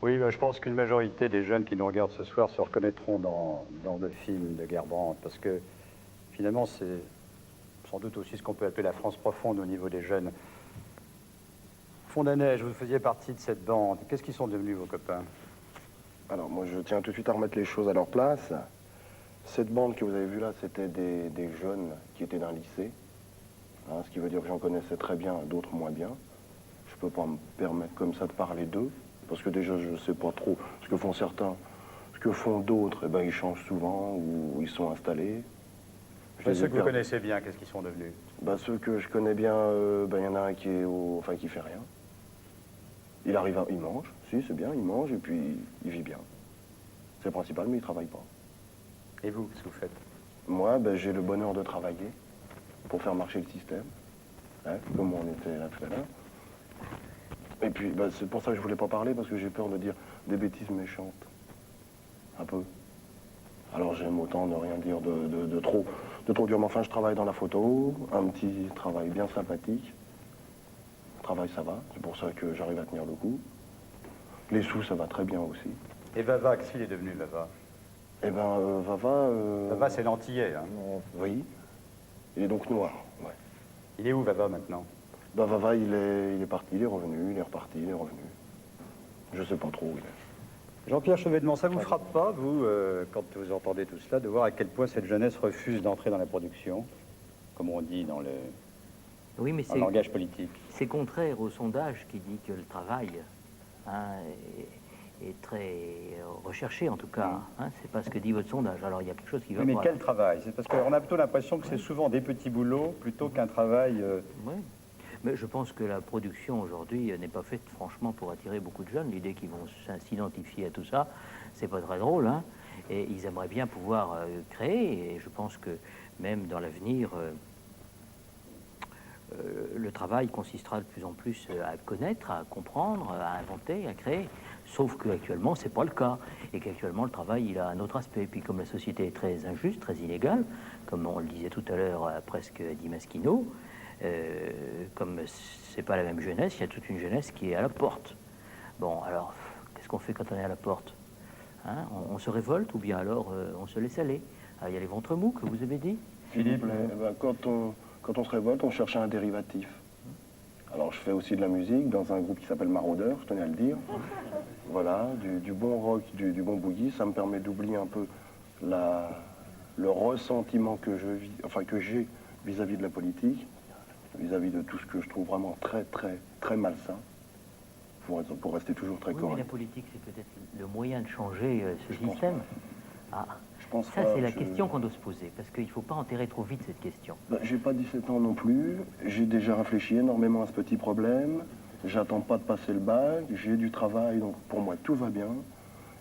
Oui, ben, je pense qu'une majorité des jeunes qui nous regardent ce soir se reconnaîtront dans le film de Guerbrand, parce que finalement, c'est sans doute aussi ce qu'on peut appeler la France profonde au niveau des jeunes. Fondaneige, vous faisiez partie de cette bande. Qu'est-ce qu'ils sont devenus, vos copains? Alors, moi, je tiens tout de suite à remettre les choses à leur place. Cette bande que vous avez vue là, c'était des jeunes qui étaient d'un lycée. Hein, ce qui veut dire que j'en connaissais très bien, d'autres moins bien. Je peux pas me permettre comme ça de parler d'eux, parce que déjà, je ne sais pas trop ce que font certains. Ce que font d'autres, eh ben, ils changent souvent ou ils sont installés. Je les ai Ceux que vous perdus. connaissez bien, qu'est-ce qu'ils sont devenus? Bah, ceux que je connais bien, il y en a un qui est enfin qui fait rien. Il arrive, il mange, si c'est bien, il mange et puis il vit bien. C'est le principal, mais il travaille pas. Et vous, qu'est-ce que vous faites? Moi, ben, j'ai le bonheur de travailler pour faire marcher le système, hein, comme on était là tout à l'heure. Et puis, ben, c'est pour ça que je voulais pas parler, parce que j'ai peur de dire des bêtises méchantes. Un peu. Alors j'aime autant ne rien dire de trop dur. Mais enfin, je travaille dans la photo, un petit travail bien sympathique. Le travail, ça va, c'est pour ça que j'arrive à tenir le coup. Les sous, ça va très bien aussi. Et Vava, qu'est-ce qu'il est devenu, Vava? Eh ben, Vava... Vava, c'est l'antillais, hein? Oui. Il est donc noir, ouais. Il est où, Vava, maintenant? Ben, Vava, il est parti, il est revenu, il est reparti, il est revenu. Je sais pas trop où il est. Jean-Pierre Chevènement, ça vous frappe pas, vous, quand vous entendez tout cela, de voir à quel point cette jeunesse refuse d'entrer dans la production, comme on dit dans le langage politique? C'est contraire au sondage qui dit que le travail est très recherché, en tout cas. Hein, c'est pas ce que dit votre sondage. Alors il y a quelque chose qui va Oui, mais pas. quel travail? C'est parce qu'on a plutôt l'impression que c'est souvent des petits boulots plutôt qu'un travail... Oui. Mais je pense que la production aujourd'hui n'est pas faite franchement pour attirer beaucoup de jeunes. L'idée qu'ils vont s'identifier à tout ça, c'est pas très drôle. Hein, et ils aimeraient bien pouvoir créer. Et je pense que même dans l'avenir, le travail consistera de plus en plus à connaître, à comprendre, à inventer, à créer. Sauf qu'actuellement, c'est pas le cas. Et qu'actuellement, le travail, il a un autre aspect. Et puis comme la société est très injuste, très inégale, comme on le disait tout à l'heure, presque dit Maschino, comme c'est pas la même jeunesse, il y a toute une jeunesse qui est à la porte. Bon, alors, qu'est-ce qu'on fait quand on est à la porte, hein, on se révolte ou bien alors on se laisse aller? Alors, il y a les ventres mous que vous avez dit. Philippe, quand on se révolte, on cherche un dérivatif. Alors je fais aussi de la musique dans un groupe qui s'appelle Maraudeur, je tenais à le dire. Voilà, du bon rock, du bon boogie, ça me permet d'oublier un peu le ressentiment que j'ai vis-à-vis de la politique, vis-à-vis de tout ce que je trouve vraiment très, très, très malsain, pour rester toujours très Oui, correct. mais la politique, c'est peut-être le moyen de changer ce système. Ah, pense ça, pas, c'est la je- question qu'on doit se poser, parce qu'il ne faut pas enterrer trop vite cette question. J'ai pas 17 ans non plus, j'ai déjà réfléchi énormément à ce petit problème, j'attends pas de passer le bac, j'ai du travail, donc pour moi tout va bien.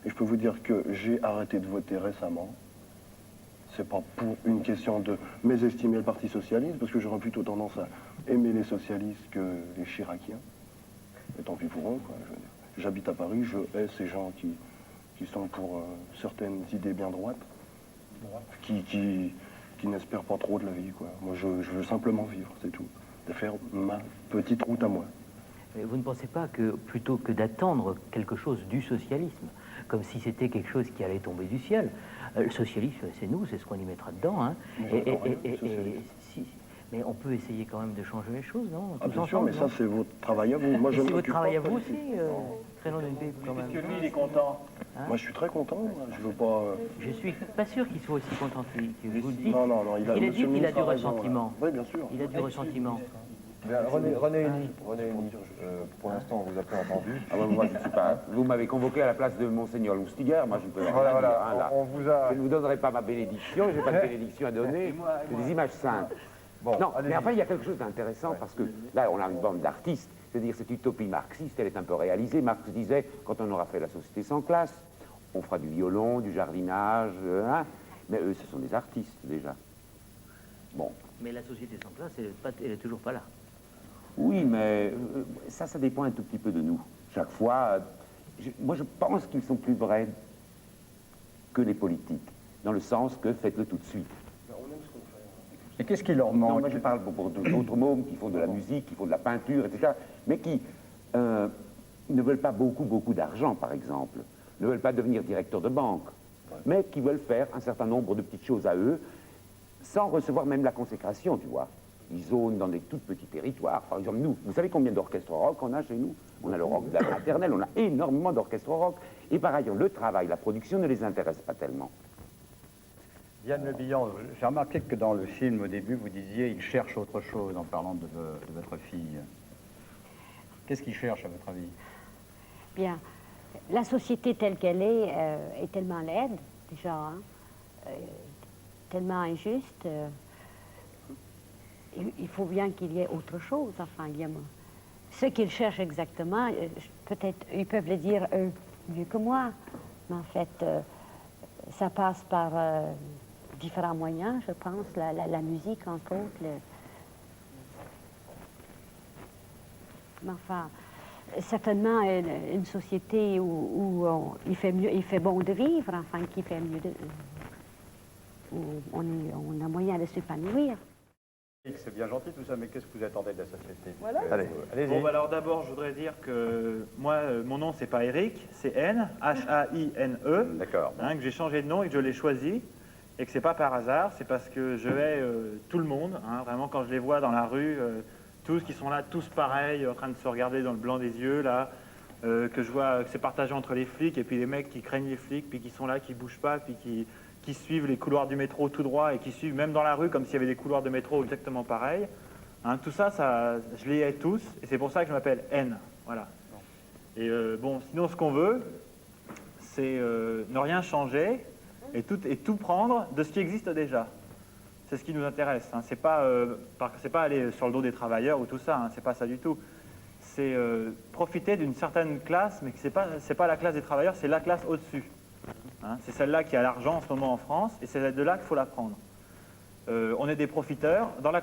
Et je peux vous dire que j'ai arrêté de voter récemment. C'est pas pour une question de mésestimer le Parti Socialiste, parce que j'aurais plutôt tendance à aimer les socialistes que les chiraciens. Et tant pis pour eux, quoi, je veux dire. J'habite à Paris, je hais ces gens qui sont pour certaines idées bien droites, qui n'espèrent pas trop de la vie, quoi. Moi, je veux simplement vivre, c'est tout. De faire ma petite route à moi. Mais vous ne pensez pas que, plutôt que d'attendre quelque chose du socialisme, comme si c'était quelque chose qui allait tomber du ciel, le socialisme, c'est nous, c'est ce qu'on y mettra dedans. Hein. Mais j'entends rien du socialisme. Mais on peut essayer quand même de changer les choses, non? Ah, Tous bien sûr, ensemble, mais non? ça, c'est votre travail à vous. Moi, je c'est ne votre m'occupe travail pas à vous de aussi, politique. prénom d'une pipe quand même. Parce que lui, il est content. Hein? Moi, je suis très content. Moi. Je veux pas. Je suis pas sûr qu'il soit aussi content que vous le dites. Non, il a dit monsieur le qu'il a ministre du a raison, ressentiment. là. Oui, bien sûr. Il a du ressentiment. Bien, René Hény, pour l'instant, on vous a pas entendu. Ah ben, moi, je suis pas. Vous m'avez convoqué à la place de Monseigneur Lustiger, moi je peux rien Voilà, dire, voilà, hein, là. on vous a... Je ne vous donnerai pas ma bénédiction, je n'ai pas de bénédiction à donner, c'est des images simples. Bon, non, allez-y. mais enfin, il y a quelque chose d'intéressant parce que là, on a une bande d'artistes, c'est-à-dire cette utopie marxiste, elle est un peu réalisée. Marx disait, quand on aura fait la société sans classe, on fera du violon, du jardinage, hein, mais eux, ce sont des artistes déjà. Bon. Mais la société sans classe, elle est toujours pas là. Oui, mais ça dépend un tout petit peu de nous. Chaque fois, moi je pense qu'ils sont plus vrais que les politiques, dans le sens que faites-le tout de suite. Et qu'est-ce qui leur Non, manque? moi je parle pour d'autres mômes qui font de la musique, qui font de la peinture, etc., mais qui ne veulent pas beaucoup d'argent, par exemple, ne veulent pas devenir directeur de banque, mais qui veulent faire un certain nombre de petites choses à eux, sans recevoir même la consécration, tu vois. Ils zonent dans des tout petits territoires. Par exemple, nous, vous savez combien d'orchestres rock on a chez nous? On a le rock de la maternelle, on a énormément d'orchestres rock. Et par ailleurs, le travail, la production ne les intéresse pas tellement. Diane Le Bihan, j'ai remarqué que dans le film, au début, vous disiez il cherche autre chose en parlant de votre fille. Qu'est-ce qu'il cherche, à votre avis? Bien, la société telle qu'elle est tellement laide, déjà, hein, tellement injuste. il faut bien qu'il y ait autre chose. Enfin, ce qu'ils cherchent exactement, peut-être ils peuvent le dire eux mieux que moi, mais en fait, ça passe par différents moyens, je pense, la musique entre autres. Mais enfin, certainement une société où il fait bon de vivre, enfin, qui fait mieux où on a moyen de s'épanouir. C'est bien gentil tout ça, mais qu'est-ce que vous attendez de la société? Voilà. Allez-y. Bon, bah alors d'abord, je voudrais dire que moi, mon nom, c'est pas Eric, c'est N, H-A-I-N-E. D'accord. Que j'ai changé de nom et que je l'ai choisi. Et que c'est pas par hasard, c'est parce que je hais tout le monde. Vraiment, quand je les vois dans la rue, tous qui sont là, tous pareils, en train de se regarder dans le blanc des yeux, là, que je vois que c'est partagé entre les flics et puis les mecs qui craignent les flics, puis qui sont là, qui bougent pas, puis qui suivent les couloirs du métro tout droit et qui suivent même dans la rue comme s'il y avait des couloirs de métro exactement pareils. Tout ça, je les hais tous et c'est pour ça que je m'appelle N. Voilà. Et bon, sinon ce qu'on veut, c'est ne rien changer et tout prendre de ce qui existe déjà. C'est ce qui nous intéresse. C'est pas aller sur le dos des travailleurs ou tout ça. C'est pas ça du tout. C'est profiter d'une certaine classe, mais que c'est pas la classe des travailleurs, c'est la classe au-dessus. C'est celle-là qui a l'argent en ce moment en France, et c'est de là qu'il faut la prendre. On est des profiteurs. Dans la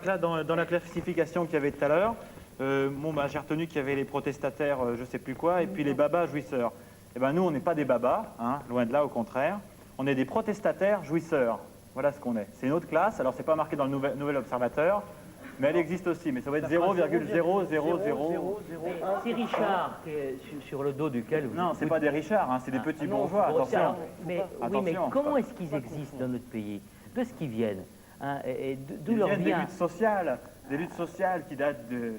classification qu'il y avait tout à l'heure, j'ai retenu qu'il y avait les protestataires, je sais plus quoi, et puis les babas jouisseurs. Eh ben nous, on n'est pas des babas, loin de là, au contraire. On est des protestataires jouisseurs. Voilà ce qu'on est. C'est une autre classe. Alors c'est pas marqué dans le Nouvel Observateur, mais elle existe aussi. Mais ça va être 0,0001. C'est Richard sur le dos duquel vous... Non, c'est pas des Richards, c'est des petits bourgeois, attention. Mais, oui, mais comment est-ce qu'ils existent dans notre pays? D'où est-ce qu'ils viennent? D'où leur viennent vient des luttes sociales qui datent de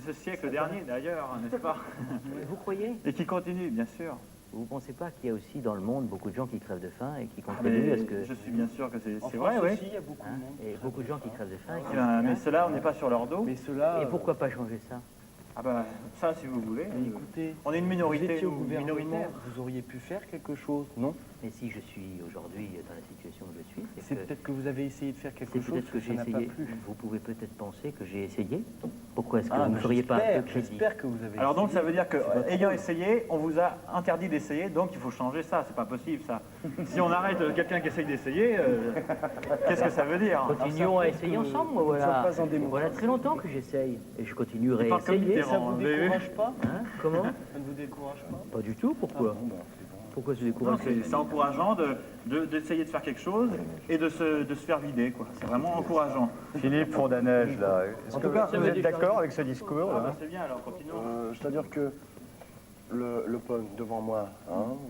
ce siècle dernier, d'ailleurs, n'est-ce pas? Vous croyez? Et qui continuent, bien sûr. Vous ne pensez pas qu'il y a aussi dans le monde beaucoup de gens qui crèvent de faim et qui contribuent à ce que... Je suis bien sûr que c'est En vrai, France oui. aussi, il y a beaucoup de monde. Et beaucoup de gens qui crèvent de faim. Mais ceux-là, on n'est pas sur leur dos. Mais ceux-là... Et pourquoi pas changer ça? Ah ben, ça, si vous voulez. Écoutez, on est une minorité. Vous étiez au gouvernement, minoritaire. vous auriez pu faire quelque chose, non? Mais si je suis aujourd'hui dans la situation où je suis... C'est peut-être que vous avez essayé de faire quelque chose, C'est peut-être que j'ai ça n'a pas essayé. plu. Vous pouvez peut-être penser que j'ai essayé. Pourquoi est-ce que Ah, vous ne mais feriez pas un peu de crédit? J'espère que vous avez Alors donc, essayé. ça veut dire que, ayant essayé, on vous a interdit d'essayer, donc il faut changer ça. C'est pas possible, ça. Si on arrête quelqu'un qui essaye d'essayer, qu'est-ce que ça veut dire? Continuons à essayer ensemble, moi, voilà. Voilà très longtemps que j'essaye. Et je continuerai à essayer. Ça vous décourage pas? Comment? Ça ne vous décourage pas? Pas du tout, pourquoi? Pourquoi se décourage? C'est encourageant d'essayer de faire quelque chose et de se faire vider, quoi. C'est vraiment encourageant. Philippe Fondanège, là, est-ce que vous êtes d'accord avec ce discours là? C'est bien, alors continuons. C'est-à-dire que le punk devant moi,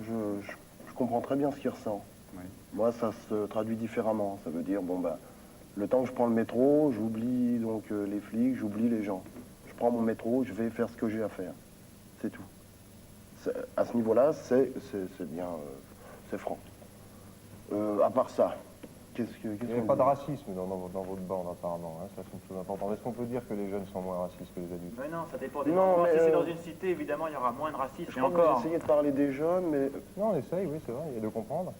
je comprends très bien ce qu'il ressent. Oui. Moi, ça se traduit différemment. Ça veut dire, bon ben, le temps que je prends le métro, j'oublie donc les flics, j'oublie les gens. Je prends mon métro, je vais faire ce que j'ai à faire. C'est tout. À ce niveau-là, c'est bien, c'est franc. À part ça, qu'est-ce Il n'y a pas de racisme dans votre bande, apparemment. Ça, c'est une chose importante. Est-ce qu'on peut dire que les jeunes sont moins racistes que les adultes? Mais non, ça dépend des Non, endroits. mais, Si c'est dans une cité, évidemment, il y aura moins de racisme. Je Et crois que vous encore. essayez de parler des jeunes, mais... Non, on essaye, oui, c'est vrai, il y a de comprendre.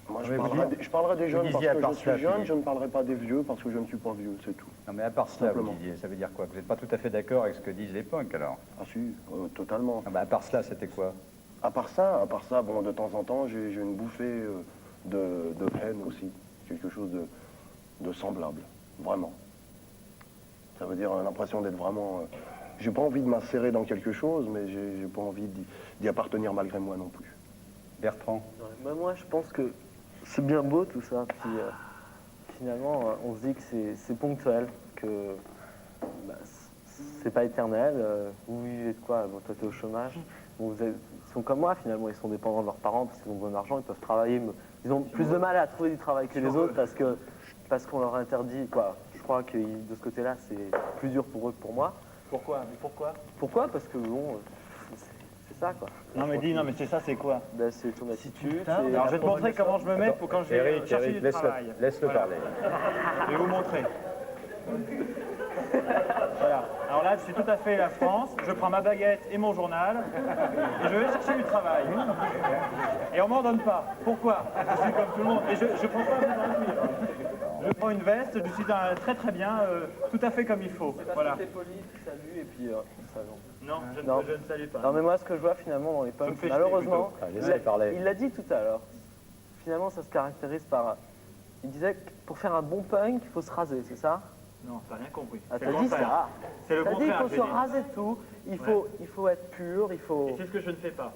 Moi, Mais je parlerai des jeunes parce disiez à que part je suis cela, jeune, Philippe. je ne parlerai pas des vieux parce que je ne suis pas vieux, c'est tout. Non mais à part cela, vous Simplement. disiez, ça veut dire quoi? Vous n'êtes pas tout à fait d'accord avec ce que disent les punks alors? Ah si, totalement. Ah bah, à part cela, c'était quoi? À part ça, bon, de temps en temps, j'ai une bouffée de haine aussi. Quelque chose de semblable, vraiment. Ça veut dire l'impression d'être vraiment... j'ai pas envie de m'insérer dans quelque chose, mais j'ai pas envie d'y appartenir malgré moi non plus. Bertrand? Bah, moi, je pense que c'est bien beau tout ça. Puis finalement, on se dit que c'est ponctuel, que bah, c'est pas éternel. Vous vivez de quoi? Bon, toi, t'es au chômage. Bon, ils sont comme moi finalement, ils sont dépendants de leurs parents parce qu'ils ont besoin d'argent, ils peuvent travailler. Mais ils ont plus de mal à trouver du travail que les autres parce qu'on leur interdit, quoi. Je crois que de ce côté-là, c'est plus dur pour eux que pour moi. Pourquoi? Mais pourquoi? Pourquoi? Parce que bon, c'est ça, quoi. Non mais dis, non mais c'est ça, c'est quoi? Ben, c'est ton attitude. Alors je vais te montrer comment je me mets pour quand je vais chercher du travail. Laisse-le Voilà. parler. Je vais vous montrer. Voilà. Alors là, je suis tout à fait la France. Je prends ma baguette et mon journal et je vais chercher du travail. Et on m'en donne pas. Pourquoi? Je suis comme tout le monde. Et je ne prends pas vous en dire. Je prends une veste, je suis très très bien, tout à fait comme il faut. Voilà. T'es poli, tu salues et puis ça va. Non, je ne salue pas. Non, mais moi, ce que je vois finalement dans les punks, malheureusement, il l'a dit tout à l'heure, finalement, ça se caractérise par. Il disait que pour faire un bon punk, il faut se raser, c'est ça? Non, t'as rien compris. Ah, t'as dit ça. C'est le contraire. T'as dit qu'il faut se raser de tout, il faut être pur, il faut. Et c'est ce que je ne fais pas.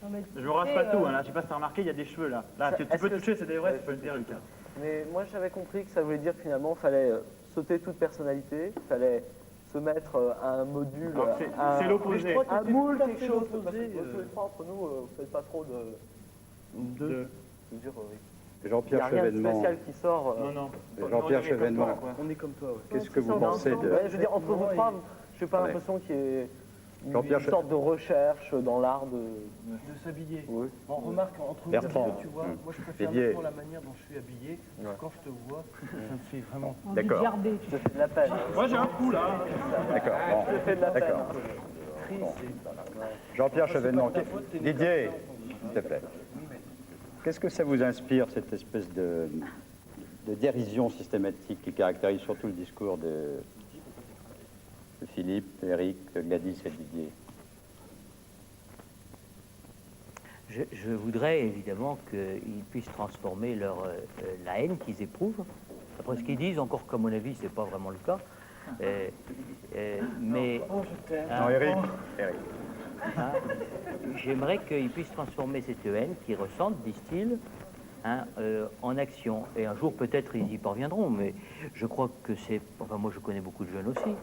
Non, mais je me rase pas tout, hein, là, je sais pas si t'as remarqué, il y a des cheveux là. Là, tu peux toucher, c'est des vrais, c'est pas une perruque. Hein. Mais moi, j'avais compris que ça voulait dire que finalement, il fallait sauter toute personnalité, il fallait se mettre à un module, c'est l'opposé. Un moule, quelque chose. Parce que tous les trois, entre nous, vous faites pas trop de. Jean-Pierre Chevènement. Il n'y a rien de spécial qui sort. Non. Jean-Pierre Chevènement. On est comme toi. Ouais. Qu'est-ce que vous pensez de... Je veux dire, entre vous trois, je n'ai pas l'impression qu'il y ait une sorte de recherche dans l'art de s'habiller. Oui. On remarque entre nous, Bertrand, tu vois, moi je préfère Didier. toujours la manière dont je suis habillé. Quand je te vois, ça me fait vraiment... D'accord. Je te fais de la peine. Moi j'ai un coup là. D'accord. Je te fais de la peine. D'accord. Jean-Pierre Chevènement. Didier, s'il te plaît. Qu'est-ce que ça vous inspire, cette espèce de dérision systématique qui caractérise surtout le discours de Philippe, d'Éric, de Gladys et de Didier? Je voudrais évidemment qu'ils puissent transformer la haine qu'ils éprouvent. Après ce qu'ils disent, encore qu'à mon avis, c'est pas vraiment le cas. Mais non, Éric. Hein, j'aimerais qu'ils puissent transformer cette haine qu'ils ressentent, disent-ils, en action. Et un jour, peut-être, ils y parviendront. Mais je crois que c'est... Enfin, moi, je connais beaucoup de jeunes aussi.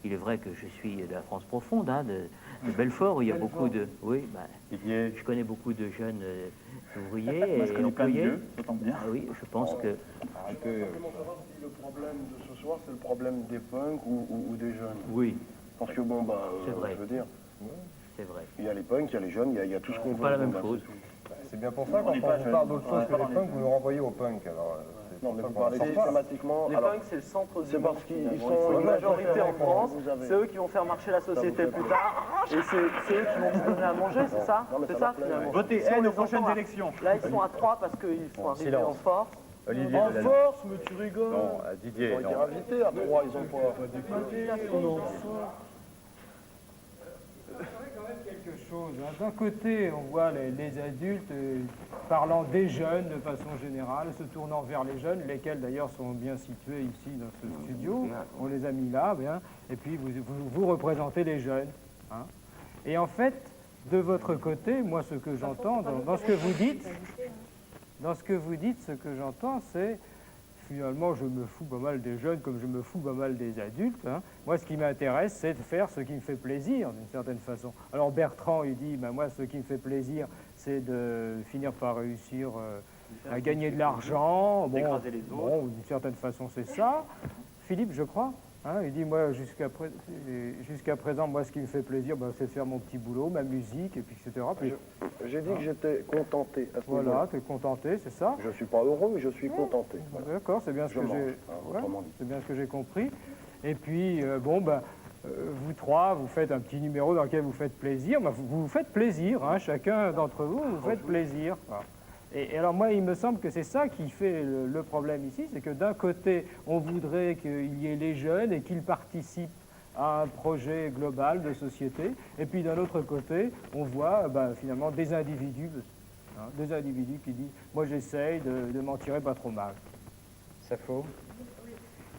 Il est vrai que je suis de la France profonde, de Belfort, où il y a beaucoup de... Oui, je connais beaucoup de jeunes ouvriers et employés. Oui, je pense que... Le problème de ce soir, c'est le problème des punks ou des jeunes. Oui. Parce que bon, c'est vrai. Je veux dire... C'est vrai. Il y a les punks, il y a les jeunes, il y a tout ce qu'on veut. Pas la même chose. C'est bien pour ça, quand on vous parle d'autre chose que les punks, vous nous renvoyez aux punks. Alors, non, mais vous parlez systématiquement. Les punks, c'est le centre du monde. C'est parce qu'ils sont une majorité en France. C'est eux qui vont faire marcher la société plus tard. Et c'est eux qui vont nous donner à manger, c'est ça? C'est ça, finalement. Votez haine aux prochaines élections. Là, ils sont à 3 parce qu'ils sont arrivés en force. Olivier en force, mais tu rigoles. Non, Didier, ils ont été invités à 3, ils ont pas... Quelque chose. D'un côté, on voit les adultes parlant des jeunes de façon générale, se tournant vers les jeunes, lesquels d'ailleurs sont bien situés ici dans ce studio. On les a mis là, bien. Et puis vous représentez les jeunes. Hein. Et en fait, de votre côté, moi, ce que j'entends dans ce que vous dites, ce que j'entends, c'est finalement, je me fous pas mal des jeunes comme je me fous pas mal des adultes. Hein. Moi, ce qui m'intéresse, c'est de faire ce qui me fait plaisir, d'une certaine façon. Alors Bertrand, il dit, moi, ce qui me fait plaisir, c'est de finir par réussir à gagner de l'argent. D'écraser les autres. Bon, d'une certaine façon, c'est ça. Philippe, je crois. Hein, il dit, moi, jusqu'à présent, moi, ce qui me fait plaisir, c'est de faire mon petit boulot, ma musique, et puis etc. Puis, j'ai dit que j'étais contenté à ce voilà, tu es contenté, c'est ça. Je ne suis pas heureux, mais je suis contenté. Voilà. D'accord, c'est bien ce que j'ai c'est bien ce que j'ai compris. Et puis, vous trois, vous faites un petit numéro dans lequel vous faites plaisir. Vous vous faites plaisir, hein, chacun d'entre vous, vous faites plaisir. Voilà. Et alors moi, il me semble que c'est ça qui fait le problème ici, c'est que d'un côté, on voudrait qu'il y ait les jeunes et qu'ils participent à un projet global de société, et puis d'un autre côté, on voit finalement des individus qui disent « moi j'essaye de m'en tirer pas trop mal ». Ça faut.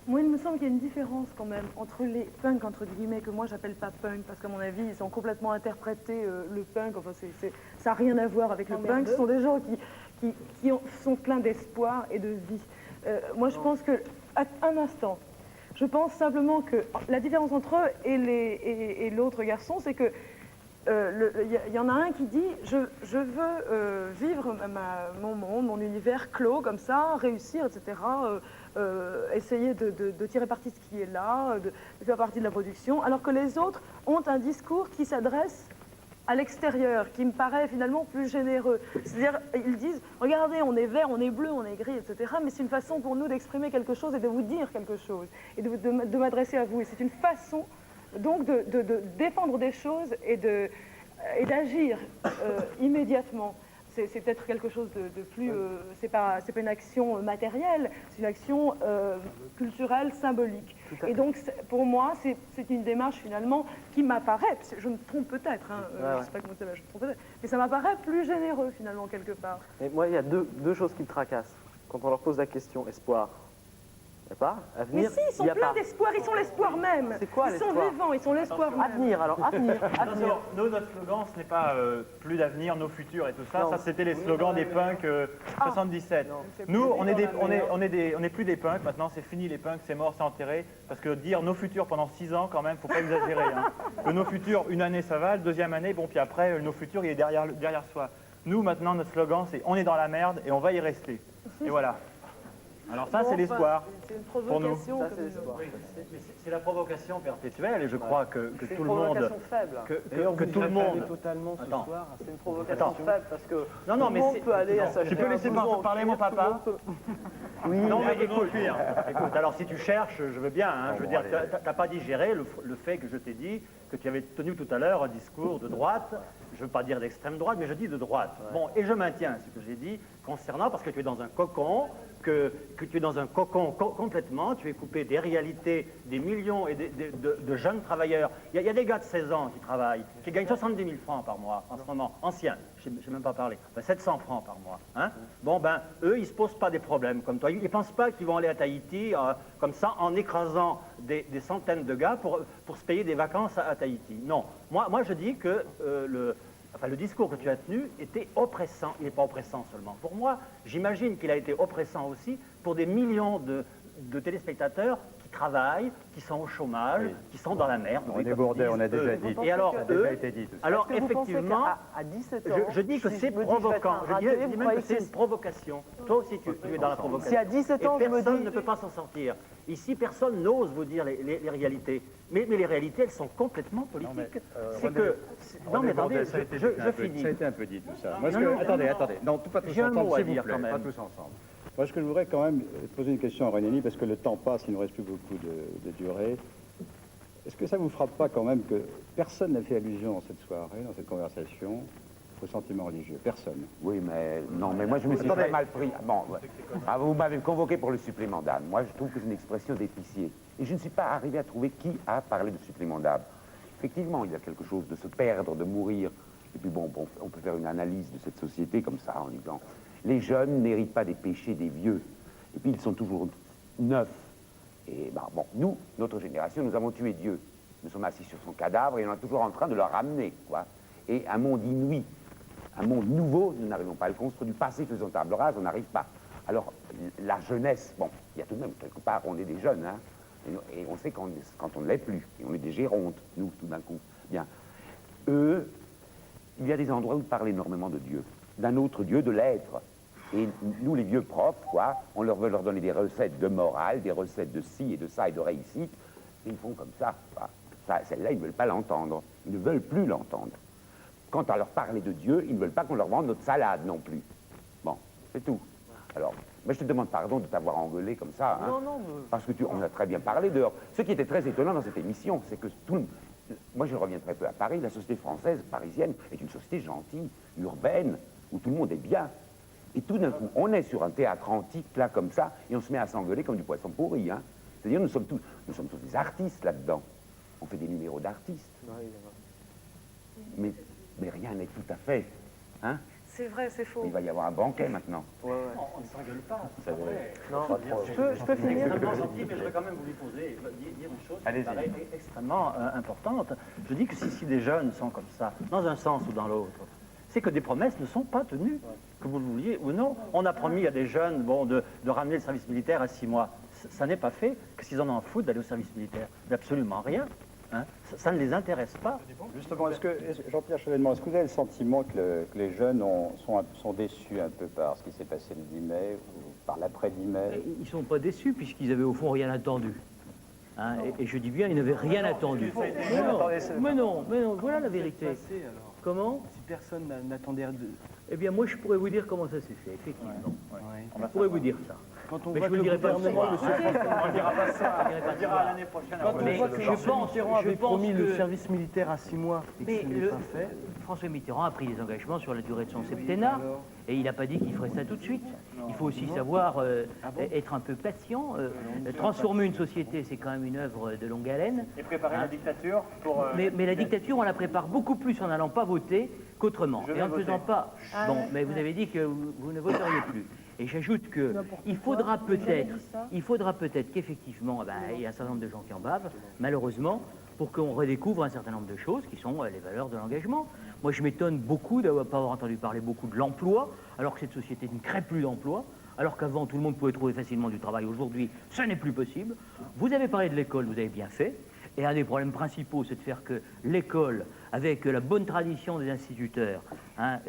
Moi, il me semble qu'il y a une différence quand même entre les punks, entre guillemets, que moi j'appelle pas punk, parce qu'à mon avis, ils ont complètement interprété le punk, enfin, ça n'a rien à voir avec le punk, ce sont des gens qui sont pleins d'espoir et de vie. Moi, je pense que, un instant, je pense simplement que la différence entre eux et l'autre garçon, c'est que y en a un qui dit je veux vivre mon monde, mon univers clos comme ça, réussir, etc. Essayer de tirer parti de ce qui est là, de faire partie de la production, alors que les autres ont un discours qui s'adresse à l'extérieur, qui me paraît finalement plus généreux. C'est-à-dire, ils disent, regardez, on est vert, on est bleu, on est gris, etc. Mais c'est une façon pour nous d'exprimer quelque chose et de vous dire quelque chose, et de m'adresser à vous. Et c'est une façon, donc, de défendre des choses et d'agir immédiatement. c'est peut-être quelque chose de plus... c'est pas une action matérielle, c'est une action culturelle, symbolique. Et donc, pour moi, c'est une démarche finalement qui m'apparaît, je me trompe peut-être, hein, je sais pas comment je me trompe peut-être, mais ça m'apparaît plus généreux finalement quelque part. Et moi, il y a deux choses qui me tracassent. Quand on leur pose la question espoir, il n'y a pas avenir. Mais si, ils sont pleins d'espoir, ils sont l'espoir même. C'est quoi Ils sont l'espoir? vivants, ils sont l'espoir même. Avenir, alors, avenir. Nous, notre slogan, ce n'est pas plus d'avenir, nos futurs et tout ça. Ça, c'était les slogans des punks 77. Nous, on est plus des punks. Maintenant, c'est fini les punks, c'est mort, c'est enterré. Parce que dire nos futurs pendant 6 ans, quand même, faut pas exagérer. Hein. Que nos futurs, une année, ça va. Deuxième année, bon, puis après, nos futurs, il est derrière soi. Nous, maintenant, notre slogan, c'est on est dans la merde et on va y rester. Et voilà. Alors ça, c'est l'espoir pour nous. C'est la provocation perpétuelle et je crois que tout le monde... C'est une provocation faible. Que tout le monde... totalement ce Attends. soir. C'est une provocation faible parce que non, tout le monde peut aller à sa Tu peux laisser parler mon papa? Oui. Non, mais écoute, alors si tu cherches, je veux bien. Hein, je veux dire, tu n'as pas digéré le fait que je t'ai dit que tu avais tenu tout à l'heure un discours de droite. Je ne veux pas dire d'extrême droite, mais je dis de droite. Ouais. Bon, et je maintiens ce que j'ai dit concernant, parce que tu es dans un cocon, que tu es dans un cocon complètement, tu es coupé des réalités, des millions et de jeunes travailleurs. Il y a des gars de 16 ans qui travaillent, qui gagnent 70 000 francs par mois en ce moment, anciens, je n'ai même pas parlé, enfin, 700 francs par mois. Hein? Bon, ben, eux, ils ne se posent pas des problèmes comme toi. Ils ne pensent pas qu'ils vont aller à Tahiti comme ça, en écrasant des centaines de gars pour se payer des vacances à Tahiti. Non, moi je dis que le discours que tu as tenu était oppressant. Il n'est pas oppressant seulement pour moi. J'imagine qu'il a été oppressant aussi pour des millions de téléspectateurs qui travaillent, qui sont au chômage, qui sont dans la merde. On est bourdé, on a déjà dit. Et alors, ça a déjà été dit, tout ça. alors Est-ce que vous effectivement, pensez qu'à 17 ans, je dis que si c'est je me dis provoquant. je vais être un Je dis raté, même vous que c'est croyez une provocation. Toi aussi, tu es dans la provocation. Si à 17 ans, et je me personne dis... ne peut pas s'en sortir. Ici, personne n'ose vous dire les réalités. Mais les réalités, elles sont complètement politiques. C'est que... Non, mais attendez, je finis. Ça a été un peu dit, tout ça. Moi, attendez. Non, pas tous J'ai un ensemble, mot à s'il vous dire, plaît. quand même. Pas tous ensemble. Moi, ce que je voudrais quand même poser une question à René, parce que le temps passe, il ne reste plus beaucoup de durée. Est-ce que ça ne vous frappe pas quand même que personne n'a fait allusion dans cette soirée, dans cette conversation, au sentiment religieux? Personne. Oui, mais non, mais moi je me suis très mal pris. Bon, ouais. Vous m'avez convoqué pour le supplément d'âme. Moi, je trouve que c'est une expression d'épicier. Et je ne suis pas arrivé à trouver qui a parlé de supplément d'âme. Effectivement, il y a quelque chose de se perdre, de mourir. Et puis bon, on peut faire une analyse de cette société comme ça, en disant les jeunes n'héritent pas des péchés des vieux. Et puis ils sont toujours neufs. Et ben, bon, nous, notre génération, nous avons tué Dieu. Nous sommes assis sur son cadavre et on est toujours en train de le ramener, quoi. Et un monde inouï, un monde nouveau, nous n'arrivons pas à le construire. Du passé faisant table rase, on n'arrive pas. Alors, la jeunesse, bon, il y a tout de même, quelque part, on est des jeunes, hein, et on sait quand on ne l'est plus, et on est des gérontes, nous, tout d'un coup. Bien. Eux, il y a des endroits où ils parlent énormément de Dieu, d'un autre Dieu, de l'être. Et nous, les vieux profs, quoi, on veut leur donner des recettes de morale, des recettes de ci et de ça et de réussite, et ils font comme ça. Celle-là, ils ne veulent pas l'entendre. Ils ne veulent plus l'entendre. Quant à leur parler de Dieu, ils ne veulent pas qu'on leur vende notre salade non plus. Bon, c'est tout. Alors, mais je te demande pardon de t'avoir engueulé comme ça, hein, Non, parce que on a très bien parlé dehors. Ce qui était très étonnant dans cette émission, c'est que moi je reviens très peu à Paris, la société française, parisienne, est une société gentille, urbaine, où tout le monde est bien. Et tout d'un coup, on est sur un théâtre antique, là, comme ça, et on se met à s'engueuler comme du poisson pourri, hein. C'est-à-dire, nous sommes tous des artistes là-dedans. On fait des numéros d'artistes. Mais rien n'est tout à fait, hein. C'est vrai, c'est faux. Il va y avoir un banquet maintenant. On ne s'engueule pas. Non, je peux finir. Mais je vais quand même vous lui poser, dire une chose qui me paraît extrêmement importante. Je dis que si des jeunes sont comme ça, dans un sens ou dans l'autre, c'est que des promesses ne sont pas tenues, que vous le vouliez ou non. On a promis à des jeunes de ramener le service militaire à 6 mois. Ça n'est pas fait. Qu'est-ce qu'ils en ont à foutre d'aller au service militaire? Absolument rien. Hein, ça ne les intéresse pas. Justement, Jean-Pierre Chevènement, est-ce que vous avez le sentiment que les jeunes sont déçus un peu par ce qui s'est passé le 10 mai ou par l'après-10 mai? Ils ne sont pas déçus puisqu'ils avaient au fond rien attendu. Hein, et je dis bien, ils n'avaient rien attendu. Mais non, voilà la vérité. Comment? Si personne n'attendait de... Eh bien, moi, je pourrais vous dire comment ça s'est fait, effectivement. Je pourrais vous dire ça. Quand on mais voit je ne dirai pas ça. On ne dira pas ça. On dira l'année prochaine. Quand on voit que François Mitterrand avait promis le service militaire à 6 mois et que ce n'est pas fait, François Mitterrand a pris des engagements sur la durée de son septennat, et il n'a pas dit qu'il ferait ça tout de suite. Il faut aussi savoir être un peu patient. Transformer une société, c'est quand même une œuvre de longue haleine. Et préparer la dictature pour... Mais la dictature, on la prépare beaucoup plus en n'allant pas voter qu'autrement. Et en ne faisant pas... Bon, mais vous avez dit que vous ne voteriez plus. Et j'ajoute qu'il faudra peut-être qu'effectivement, il y a un certain nombre de gens qui en bavent, malheureusement, pour qu'on redécouvre un certain nombre de choses qui sont les valeurs de l'engagement. Moi, je m'étonne beaucoup d'avoir pas avoir entendu parler beaucoup de l'emploi, alors que cette société ne crée plus d'emploi, alors qu'avant, tout le monde pouvait trouver facilement du travail. Aujourd'hui, ce n'est plus possible. Vous avez parlé de l'école, vous avez bien fait. Et un des problèmes principaux, c'est de faire que l'école, avec la bonne tradition des instituteurs,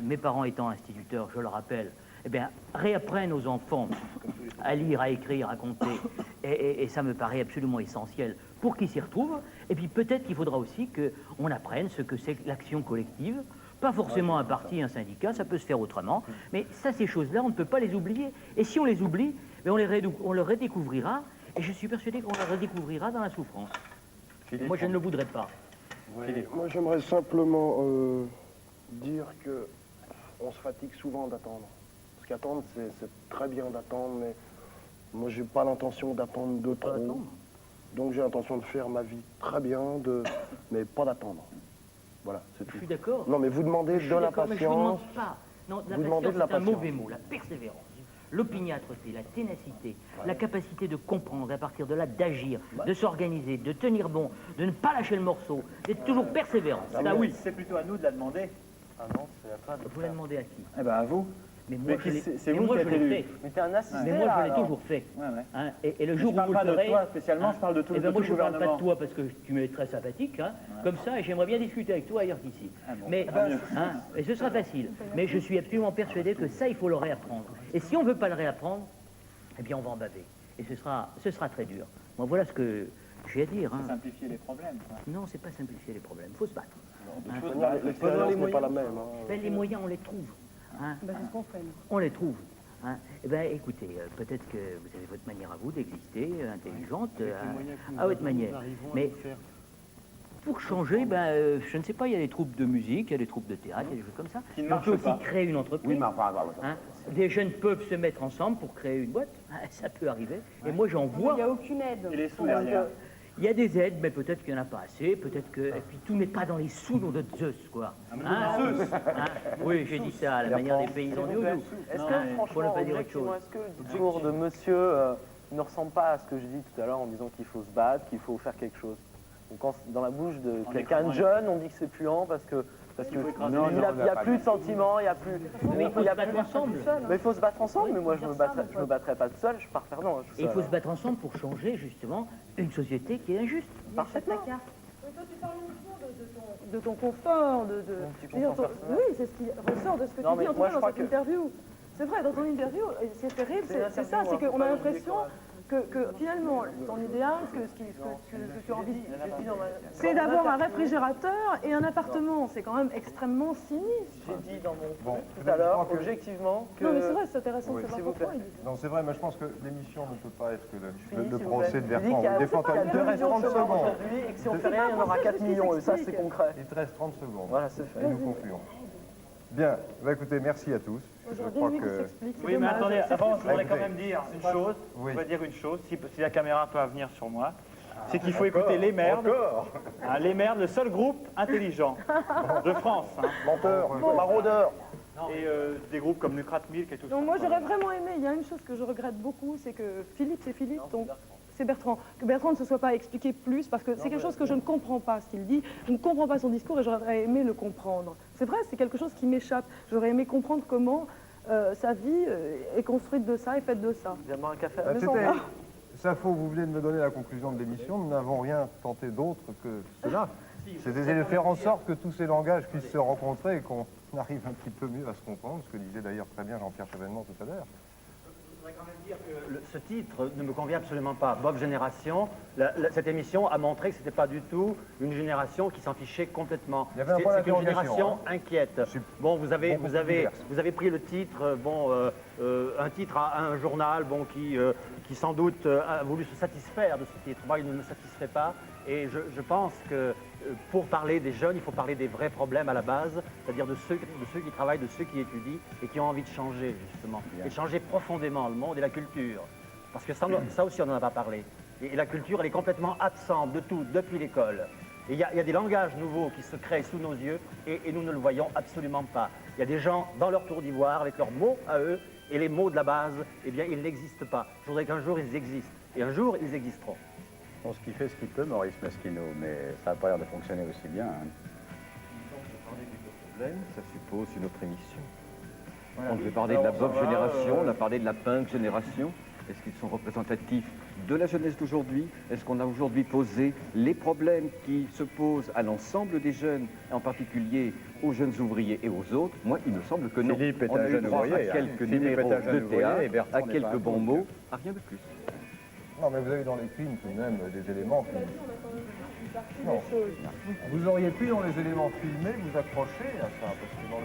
mes parents étant instituteurs, je le rappelle, eh bien, réapprennent aux enfants à lire, à écrire, à compter. Et ça me paraît absolument essentiel pour qu'ils s'y retrouvent. Et puis peut-être qu'il faudra aussi qu'on apprenne ce que c'est que l'action collective. Pas forcément un parti, un syndicat, ça peut se faire autrement. Mais ça, ces choses-là, on ne peut pas les oublier. Et si on les oublie, on les redécouvrira. Et je suis persuadé qu'on les redécouvrira dans la souffrance. Moi, je ne le voudrais pas. Moi, j'aimerais simplement dire que on se fatigue souvent d'attendre. Parce qu'attendre, c'est très bien d'attendre, mais moi, j'ai pas l'intention d'attendre de trop. Donc, j'ai l'intention de faire ma vie très bien, mais pas d'attendre. Voilà, c'est tout. Je suis d'accord. Non, mais vous demandez de la patience. Mais je ne vous demande pas. Non, la vous demandez patience, de la c'est un patience. mauvais mot. La persévérance, l'opiniâtreté, la ténacité, la capacité de comprendre, à partir de là, d'agir, de s'organiser, de tenir bon, de ne pas lâcher le morceau, d'être toujours persévérant. Ça, oui. C'est plutôt à nous de la demander. Ah non, c'est à toi. Vous la demandez à qui? Eh ben à vous. Mais moi, c'est vous qui êtes élu. Mais t'es un assisté. Mais moi, là, je l'ai alors. toujours fait. Ouais. Hein, et le Mais jour je parle où vous pas le de ferez... toi spécialement, je parle de tout, eh ben de moi, tout je le ne parle pas de gouvernement. toi parce que tu m'es très sympathique, comme ça, et j'aimerais bien discuter avec toi ailleurs qu'ici. Mais, et ce sera facile. Mais je suis absolument persuadé que ça, il faut le réapprendre. Et si on ne veut pas le réapprendre, eh bien, on va en baver. Et ce sera très dur. Moi, voilà ce que j'ai à dire. C'est simplifier les problèmes. Non, c'est pas simplifier les problèmes. Il faut se battre. L'expérience n'est pas la même. Ben, les moyens, on les trouve. C'est ce qu'on fait, nous. On les trouve. Eh bien, écoutez, peut-être que vous avez votre manière à vous d'exister, intelligente, à votre manière. Mais pour changer, je ne sais pas, il y a des troupes de musique, il y a des troupes de théâtre, il y a des choses comme ça. Qui ne On peut marchent pas. aussi créer une entreprise. Oui, mais enfin, Des jeunes peuvent se mettre ensemble pour créer une boîte. Ça peut arriver. Et moi, j'en vois. Il n'y a aucune aide. Et les sous derrière. Il y a des aides, mais peut-être qu'il n'y en a pas assez, peut-être que... Et puis tout n'est pas dans les sous de Zeus, quoi. Oui, j'ai dit ça à la manière des paysans du Houdou. Est-ce que, Pour ne franchement, pas dire autre chose. objectivement, est-ce que le discours de monsieur ne ressemble pas à ce que je dis tout à l'heure en disant qu'il faut se battre, qu'il faut faire quelque chose? Donc, quand, dans la bouche de quelqu'un de jeune, on dit que c'est puant parce que il n'y a plus de sentiments, il n'y a plus... Mais il faut se battre ensemble. Mais il faut se battre ensemble, mais moi je me battrai pas tout seul, je pars perdant. Et il faut se battre ensemble pour changer, justement, une société qui est injuste. Parfaitement. Mais toi, tu parles uniquement de ton confort, oui, c'est ce qui ressort de ce que tu dis, en tout cas dans cette interview. C'est vrai, dans ton interview, c'est terrible, c'est ça, c'est qu'on a l'impression que finalement, ton idéal, ce que tu as envie, c'est d'avoir un réfrigérateur et un appartement. C'est quand même extrêmement sinistre. J'ai dit dans mon tout à l'heure, objectivement, que... Non, mais c'est vrai, c'est intéressant de savoir pourquoi. Non, c'est vrai, mais je pense que l'émission ne peut pas être que le s'il vous procès plaît. de Bertrand. Il dit Défends qu'il y a il te reste 30 secondes. aujourd'hui et que si on fait rien, il y en aura 4 millions. Et ça, c'est concret. Il te reste 30 secondes. Voilà, c'est fait. Et nous concluons. Bien, écoutez, merci à tous. Je crois que... Oui, mais attendez, avant, je voudrais quand même dire une chose. Je voudrais dire une chose, si la caméra peut venir sur moi. C'est qu'il faut écouter Les Merdes. Les Merdes, le seul groupe intelligent de France. Menteur, maraudeur. Et des groupes comme Lucrat Milk et tout ça. Donc moi, j'aurais vraiment aimé, il y a une chose que je regrette beaucoup, c'est que Philippe, donc c'est Bertrand. Que Bertrand ne se soit pas expliqué plus, parce que c'est quelque chose que je ne comprends pas, ce qu'il dit. Je ne comprends pas son discours et j'aurais aimé le comprendre. C'est vrai, c'est quelque chose qui m'échappe. J'aurais aimé comprendre comment sa vie est construite de ça et faite de ça. Viens boire un café à Bah, la maison. Safo, vous venez de me donner la conclusion de l'émission. Nous n'avons rien tenté d'autre que cela. C'est d'essayer de faire en sorte que tous ces langages puissent se rencontrer et qu'on arrive un petit peu mieux à se comprendre, ce que disait d'ailleurs très bien Jean-Pierre Chevènement tout à l'heure. Je voudrais quand même dire que ce titre ne me convient absolument pas. Bob Génération, cette émission a montré que ce n'était pas du tout une génération qui s'en fichait complètement. Il y avait un point C'est une d'interrogation, génération inquiète. Bon, vous avez pris le titre, un titre à un journal qui sans doute a voulu se satisfaire de ce titre. Moi, il ne me satisfait pas. Et je pense que pour parler des jeunes, il faut parler des vrais problèmes à la base, c'est-à-dire de ceux qui travaillent, de ceux qui étudient et qui ont envie de changer, justement. Et changer profondément le monde et la culture. Parce que ça aussi, on n'en a pas parlé. Et la culture, elle est complètement absente de tout, depuis l'école. Et il y a des langages nouveaux qui se créent sous nos yeux et nous ne le voyons absolument pas. Il y a des gens dans leur tour d'ivoire avec leurs mots à eux et les mots de la base, eh bien, ils n'existent pas. Je voudrais qu'un jour ils existent. Et un jour, ils existeront. Bon, ce qui fait ce qu'il peut, Maurice Masquino, mais ça n'a pas l'air de fonctionner aussi bien. Hein. Ça suppose une autre émission. On devait parler de la Bob génération, on a parlé de la Punk génération. Est-ce qu'ils sont représentatifs de la jeunesse d'aujourd'hui? Est-ce qu'on a aujourd'hui posé les problèmes qui se posent à l'ensemble des jeunes, en particulier aux jeunes ouvriers et aux autres? Moi, il me semble que non. Philippe est on un a eu jeune droit ouvrier, à quelques Philippe numéros est un jeune de ouvrier et théâtre, Bertrand à n'est pas quelques un bons punk. mots, à rien de plus. Non, mais vous avez dans les films tout de même des éléments qui... Non. Vous auriez pu, dans les éléments filmés, vous accrocher à ça, parce que dans